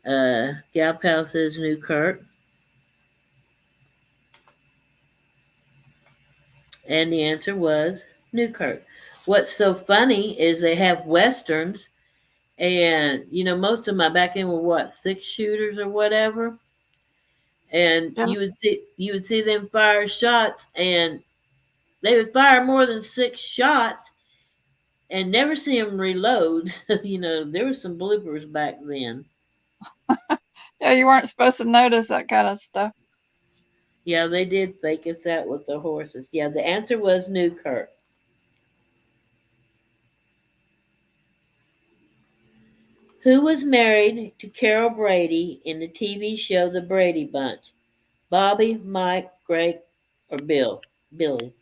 Speaker 1: Gal Pal says Newkirk. And the answer was Newkirk. What's so funny is they have westerns, and most of my back end were what, 6 shooters or whatever, and
Speaker 2: Yeah.
Speaker 1: you would see them fire shots, and they would fire more than 6 shots and never see them reload. So, there was some bloopers back then.
Speaker 2: Yeah, you weren't supposed to notice that kind of stuff.
Speaker 1: Yeah, they did fake us out with the horses. Yeah, the answer was Newkirk. Who was married to Carol Brady in the TV show The Brady Bunch? Bobby, Mike, Greg, or Bill? Billy.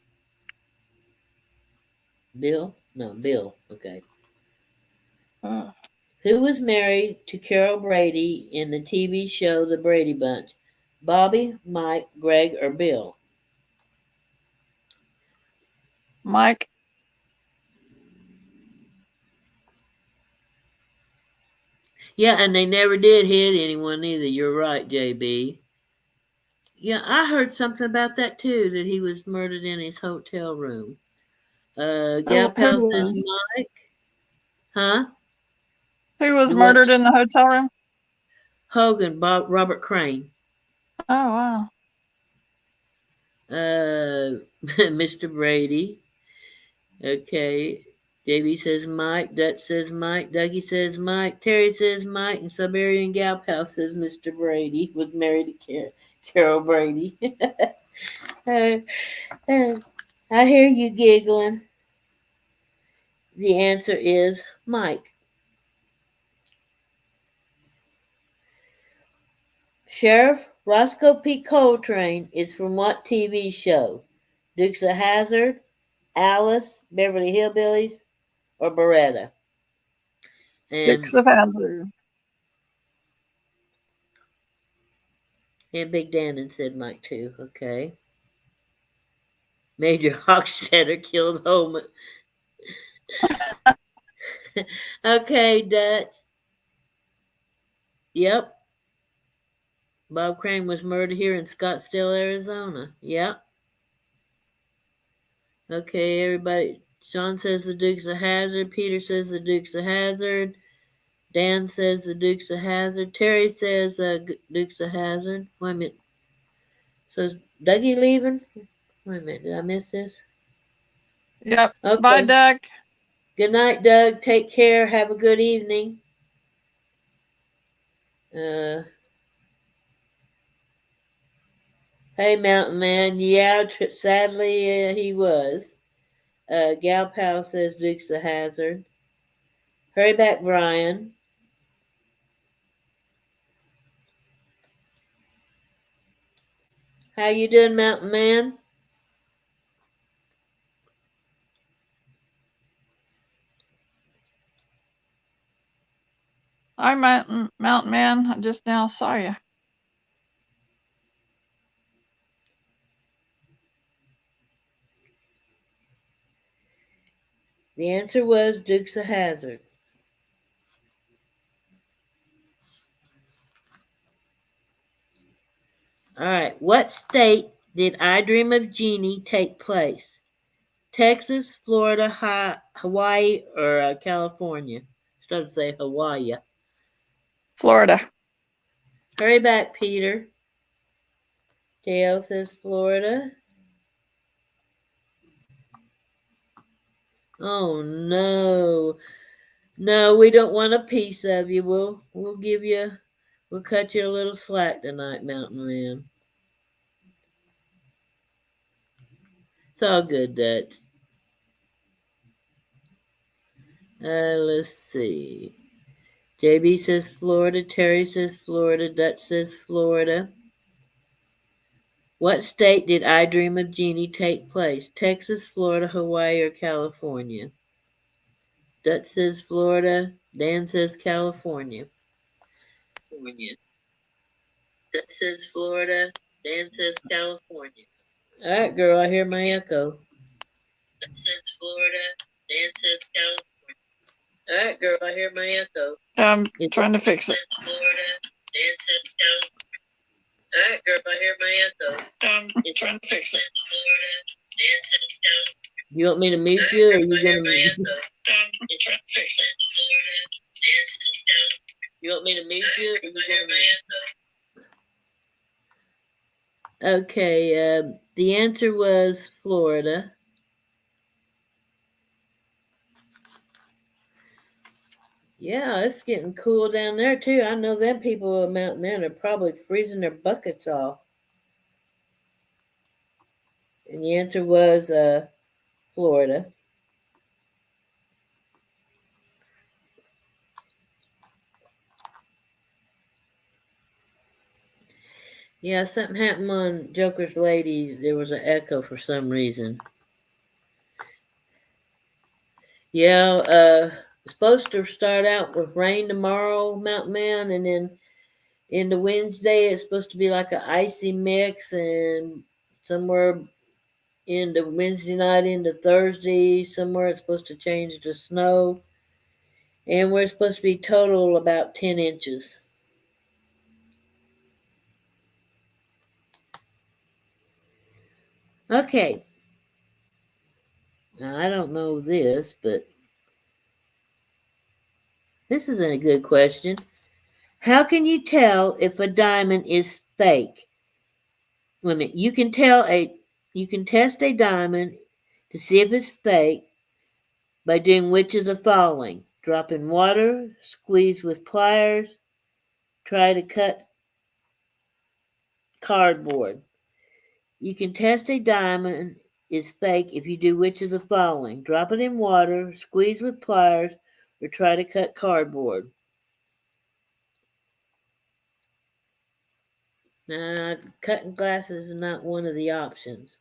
Speaker 1: Bill? No, Bill. Okay.
Speaker 2: Ugh.
Speaker 1: Who was married to Carol Brady in the TV show The Brady Bunch? Bobby, Mike, Greg, or Bill?
Speaker 2: Mike.
Speaker 1: Yeah, and they never did hit anyone either. You're right, JB. Yeah, I heard something about that too, that he was murdered in his hotel room. Gal
Speaker 2: Who
Speaker 1: Pal says
Speaker 2: was?
Speaker 1: Mike. Huh?
Speaker 2: Who was
Speaker 1: The what?
Speaker 2: murdered in the hotel room?
Speaker 1: Hogan, Robert Crane.
Speaker 2: Oh, wow.
Speaker 1: Mr. Brady. Okay. JB says Mike. Dutch says Mike. Dougie says Mike. Terry says Mike. And Siberian Gal Pal says Mr. Brady was married to Carol Brady. uh, uh, I hear you giggling. The answer is Mike. Sheriff Roscoe P. Coltrane is from what TV show? Dukes of Hazzard, Alice, Beverly Hillbillies, or Beretta?
Speaker 2: Dukes
Speaker 1: And
Speaker 2: of Hazzard.
Speaker 1: Big Dan said Mike too. Okay. Major Hochstetter killed Holman. Okay, Dutch. Yep. Bob Crane was murdered here in Scottsdale, Arizona. Yep. Okay, everybody. Sean says the Dukes of Hazzard. Peter says the Dukes of Hazzard. Dan says the Dukes of Hazzard. Terry says Dukes of Hazzard. Wait a minute. So is Dougie leaving? Wait a minute. Did I miss this?
Speaker 2: Yep. Bye,
Speaker 1: Okay.
Speaker 2: Doug.
Speaker 1: Good night, Doug. Take care. Have a good evening. Uh, hey, Mountain Man. Yeah, sadly he was. Gal Pal says Dukes of Hazzard. Hurry back, Brian. How you doing, Mountain Man?
Speaker 2: Hi, Mountain Man. I just now saw you.
Speaker 1: The answer was Dukes of Hazzard. All right. What state did I Dream of Jeannie take place? Texas, Florida, Hawaii, or California? Started to say Hawaii.
Speaker 2: Florida.
Speaker 1: Hurry back, Peter. Dale says Florida. Oh no. No, we don't want a piece of you. We'll cut you a little slack tonight, Mountain Man. It's all good, Dutch. Let's see. JB says Florida. Terry says Florida. Dutch says Florida. What state did I Dream of Jeannie take place? Texas, Florida, Hawaii, or California? Dutch says Florida. Dan says California. California. Dutch says Florida. Dan says California. All right, girl, I hear my echo. Dutch says Florida. Dan says California. All right, girl, I hear my echo.
Speaker 2: I'm trying to fix it.
Speaker 1: Says Florida. Dan says California. All right, girl, I hear my echo.
Speaker 2: I'm trying to fix it.
Speaker 1: Florida. Dan says California. You want me to mute you, or you gonna?
Speaker 2: I'm trying to fix it.
Speaker 1: You want me to mute you, or you gonna? Okay. The answer was Florida. Yeah, it's getting cool down there too. I know them people up mountain there are probably freezing their buckets off. And the answer was Florida. Yeah, something happened on Joker's Lady. There was an echo for some reason. Yeah, supposed to start out with rain tomorrow, Mountain Man, and then into Wednesday it's supposed to be like an icy mix, and somewhere into Wednesday night into Thursday, somewhere it's supposed to change to snow, and we're supposed to be total about 10 inches. Okay. Now, I don't know this, but this isn't a good question. How can you tell if a diamond is fake? Wait a minute. You can test a diamond to see if it's fake by doing which of the following: drop in water, squeeze with pliers, try to cut cardboard. You can test a diamond is fake if you do which of the following: drop it in water, squeeze with pliers, or try to cut cardboard. Now, cutting glasses is not one of the options.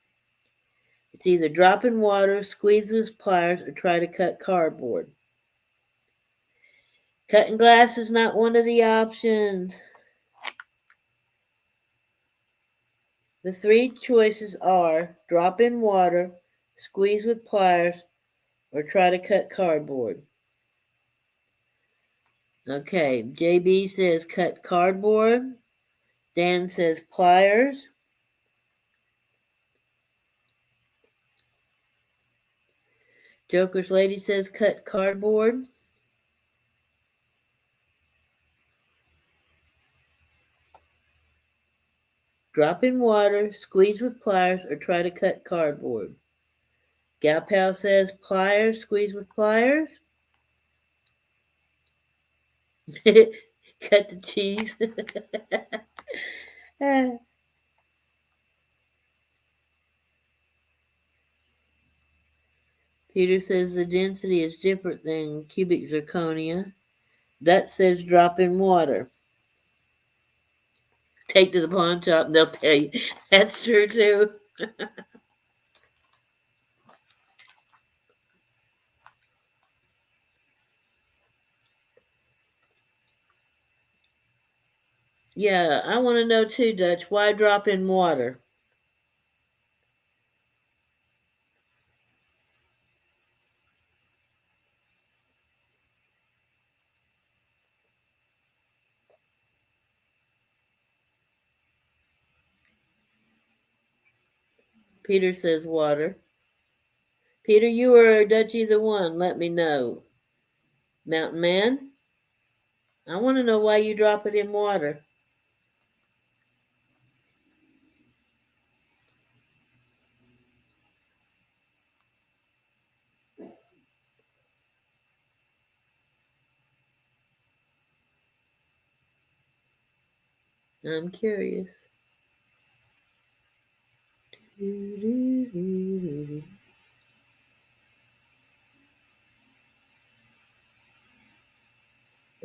Speaker 1: It's either drop in water, squeeze with pliers, or try to cut cardboard. Cutting glass is not one of the options. The three choices are drop in water, squeeze with pliers, or try to cut cardboard. Okay, JB says cut cardboard. Dan says pliers. Joker's Lady says cut cardboard. Drop in water, squeeze with pliers, or try to cut cardboard. Gal Pal says pliers, squeeze with pliers. Cut the cheese. Peter says the density is different than cubic zirconia. Dutch says drop in water. Take to the pawn shop and they'll tell you. That's true too. Yeah, I want to know too, Dutch. Why drop in water? Peter says water. Peter, you or Dutch, either one, let me know. Mountain Man, I want to know why you drop it in water. I'm curious.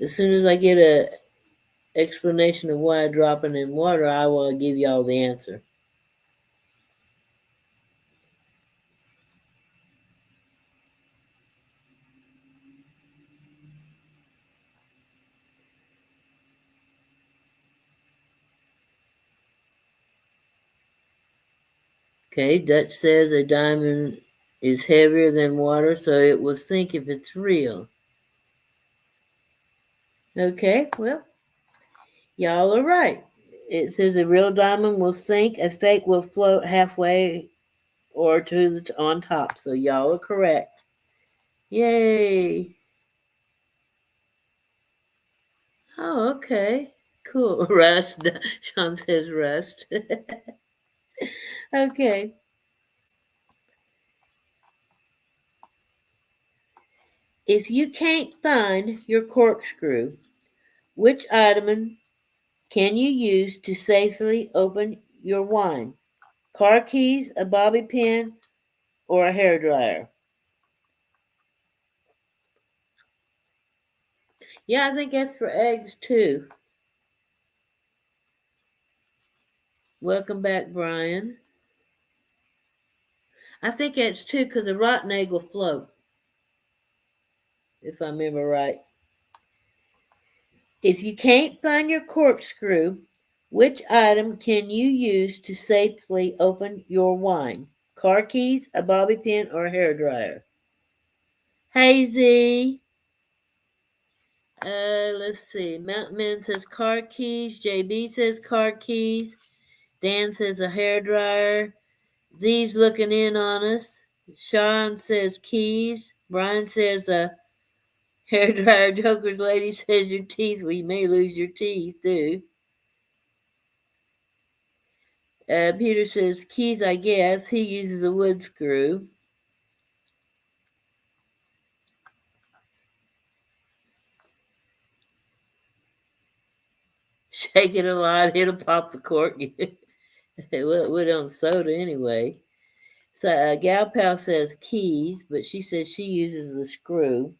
Speaker 1: As soon as I get a explanation of why I drop it in water, I will give y'all the answer. Okay, Dutch says a diamond is heavier than water, so it will sink if it's real. Okay, well, y'all are right. It says a real diamond will sink, a fake will float halfway or to the on top. So y'all are correct. Yay! Oh, okay. Cool. Rust. Sean says rust. Okay. If you can't find your corkscrew, which item can you use to safely open your wine? Car keys, a bobby pin, or a hair dryer? Yeah, I think that's for eggs too. Welcome back, Brian. I think that's too because a rotten egg will float, if I remember right. If you can't find your corkscrew, which item can you use to safely open your wine? Car keys, a bobby pin, or a hair dryer? Hazy. Let's see. Mountain Man says car keys. JB says car keys. Dan says a hair dryer. Z's looking in on us. Sean says keys. Brian says a hair dryer. Joker's lady says your teeth. Well, you may lose your teeth too. Peter says keys, I guess. He uses a wood screw. Shake it a lot, it'll pop the cork. Well, it would on soda anyway. So Gal Pal says keys, but she says she uses the screw.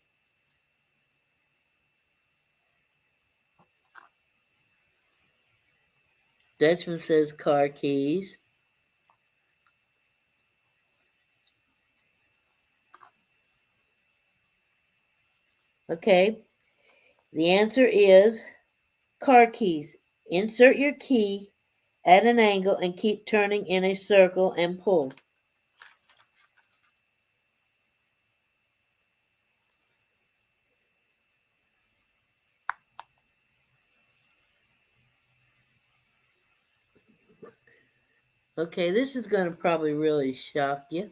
Speaker 1: Dutchman says car keys. Okay, the answer is car keys. Insert your key at an angle and keep turning in a circle and pull. Okay, this is going to probably really shock you.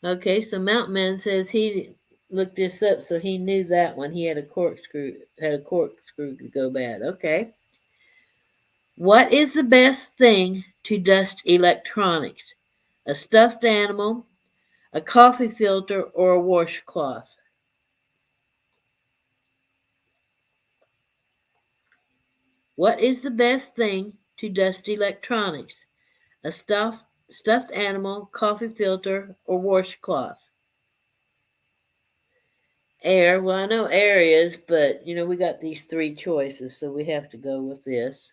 Speaker 1: Okay, so Mountain Man says he looked this up, so he knew that one. He had a corkscrew to go bad. Okay. What is the best thing to dust electronics? A stuffed animal, a coffee filter, or a washcloth? What is the best thing to dust electronics? A stuffed animal, coffee filter, or washcloth? Air. Well, I know air is, but we got these three choices, so we have to go with this.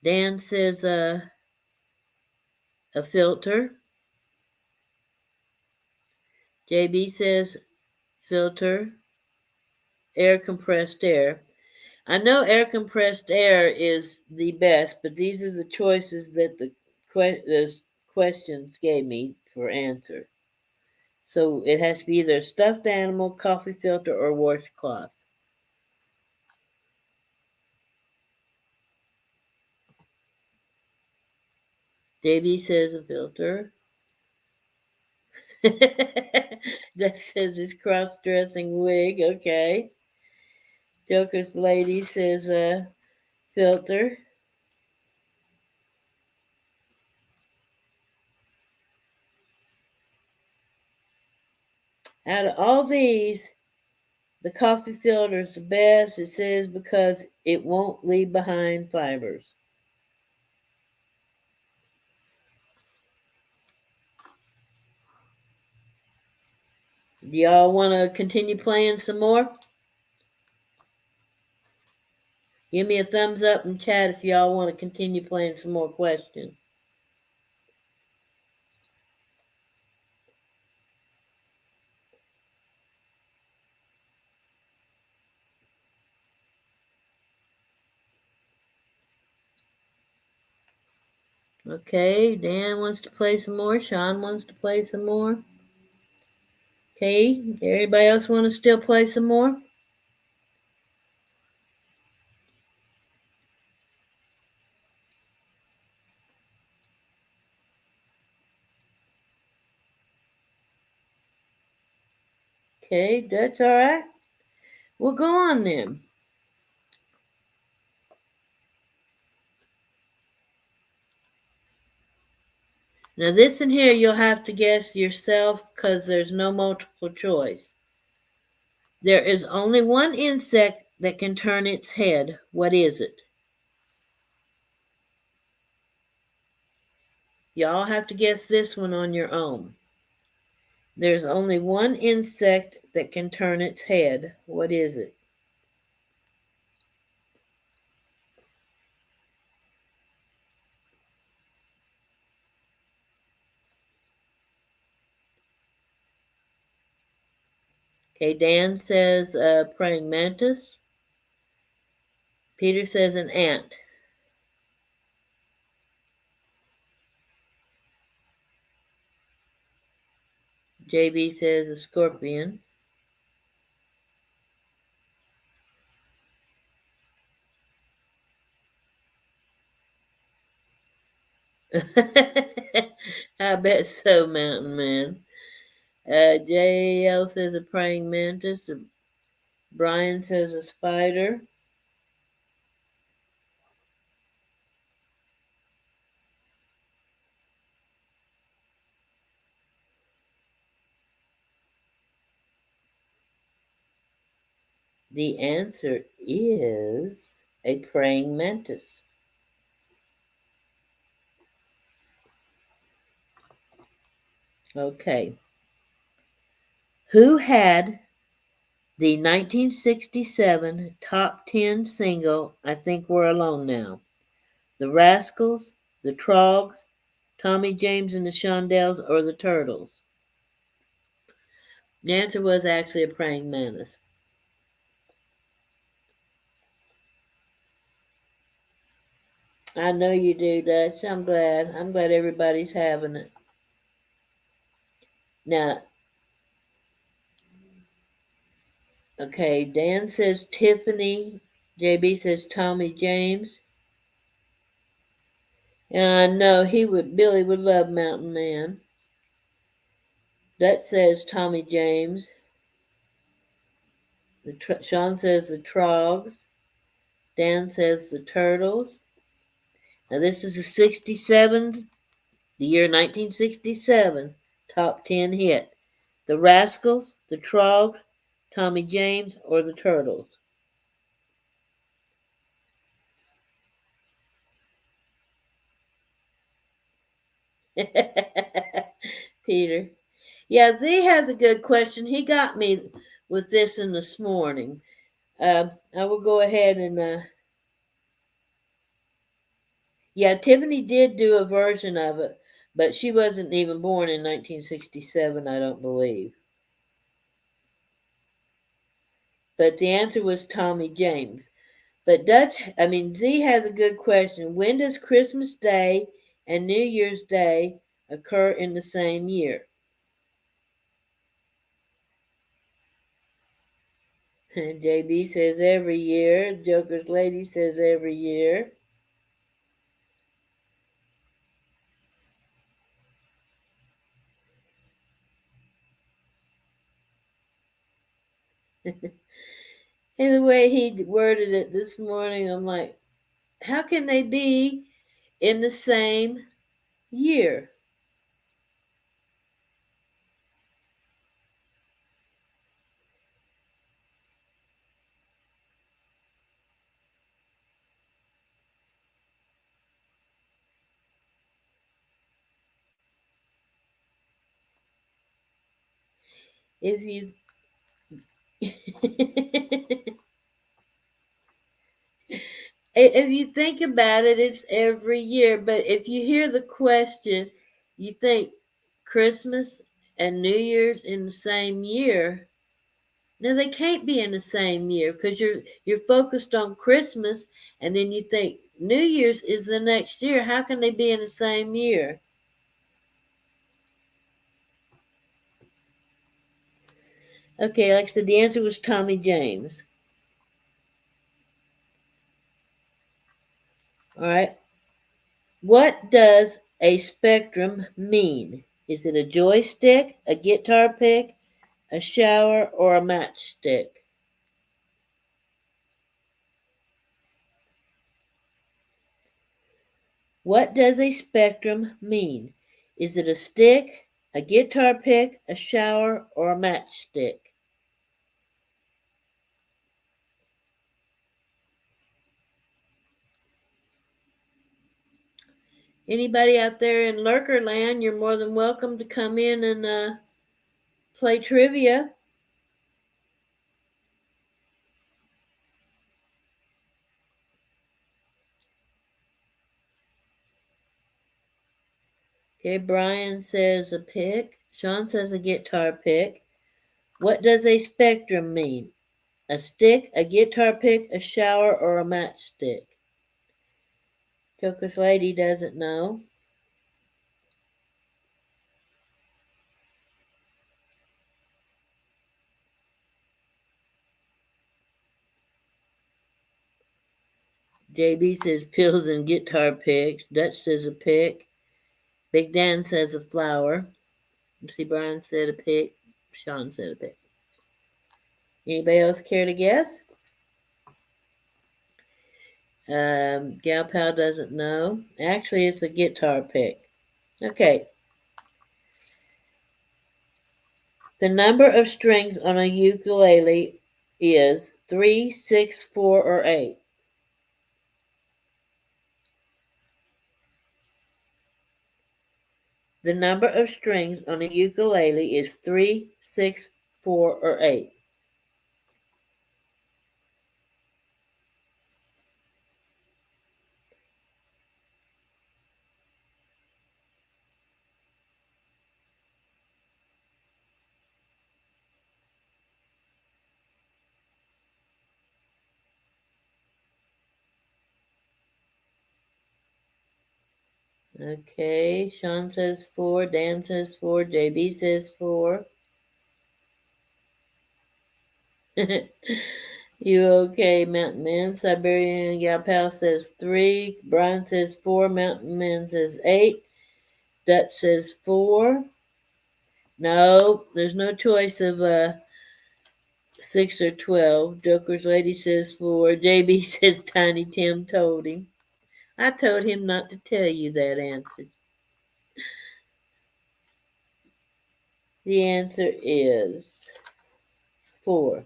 Speaker 1: Dan says a filter. JB says filter, air compressed air. I know air compressed air is the best, but these are the choices that the questions gave me for answer. So it has to be either stuffed animal, coffee filter, or washcloth. JB says a filter. That says it's cross-dressing wig. Okay. Joker's lady says filter. Out of all these, the coffee filter is the best. It says because it won't leave behind fibers. Do y'all want to continue playing some more? Give me a thumbs up in chat if y'all want to continue playing some more questions. Okay, Dan wants to play some more. Sean wants to play some more. Okay, everybody else want to still play some more? Okay, that's all right. We'll go on then. Now, this in here you'll have to guess yourself because there's no multiple choice. There is only one insect that can turn its head. What is it? Y'all have to guess this one on your own. There's only one insect that can turn its head. What is it? Okay, Dan says praying mantis. Peter says an ant. JB says a scorpion. I bet so, Mountain Man. JL says a praying mantis. Brian says a spider. The answer is a praying mantis. Okay. Who had the 1967 top 10 single, I Think We're Alone Now? The Rascals, the Trogs, Tommy James and the Shondells, or the Turtles? The answer was actually a praying mantis. I know you do, Dutch. I'm glad. I'm glad everybody's having it. Now, okay, Dan says Tiffany. JB says Tommy James. And I know Billy would love Mountain Man. Dutch says Tommy James. Sean says the Trogs. Dan says the Turtles. Now this is a 67, the year 1967, top 10 hit. The Rascals, the Trogs, Tommy James, or the Turtles? Peter. Yeah, Z has a good question. He got me with this in this morning. I will go ahead and yeah, Tiffany did do a version of it, but she wasn't even born in 1967, I don't believe. But the answer was Tommy James. But Z has a good question. When does Christmas Day and New Year's Day occur in the same year? And JB says every year. Joker's Lady says every year. And the way he worded it this morning, I'm like, how can they be in the same year? If you if you think about it, it's every year. But if you hear the question, you think Christmas and New Year's in the same year. No, they can't be in the same year because you're focused on Christmas, and then you think New Year's is the next year. How can they be in the same year? Okay, like I said, the answer was Tommy James. All right. What does a spectrum mean? Is it a joystick, a guitar pick, a shower, or a matchstick? What does a spectrum mean? Is it a stick, a guitar pick, a shower, or a matchstick? Anybody out there in lurker land, you're more than welcome to come in and play trivia. Okay, Brian says a pick. Sean says a guitar pick. What does a spectrum mean? A stick, a guitar pick, a shower, or a matchstick? Joker's Lady doesn't know. JB says pills and guitar picks. Dutch says a pick. Big Dan says a flower. See, Brian said a pick. Sean said a pick. Anybody else care to guess? Gal Pal doesn't know. Actually, it's a guitar pick. Okay. The number of strings on a ukulele is 3, 6, 4, or 8. The number of strings on a ukulele is 3, 6, 4, or 8. Okay, Sean says 4, Dan says 4, JB says 4. You okay, Mountain Man? Siberian Gal Pal says 3. Brian says 4. Mountain Man says 8. Dutch says 4. No, there's no choice of 6 or 12. Joker's Lady says 4. JB says Tiny Tim told him. I told him not to tell you that answer. The answer is 4.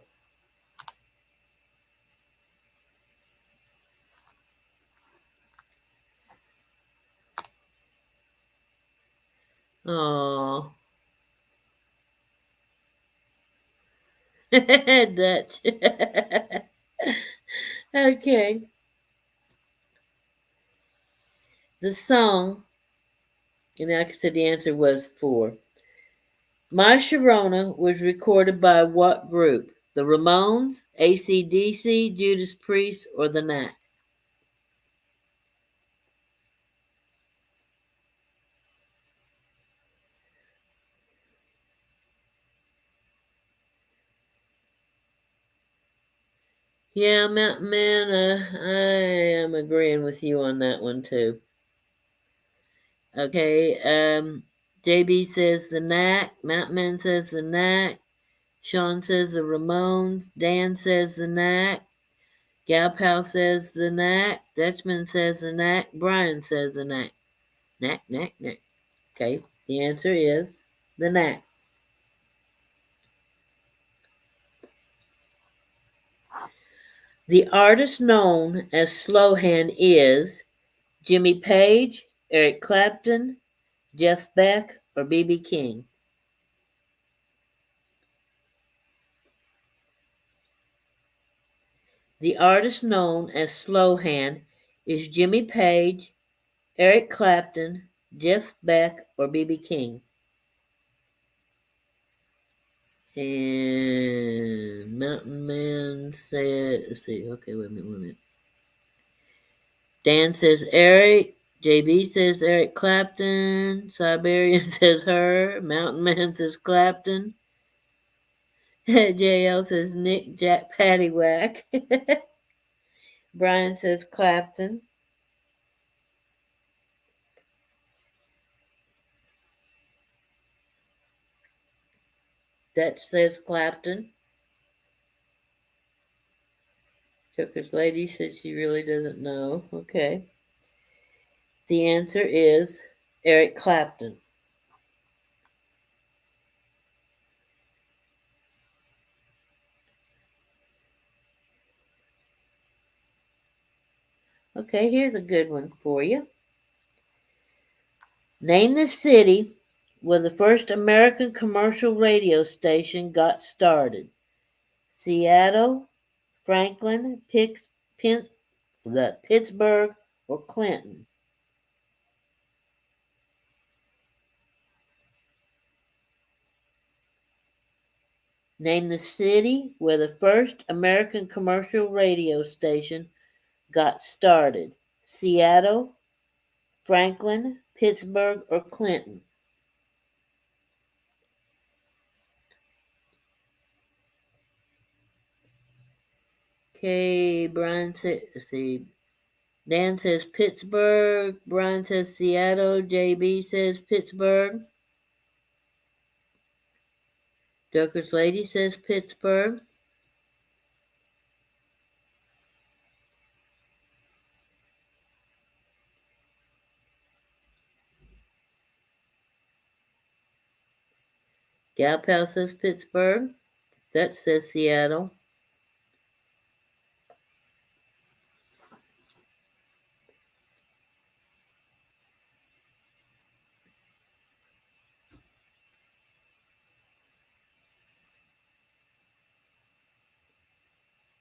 Speaker 1: Aww. Dutch. Okay. The song, and like I said, the answer was 4. My Sharona was recorded by what group? The Ramones, AC/DC, Judas Priest, or the Knack? Yeah, Mountain Man, I am agreeing with you on that one too. Okay, JB says the Knack, Mountain Man says the Knack, Sean says the Ramones, Dan says the Knack, Gal Pal says the Knack, Dutchman says the Knack, Brian says the Knack. Knack, Knack, Knack. Okay, the answer is the Knack. The artist known as Slowhand is Jimmy Page, Eric Clapton, Jeff Beck, or B.B. King. The artist known as Slowhand is Jimmy Page, Eric Clapton, Jeff Beck, or B.B. King. And Mountain Man said, let's see, okay, wait a minute. Dan says Eric. JB says Eric Clapton. Siberian says her. Mountain Man says Clapton. JL says Nick Jack Paddywhack. Brian says Clapton. Dutch says Clapton. Tucker's lady says she really doesn't know. Okay. The answer is Eric Clapton. Okay, here's a good one for you. Name the city where the first American commercial radio station got started. Seattle, Franklin, Pittsburgh, or Clinton. Name the city where the first American commercial radio station got started. Seattle, Franklin, Pittsburgh, or Clinton. Okay, Brian says, see, Dan says Pittsburgh, Brian says Seattle, JB says Pittsburgh. Ducker's lady says Pittsburgh. Gal Pal says Pittsburgh. That says Seattle.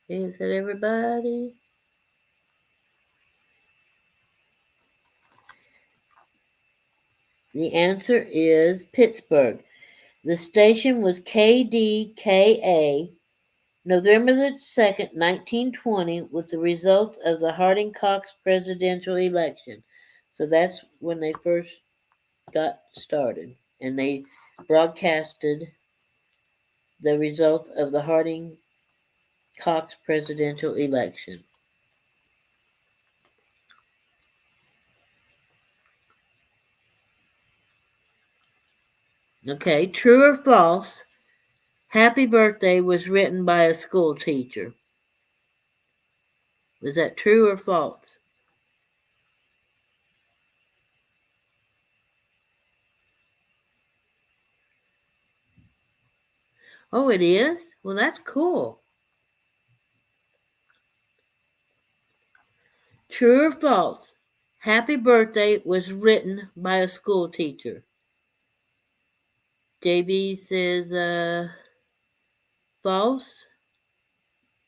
Speaker 1: Is that everybody? The answer is Pittsburgh. The station was KDKA, November the 2nd, 1920, with the results of the Harding-Cox presidential election. So that's when they first got started, and they broadcasted the results of the Harding-Cox presidential election. Okay, true or false? Happy Birthday was written by a school teacher. Was that true or false? Oh, it is? Well, that's cool. True or false? Happy Birthday was written by a school teacher. JB says false.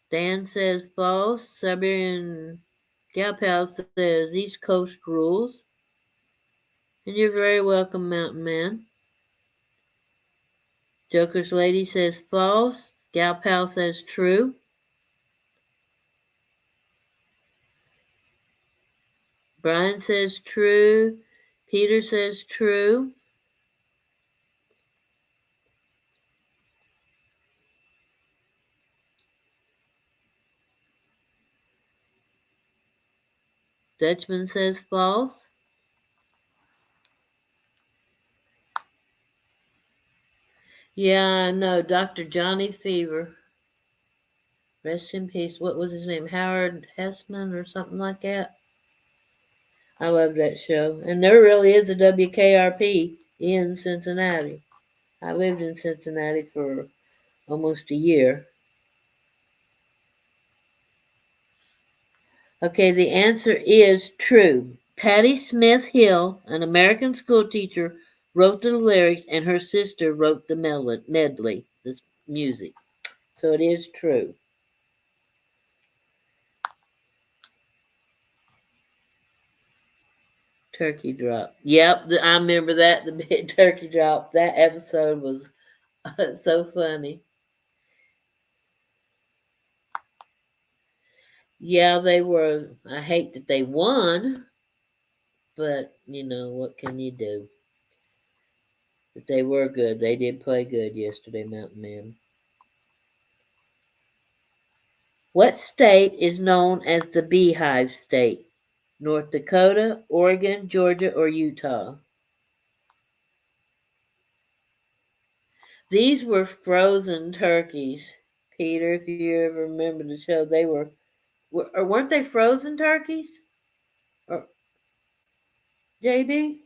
Speaker 1: Dan says false. Siberian Gal Pal says East Coast rules. And you're very welcome, Mountain Man. Joker's lady says false. Gal Pal says true. Brian says true. Peter says true. Dutchman says false. Yeah, I know. Dr. Johnny Fever. Rest in peace. What was his name? Howard Hessman or something like that? I love that show. And there really is a WKRP in Cincinnati. I lived in Cincinnati for almost a year. Okay, the answer is true. Patti Smith Hill, an American schoolteacher, wrote the lyrics, and her sister wrote the medley, this music. So it is true. turkey drop. Yep, I remember that. The big turkey drop. That episode was so funny. Yeah, they were. I hate that they won, but what can you do? But they were good. They did play good yesterday, Mountain Man. What state is known as the Beehive State? North Dakota, Oregon, Georgia, or Utah? These were frozen turkeys. Peter, if you ever remember the show, they were or weren't they frozen turkeys? Or JB?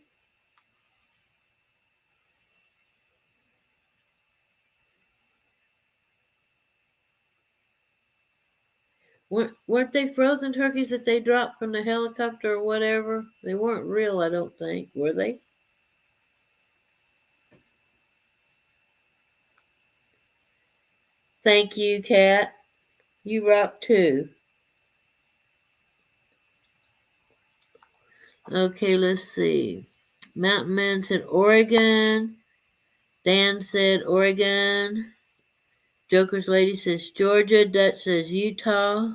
Speaker 1: Weren't they frozen turkeys that they dropped from the helicopter or whatever? They weren't real, I don't think, were they? Thank you, Kat. You rock too. Okay, let's see. Mountain Man said Oregon. Dan said Oregon. Joker's Lady says Georgia. Dutch says Utah.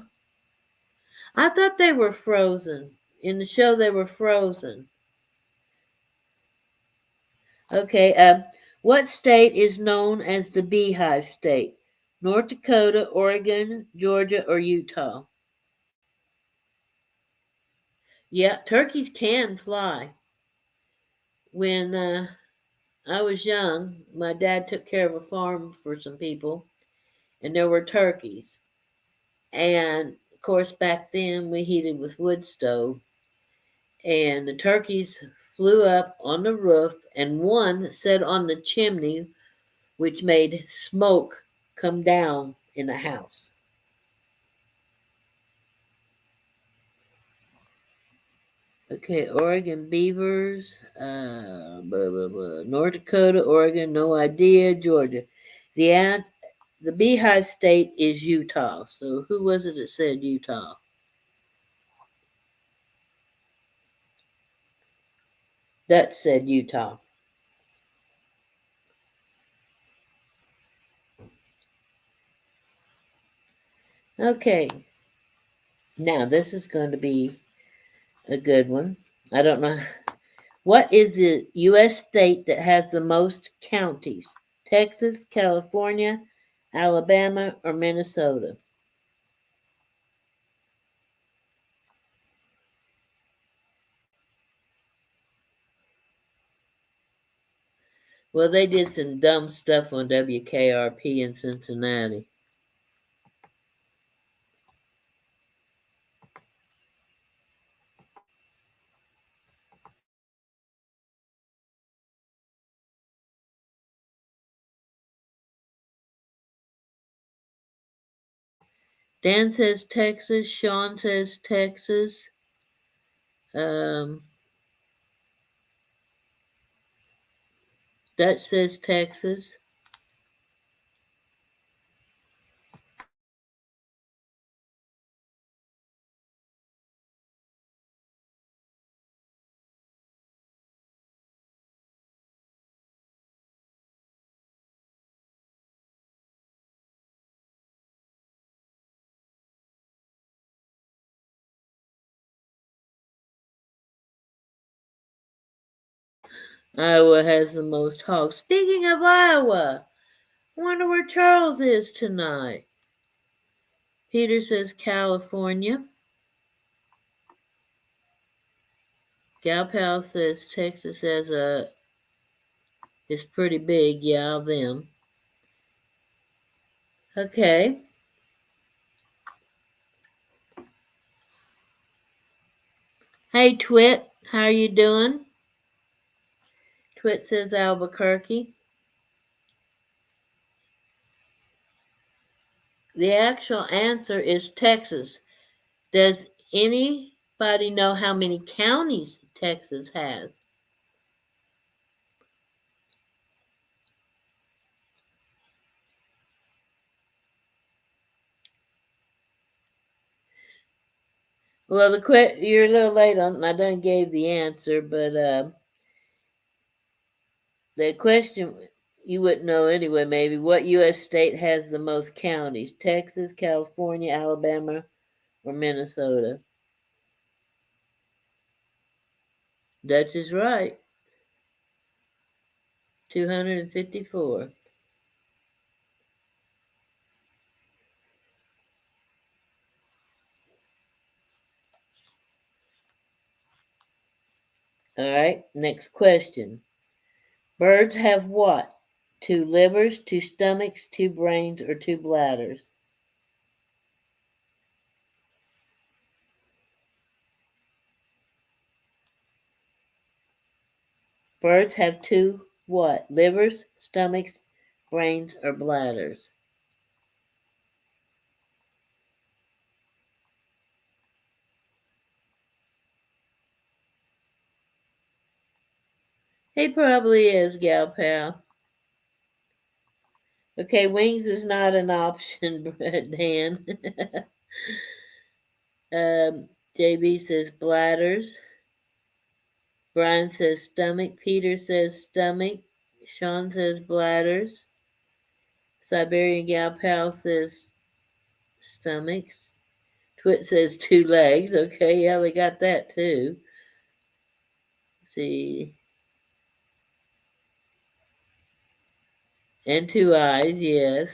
Speaker 1: I thought they were frozen. In the show, they were frozen. Okay, what state is known as the Beehive State? North Dakota, Oregon, Georgia, or Utah? Yeah, turkeys can fly. When I was young, my dad took care of a farm for some people, and there were turkeys. And of course, back then we heated with wood stove, and the turkeys flew up on the roof, and one sat on the chimney, which made smoke come down in the house. Okay, Oregon beavers, blah, blah, blah. North Dakota, Oregon, no idea. Georgia, the the Beehive State is Utah. So who was it that said Utah? That said Utah. Okay, now this is going to be a good one. I don't know. What is the U.S. state that has the most counties? Texas, California, Alabama, or Minnesota? Well, they did some dumb stuff on WKRP in Cincinnati. Dan says Texas. Sean says Texas. Um, Dutch says Texas. Iowa has the most hogs. Speaking of Iowa, I wonder where Charles is tonight. Peter says California. Gal Pal says Texas has a is pretty big. Yeah, them. Okay. Hey Twit, how you doing? Twit says Albuquerque. The actual answer is Texas. Does anybody know how many counties Texas has? Well, you're a little late on. I done gave the answer, but the question you wouldn't know anyway. Maybe what U.S. state has the most counties? Texas, California, Alabama, or Minnesota? Dutch is right. 254. All right. Next question. Birds have what? Two livers, two stomachs, two brains, or two bladders? Birds have two what? Livers, stomachs, brains, or bladders? He probably is, gal pal. Okay, wings is not an option, Dan. JB says bladders. Brian says stomach. Peter says stomach. Sean says bladders. Siberian gal pal says stomachs. Twit says two legs. Okay, yeah, we got that too. Let's see. And two eyes, yes.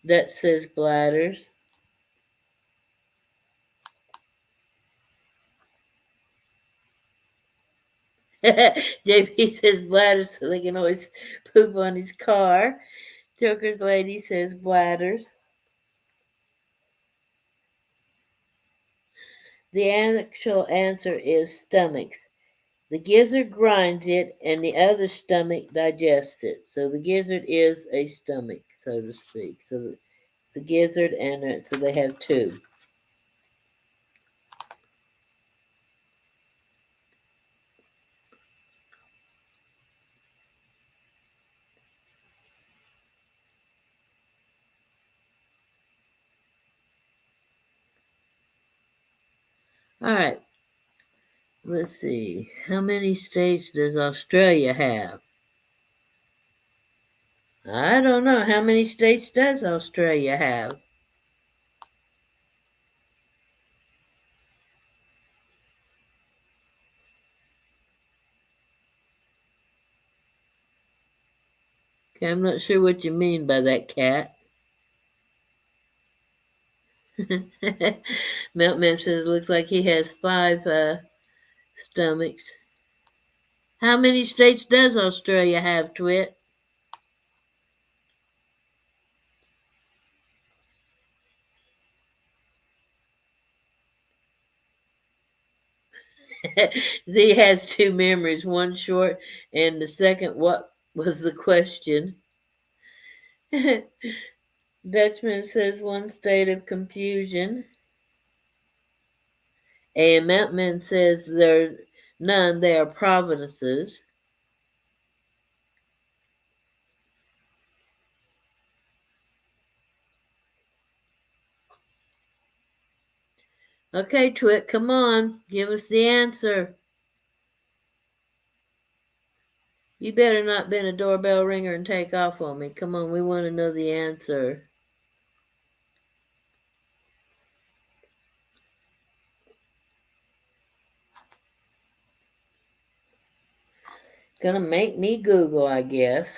Speaker 1: That says bladders. JP says bladders so they can always poop on his car. Joker's lady says bladders. The actual answer is stomachs. The gizzard grinds it, and the other stomach digests it. So the gizzard is a stomach, so to speak. So it's the gizzard, and so they have two. All right. Let's see. How many states does Australia have? I don't know. How many states does Australia have? Okay, I'm not sure what you mean by that, cat. Milkman says looks like he has five stomachs. How many states does Australia have, Twit? Z has two memories, one short and the second, what was the question? Dutchman says one state of confusion. And Mountain says there are none, they are provinces. Okay, Twit, come on, give us the answer. You better not been a doorbell ringer and take off on me. Come on, we want to know the answer. Gonna make me Google, I guess.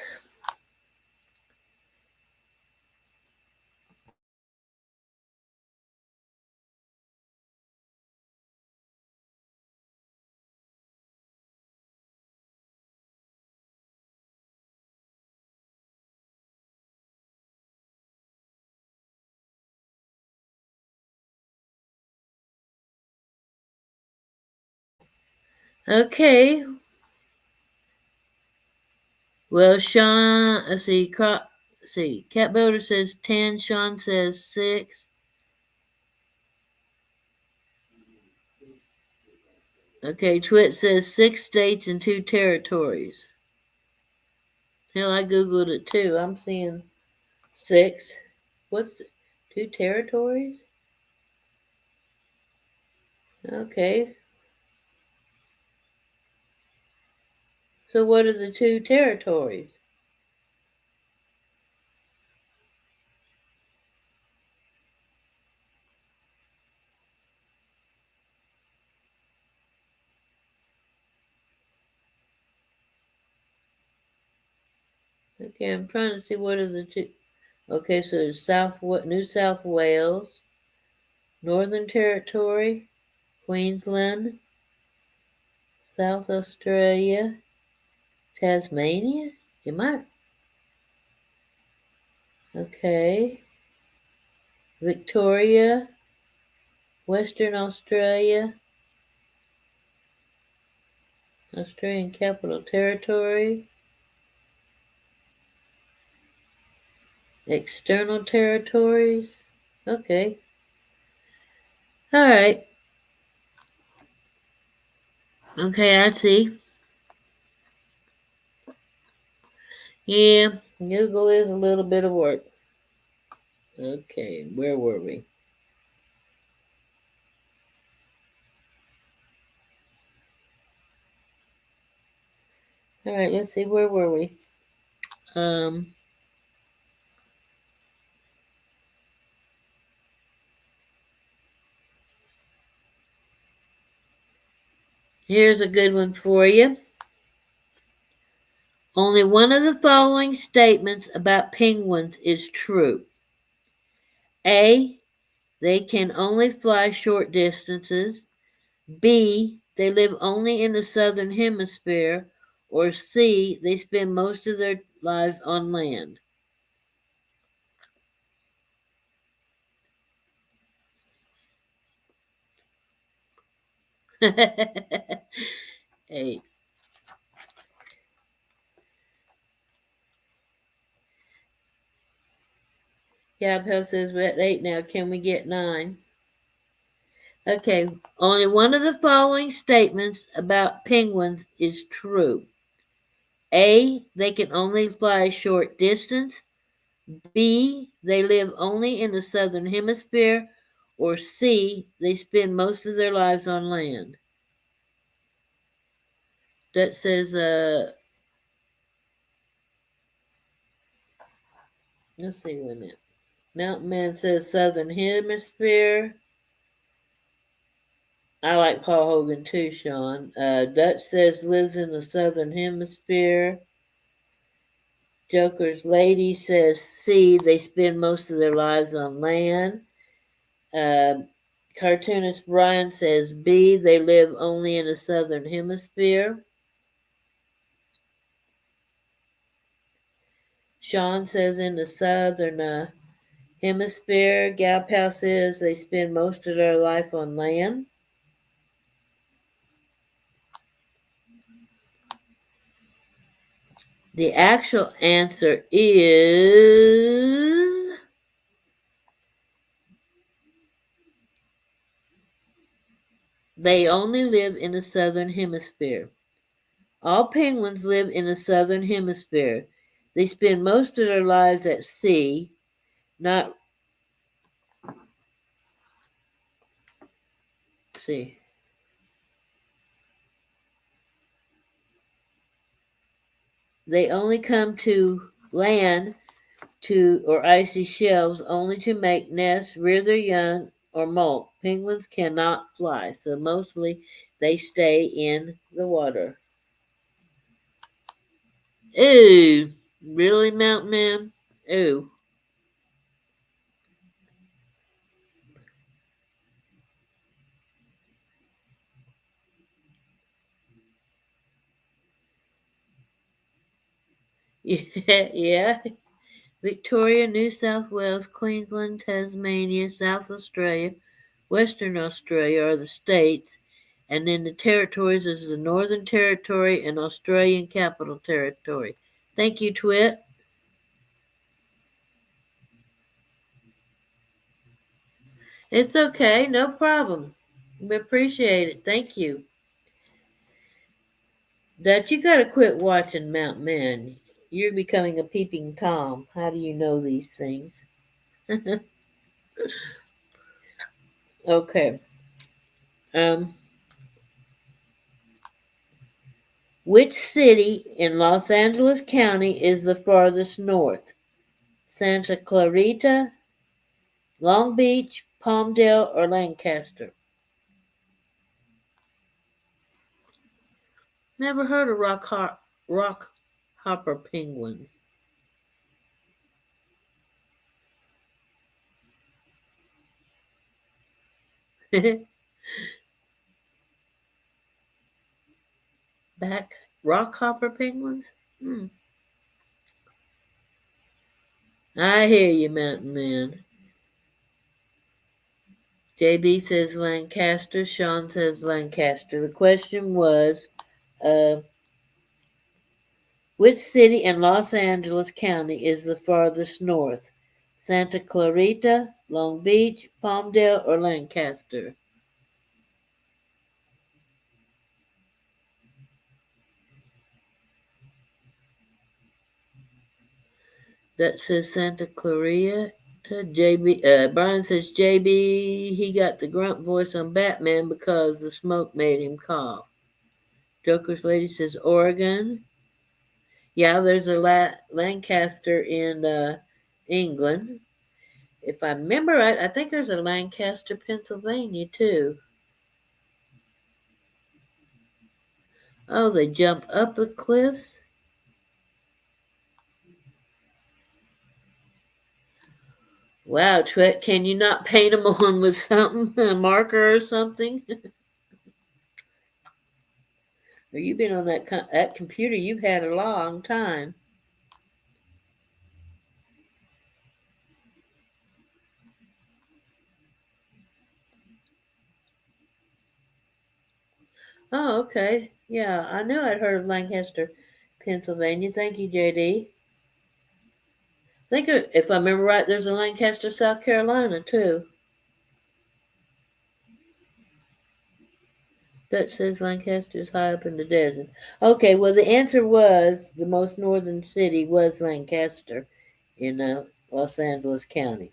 Speaker 1: Okay. Well, Sean, see, Cat Builder says 10, Sean says 6. Okay, Twit says 6 states and 2 territories. Hell, I Googled it too. I'm seeing 6. What's 2 territories? Okay. So what are the two territories? Okay, I'm trying to see what are the two. Okay, so there's New South Wales, Northern Territory, Queensland, South Australia, Tasmania. Am I? Okay. Victoria, Western Australia, Australian Capital Territory, external territories. Okay. All right. Okay, I see. Yeah, Google is a little bit of work. Okay, where were we? All right, let's see, where were we? Um, Here's a good one for you. Only one of the following statements about penguins is true. A, they can only fly short distances. B, they live only in the southern hemisphere. Or C, they spend most of their lives on land. A. Gabhel says we're at 8 now. Can we get 9? Okay, only one of the following statements about penguins is true. A, they can only fly a short distance. B, they live only in the southern hemisphere. Or C, they spend most of their lives on land. That says, let's see, wait a minute. Mountain Man says southern hemisphere. I like Paul Hogan too, Sean. Dutch says lives in the southern hemisphere. Joker's Lady says C, they spend most of their lives on land. Uh, Cartoonist Brian says B, they live only in the southern hemisphere. Sean says in the southern hemisphere. Galpal says they spend most of their life on land. The actual answer is they only live in the southern hemisphere. All penguins live in the southern hemisphere. They spend most of their lives at sea, not see. They only come to land to or icy shelves only to make nests, rear their young, or molt. Penguins cannot fly, so mostly they stay in the water. Ooh, really, Mountain Man? Ooh. Yeah, yeah. Victoria, New South Wales, Queensland, Tasmania, South Australia, Western Australia are the states, and then the territories is the Northern Territory and Australian Capital Territory. Thank you, Twit. It's okay, no problem. We appreciate it. Thank you. Dutch, you gotta quit watching Mount Man. You're becoming a peeping Tom. How do you know these things? Okay. Um, which city in Los Angeles County is the farthest north? Santa Clarita, Long Beach, Palmdale, or Lancaster? Never heard of rock hopper penguins. Back rock hopper penguins? Hmm. I hear you, Mountain Man. JB says Lancaster. Sean says Lancaster. The question was, uh, which city in Los Angeles County is the farthest north? Santa Clarita, Long Beach, Palmdale, or Lancaster? That says Santa Clarita. JB, Brian says JB, he got the grunt voice on Batman because the smoke made him cough. Joker's Lady says Oregon. Yeah, there's a Lancaster in England. If I remember right, I think there's a Lancaster, Pennsylvania too. Oh, they jump up the cliffs? Wow, Twit, can you not paint them on with something, a marker or something? Or you've been on that computer you've had a long time. Oh, okay. Yeah, I knew I'd heard of Lancaster, Pennsylvania. Thank you, JD. I think if I remember right, there's a Lancaster, South Carolina too. That says Lancaster is high up in the desert. Okay, well the answer was the most northern city was Lancaster in Los Angeles County.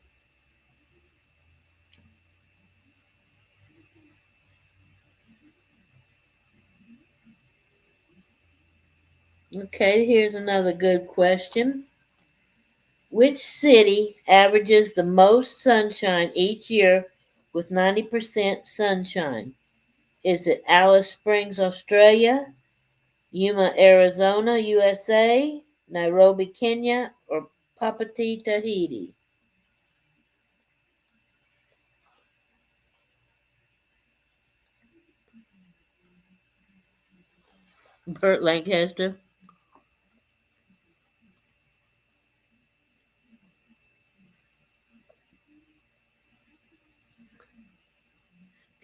Speaker 1: Okay, here's another good question. Which city averages the most sunshine each year with 90% sunshine? Is it Alice Springs, Australia, Yuma, Arizona, USA, Nairobi, Kenya, or Papati, Tahiti? Burt Lancaster.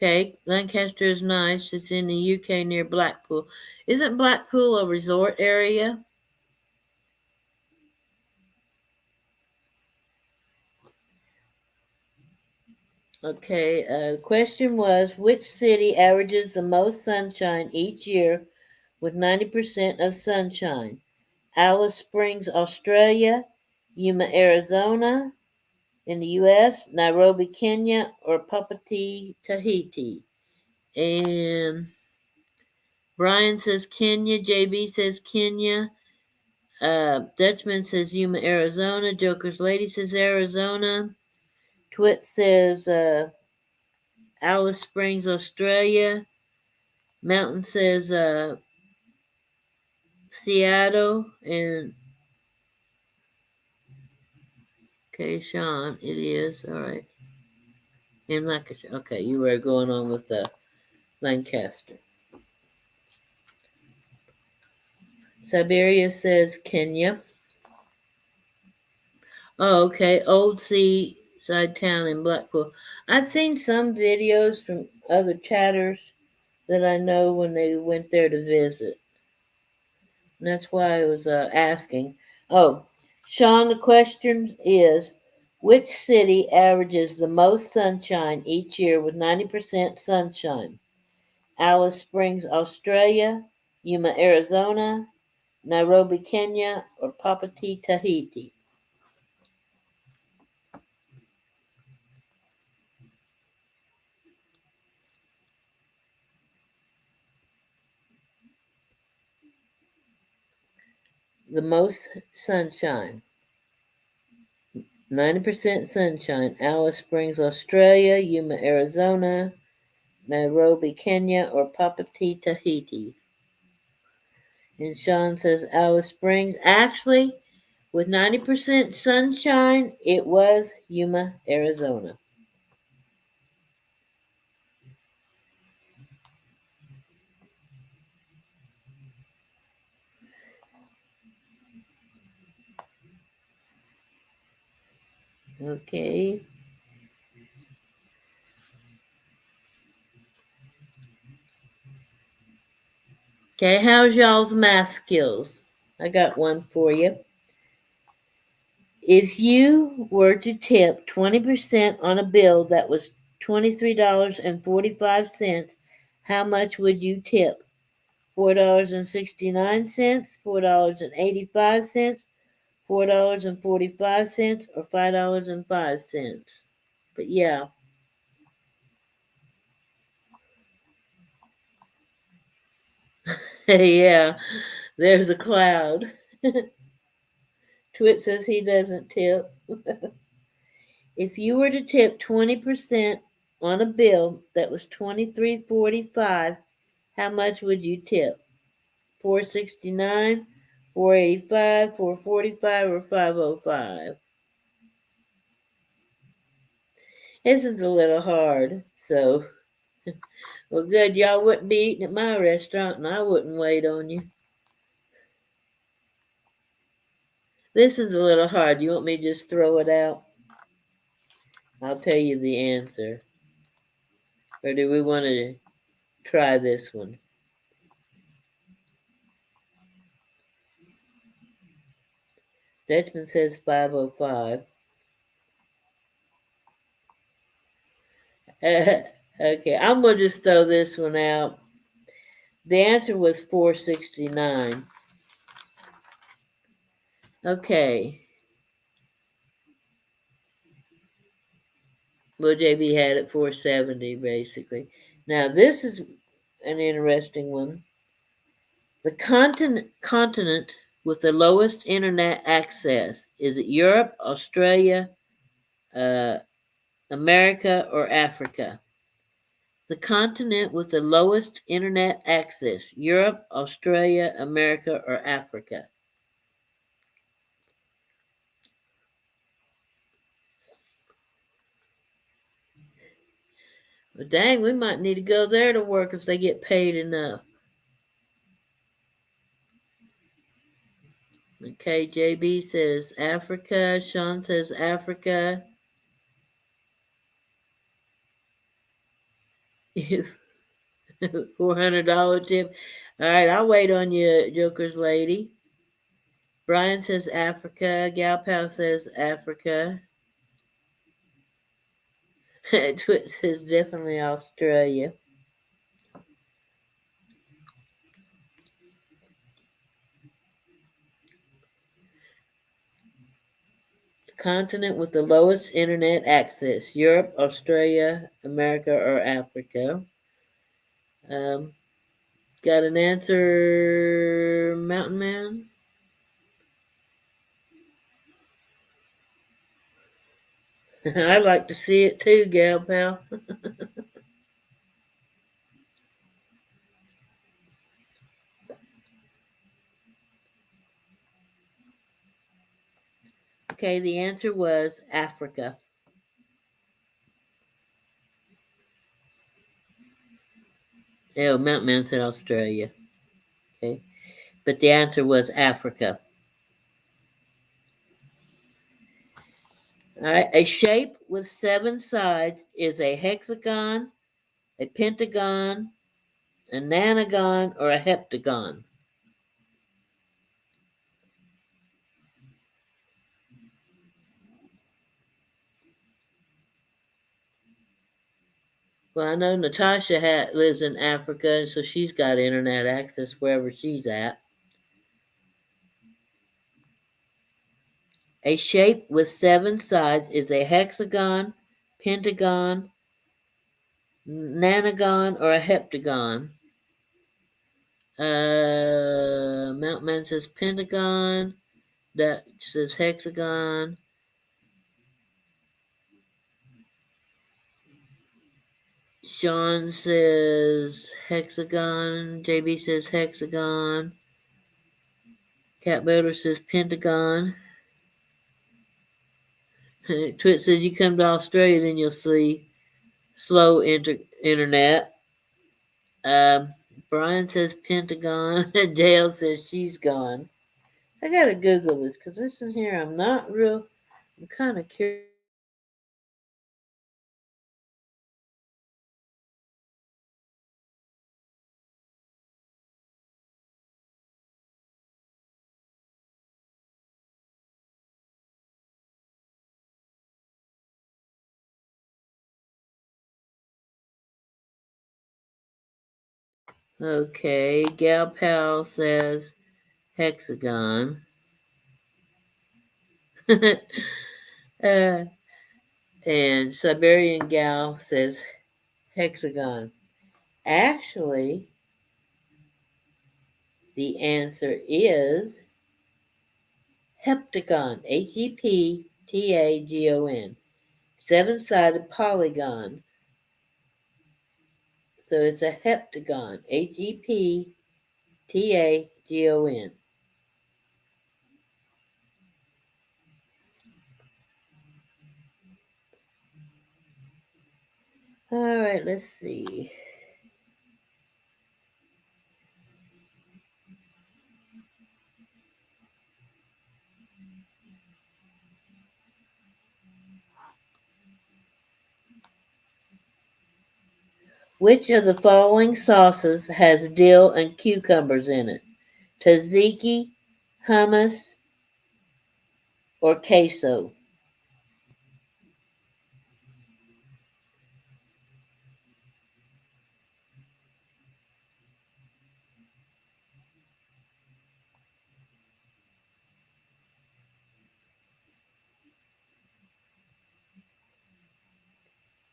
Speaker 1: Okay, Lancaster is nice. It's in the UK near Blackpool. Isn't Blackpool a resort area? Okay, question was which city averages the most sunshine each year with 90% of sunshine? Alice Springs, Australia, Yuma, Arizona, in the US, Nairobi, Kenya, or Papati, Tahiti? And Brian says Kenya, JB says Kenya, Dutchman says Yuma, Arizona, Joker's Lady says Arizona, Twit says Alice Springs, Australia, Mountain says Seattle, and okay, Sean, it is all right. In Lancashire, okay, you were going on with Lancaster. Siberia says Kenya. Oh, okay, Old Seaside Town in Blackpool. I've seen some videos from other chatters that I know when they went there to visit. And that's why I was asking. Oh, Sean, the question is which city averages the most sunshine each year with 90% sunshine? Alice Springs, Australia, Yuma, Arizona, Nairobi, Kenya, or Papati, Tahiti? the most sunshine. 90% sunshine. Alice Springs, Australia, Yuma, Arizona, Nairobi, Kenya, or Papati, Tahiti. And Sean says Alice Springs. Actually, with 90% sunshine, it was Yuma, Arizona. Okay. Okay, how's y'all's math skills? I got one for you. If you were to tip 20% on a bill that was $23.45, how much would you tip? $4.69, $4.85, $4.45, or $5.05. But yeah, yeah, there's a cloud. Twit says he doesn't tip. If you were to tip 20% on a bill that was $23.45, how much would you tip? $4.69, $4.85, $4.45, or $5.05? This is a little hard. So, well, good. Y'all wouldn't be eating at my restaurant, and I wouldn't wait on you. This is a little hard. You want me to just throw it out? I'll tell you the answer. Or do we want to try this one? Dutchman says 5:05. Okay, I'm going to just throw this one out. The answer was 469. Okay. Well, JB had it 470 basically. Now this is an interesting one. The continent with the lowest internet access, is it Europe, Australia, uh, America, or Africa? The continent with the lowest internet access, Europe, Australia, America, or Africa? Well, dang, we might need to go there to work if they get paid enough. Okay, JB says Africa. Sean says Africa. $400 tip. All right, I'll wait on you, Joker's lady. Brian says Africa. Gal Pal says Africa. Twit says definitely Australia. Continent with the lowest internet access, Europe, Australia, America, or Africa? Um, got an answer, Mountain Man? I'd like to see it too, Gal Pal. Okay, the answer was Africa. Oh, Mountain Man said Australia. Okay, but the answer was Africa. All right, a shape with 7 sides is a hexagon, a pentagon, a nanogon, or a heptagon. Well, I know Natasha lives in Africa, so she's got internet access wherever she's at. A shape with 7 sides is a hexagon, pentagon, nanogon, or a heptagon. Mountain Man says pentagon. That says hexagon. Sean says hexagon. JB says hexagon. Cat Builder says pentagon. Twit says you come to Australia, then you'll see slow internet. Um, Brian says pentagon. Dale says she's gone. I gotta Google this because listen here, I'm not real. I'm kind of curious about this pentagon thing. Okay, Gal Pal says hexagon. uh, and Siberian Gal says hexagon. Actually, the answer is heptagon. Heptagon. Seven-sided polygon. So it's a heptagon. Heptagon. All right, let's see. Which of the following sauces has dill and cucumbers in it? Tzatziki, hummus, or queso?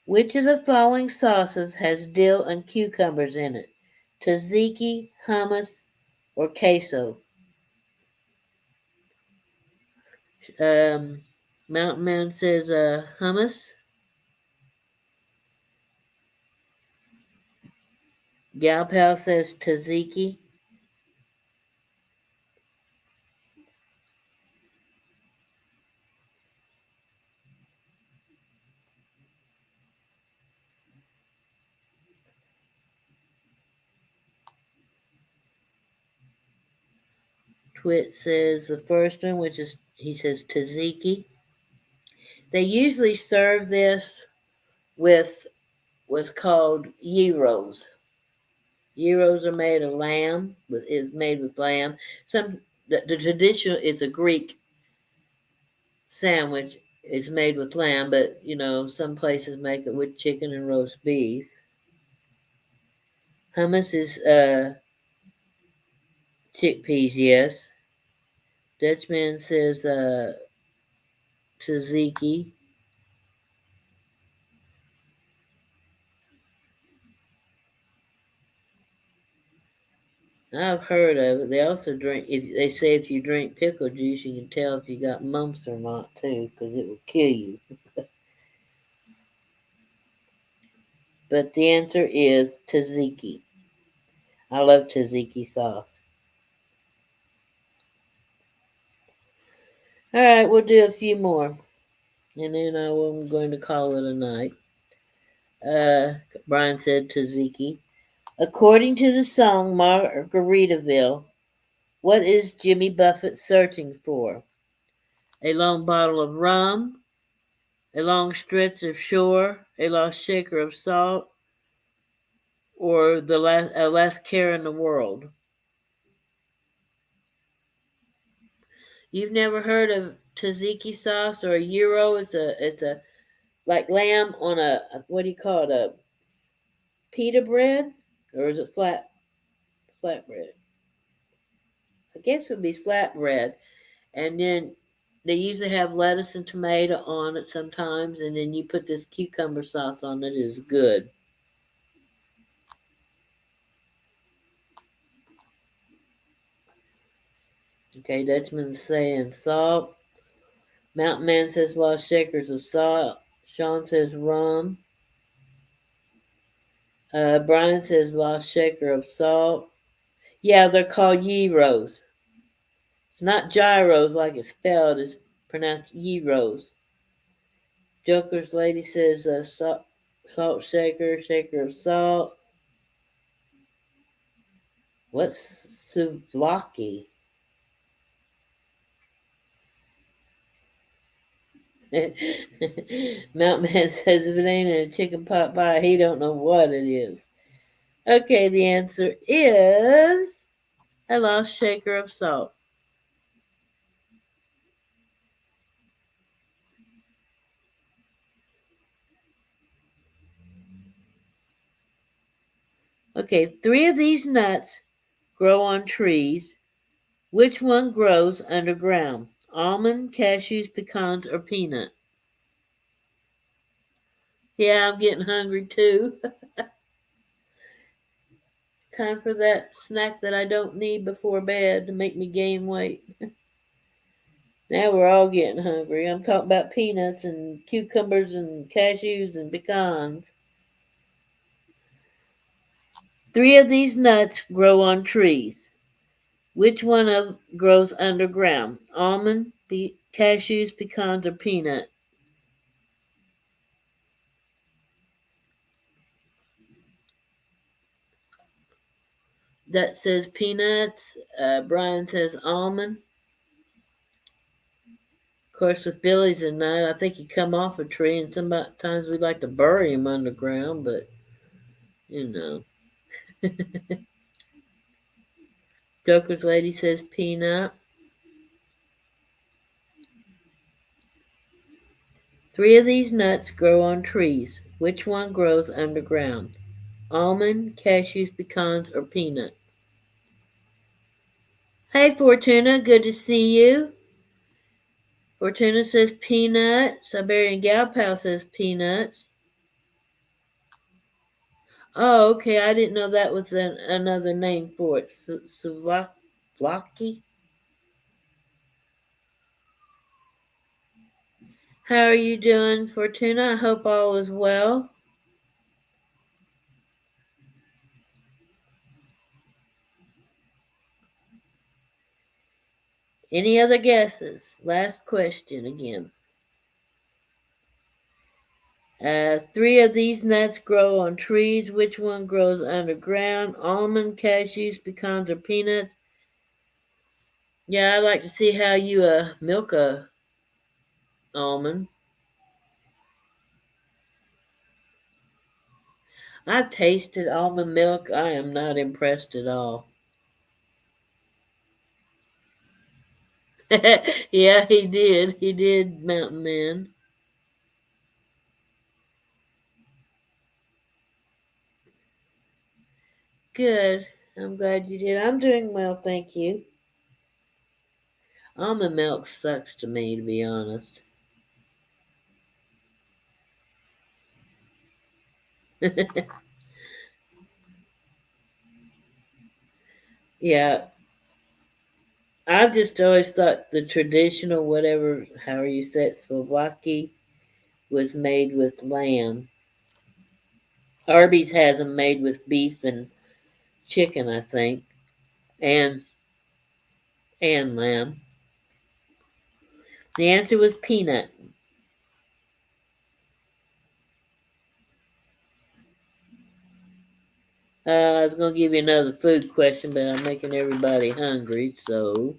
Speaker 1: Which of the following sauces has dill and cucumbers in it? Tzatziki, hummus, or queso? Um, Mountain Man says hummus. Gal Pal says tzatziki. Twit says the first one, which is, he says tzatziki. They usually serve this with what's called gyros. Gyros are made of lamb, is made with lamb. The traditional is a Greek sandwich. It's made with lamb, but some places make it with chicken and roast beef. Hummus is chickpeas, yes. Dutchman says tzatziki. I've heard of it. They also drink. If they say if you drink pickle juice, you can tell if you got mumps or not too, because it will kill you. But the answer is tzatziki. I love tzatziki sauce. All right, we'll do a few more, and then I'm going to call it a night. Brian said tzatziki. According to the song Margaritaville, what is Jimmy Buffett searching for? A long bottle of rum, a long stretch of shore, a lost shaker of salt, or a last care in the world? You've never heard of tzatziki sauce or a gyro? It's a like lamb on a what do you call it? A pita bread, or is it flatbread? I guess it would be flatbread. And then they usually have lettuce and tomato on it sometimes, and then you put this cucumber sauce on it. It is good. Good. All right, we'll do a few more, and then we'll going to call it a night. According to the song Margaritaville, what is Jimmy Buffett searching for? A long bottle of rum, a long stretch of shore, a lost shaker of salt, or the last care in the world? You've never heard of tzatziki sauce or a gyro? It's a like lamb on a what do you call it? A pita bread, or is it flatbread? I guess it would be flatbread. Okay, Dutchman's saying salt. Mountain Man says lost shakers of salt. Sean says rum. Brian says lost shaker of salt. Yeah, they're called gyros. It's not gyros like it's spelled. It's pronounced gyros. Joker's lady says salt shaker, shaker of salt. What's souvlaki? Mountain Man says if it ain't in a chicken pot pie, he don't know what it is. Okay, the answer is a lost shaker of salt. Okay, three of these nuts grow on trees. Which one grows underground? Almond, cashews, pecans, or peanut? Yeah, I'm getting hungry too. Time for that snack that I don't need before bed to make me gain weight. Now we're all getting hungry. I'm talking about peanuts and cucumbers and cashews and pecans. Three of these nuts grow on trees. Which one of grows underground? Almond, cashews, pecans, or peanut? That says peanuts. Brian says almond. Of course, with Billy's a nut, I think he come off a tree, and sometimes we like to bury him underground, but you know. Joker's lady says peanut. Three of these nuts grow on trees. Which one grows underground? Almond, cashews, pecans, or peanut? Hey, Fortuna, good to see you. Fortuna says peanut. Siberian Gal Pal says peanuts. Oh, okay. I didn't know that was another name for it. Souvlaki? How are you doing, Fortuna? I hope all is well. Any other guesses? Last question again. Three of these nuts grow on trees. Which one grows underground? Almond, cashews, pecans, or peanuts? Yeah, I'd like to see how you milk a almond. I've tasted almond milk. I am not impressed at all. Yeah, he did. He did, Mountain Man. Good. I'm glad you did. I'm doing well, thank you. Almond milk sucks to me, to be honest. Yeah, I've just always thought the traditional, whatever, however you say it, Slovaki, was made with lamb. Arby's has them made with beef and chicken, I think, and lamb. The answer was peanut. I was going to give you another food question, but I'm making everybody hungry, so.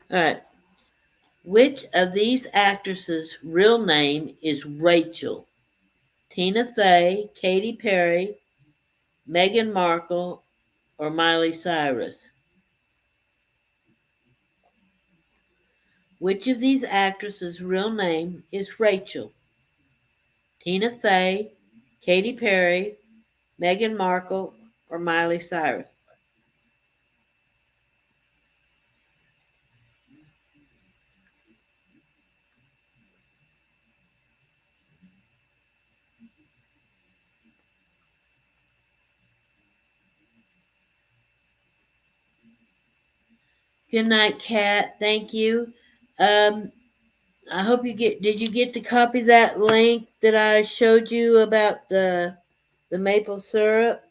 Speaker 1: All right. Which of these actresses' real name is Rachel? Tina Fey, Katy Perry, Meghan Markle, or Miley Cyrus? Which of these actresses' real name is Rachel? Tina Fey, Katy Perry, Meghan Markle, or Miley Cyrus? Good night, Kat. Thank you. Um, I hope you get. Did you get to copy that link that I showed you about the maple syrup?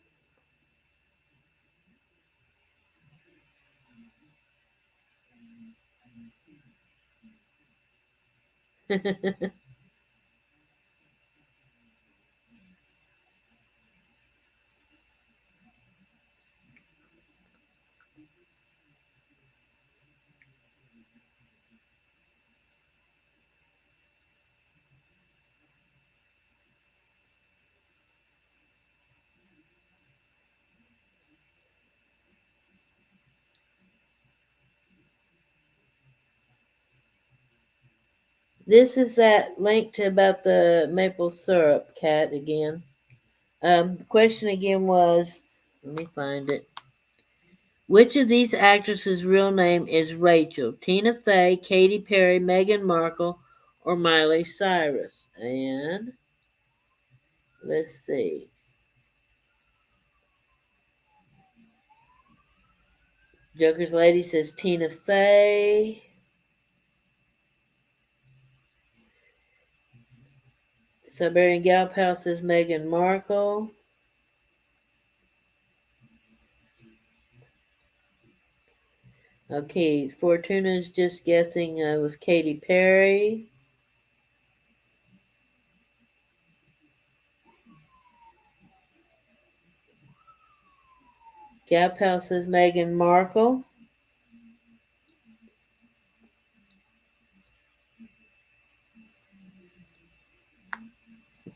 Speaker 1: This is that link to about the maple syrup, Kat, again. The question again was, let me find it. Which of these actresses' real name is Rachel? Tina Fey, Katy Perry, Meghan Markle, or Miley Cyrus? And let's see. Joker's Lady says Tina Fey. Siberian Gal Pal says Meghan Markle. Okay, Fortuna's just guessing with Katy Perry. Gal Pal says Meghan Markle.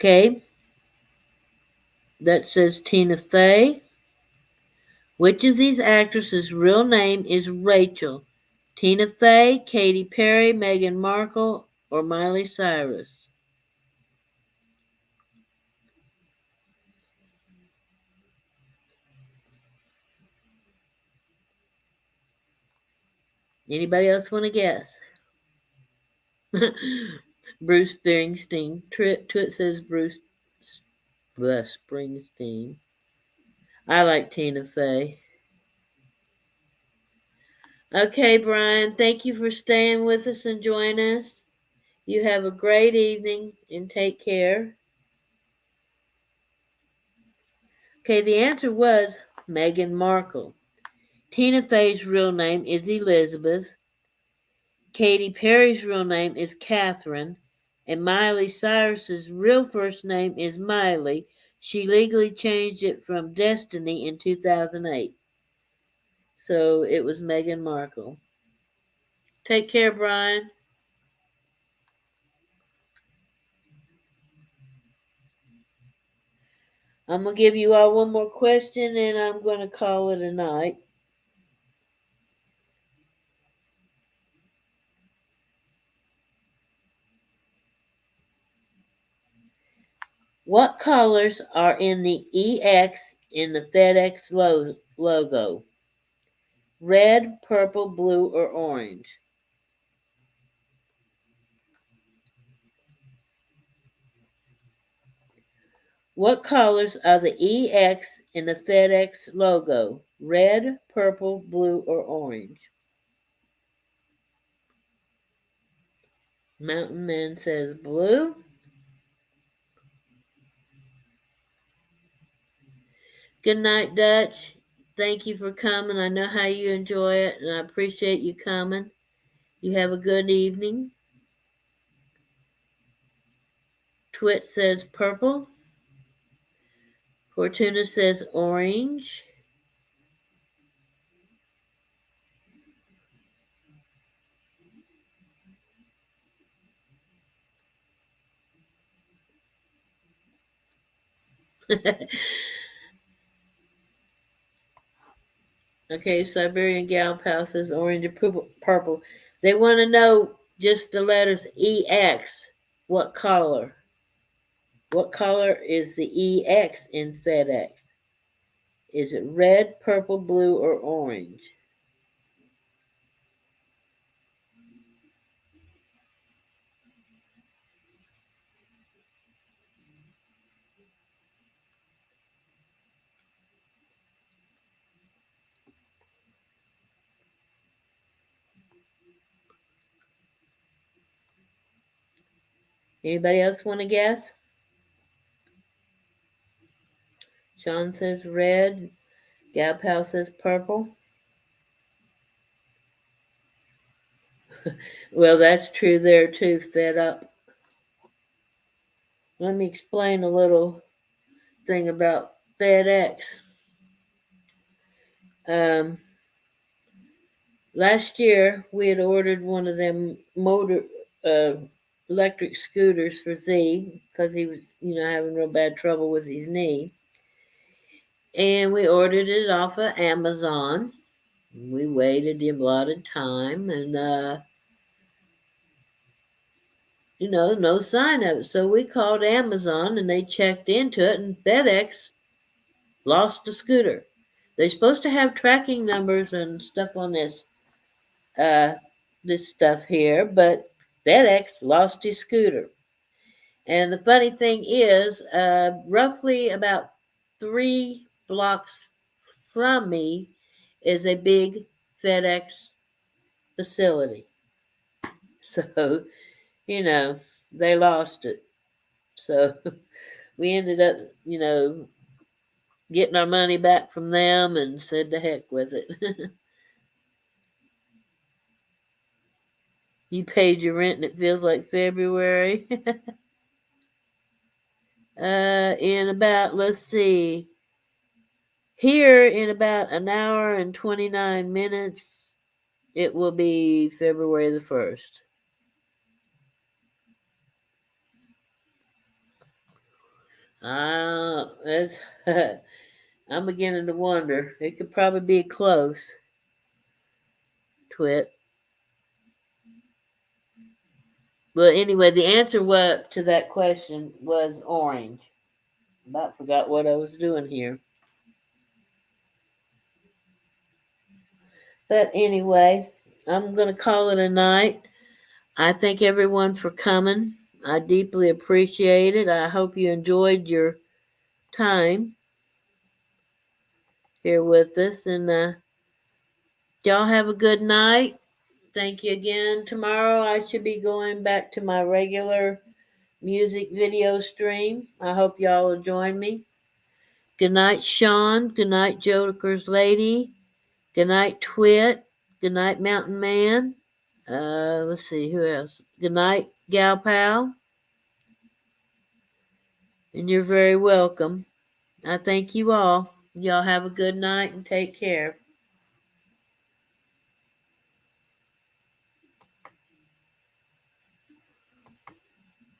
Speaker 1: Okay, that says Tina Fey. Which of these actresses' real name is Rachel? Tina Fey, Katy Perry, Meghan Markle, or Miley Cyrus? Anybody else want to guess? Bruce Springsteen. Twit says Bruce Springsteen. I like Tina Fey. Okay, Brian, thank you for staying with us and joining us. You have a great evening and take care. Okay, the answer was Meghan Markle. Tina Fey's real name is Elizabeth. Katy Perry's real name is Catherine. And Miley Cyrus's real first name is Miley. She legally changed it from Destiny in 2008. So it was Meghan Markle. Take care, Brian. I'm going to give you all one more question and I'm going to call it a night. What colors are in the EX in the FedEx logo? Red, purple, blue, or orange? What colors are the EX in the FedEx logo? Red, purple, blue, or orange? Mountain Man says blue. Good night, Dutch. Thank you for coming. I know how you enjoy it, and I appreciate you coming. You have a good evening. Twit says purple. Fortuna says orange. Okay, Siberian Gal Pal says orange and purple. They want to know just the letters EX. What color? What color is the EX in FedEx? Is it red, purple, blue, or orange? Anybody else want to guess? Sean says red. Gal Pal says purple. Well, that's true there too, fed up. Let me explain a little thing about FedEx. Um, Last year we had ordered one of them motor uh, electric scooters for Z because he was, having real bad trouble with his knee, and we ordered it off of Amazon. We waited the allotted time, and no sign of it. So we called Amazon, and they checked into it, and FedEx lost the scooter. They're supposed to have tracking numbers and stuff on uh, this stuff here, but FedEx lost his scooter. And the funny thing is, roughly about 3 blocks from me is a big FedEx facility. So, you know, they lost it. So we ended up, getting our money back from them and said to heck with it. You paid your rent and it feels like February. In about, let's see, here in about an hour and 29 minutes, it will be February the 1st. It's, I'm beginning to wonder. It could probably be close, Twit. Well, anyway, the answer to that question was orange. About forgot what I was doing here. But anyway, I'm going to call it a night. I thank everyone for coming. I deeply appreciate it. I hope you enjoyed your time here with us. And y'all have a good night. Thank you again. Tomorrow I should be going back to my regular music video stream. I hope y'all will join me. Good night, Sean. Good night, Joker's Lady. Good night, Twit. Good night, Mountain Man. Let's see, who else? Good night, Gal Pal. And you're very welcome. I thank you all. Y'all have a good night and take care.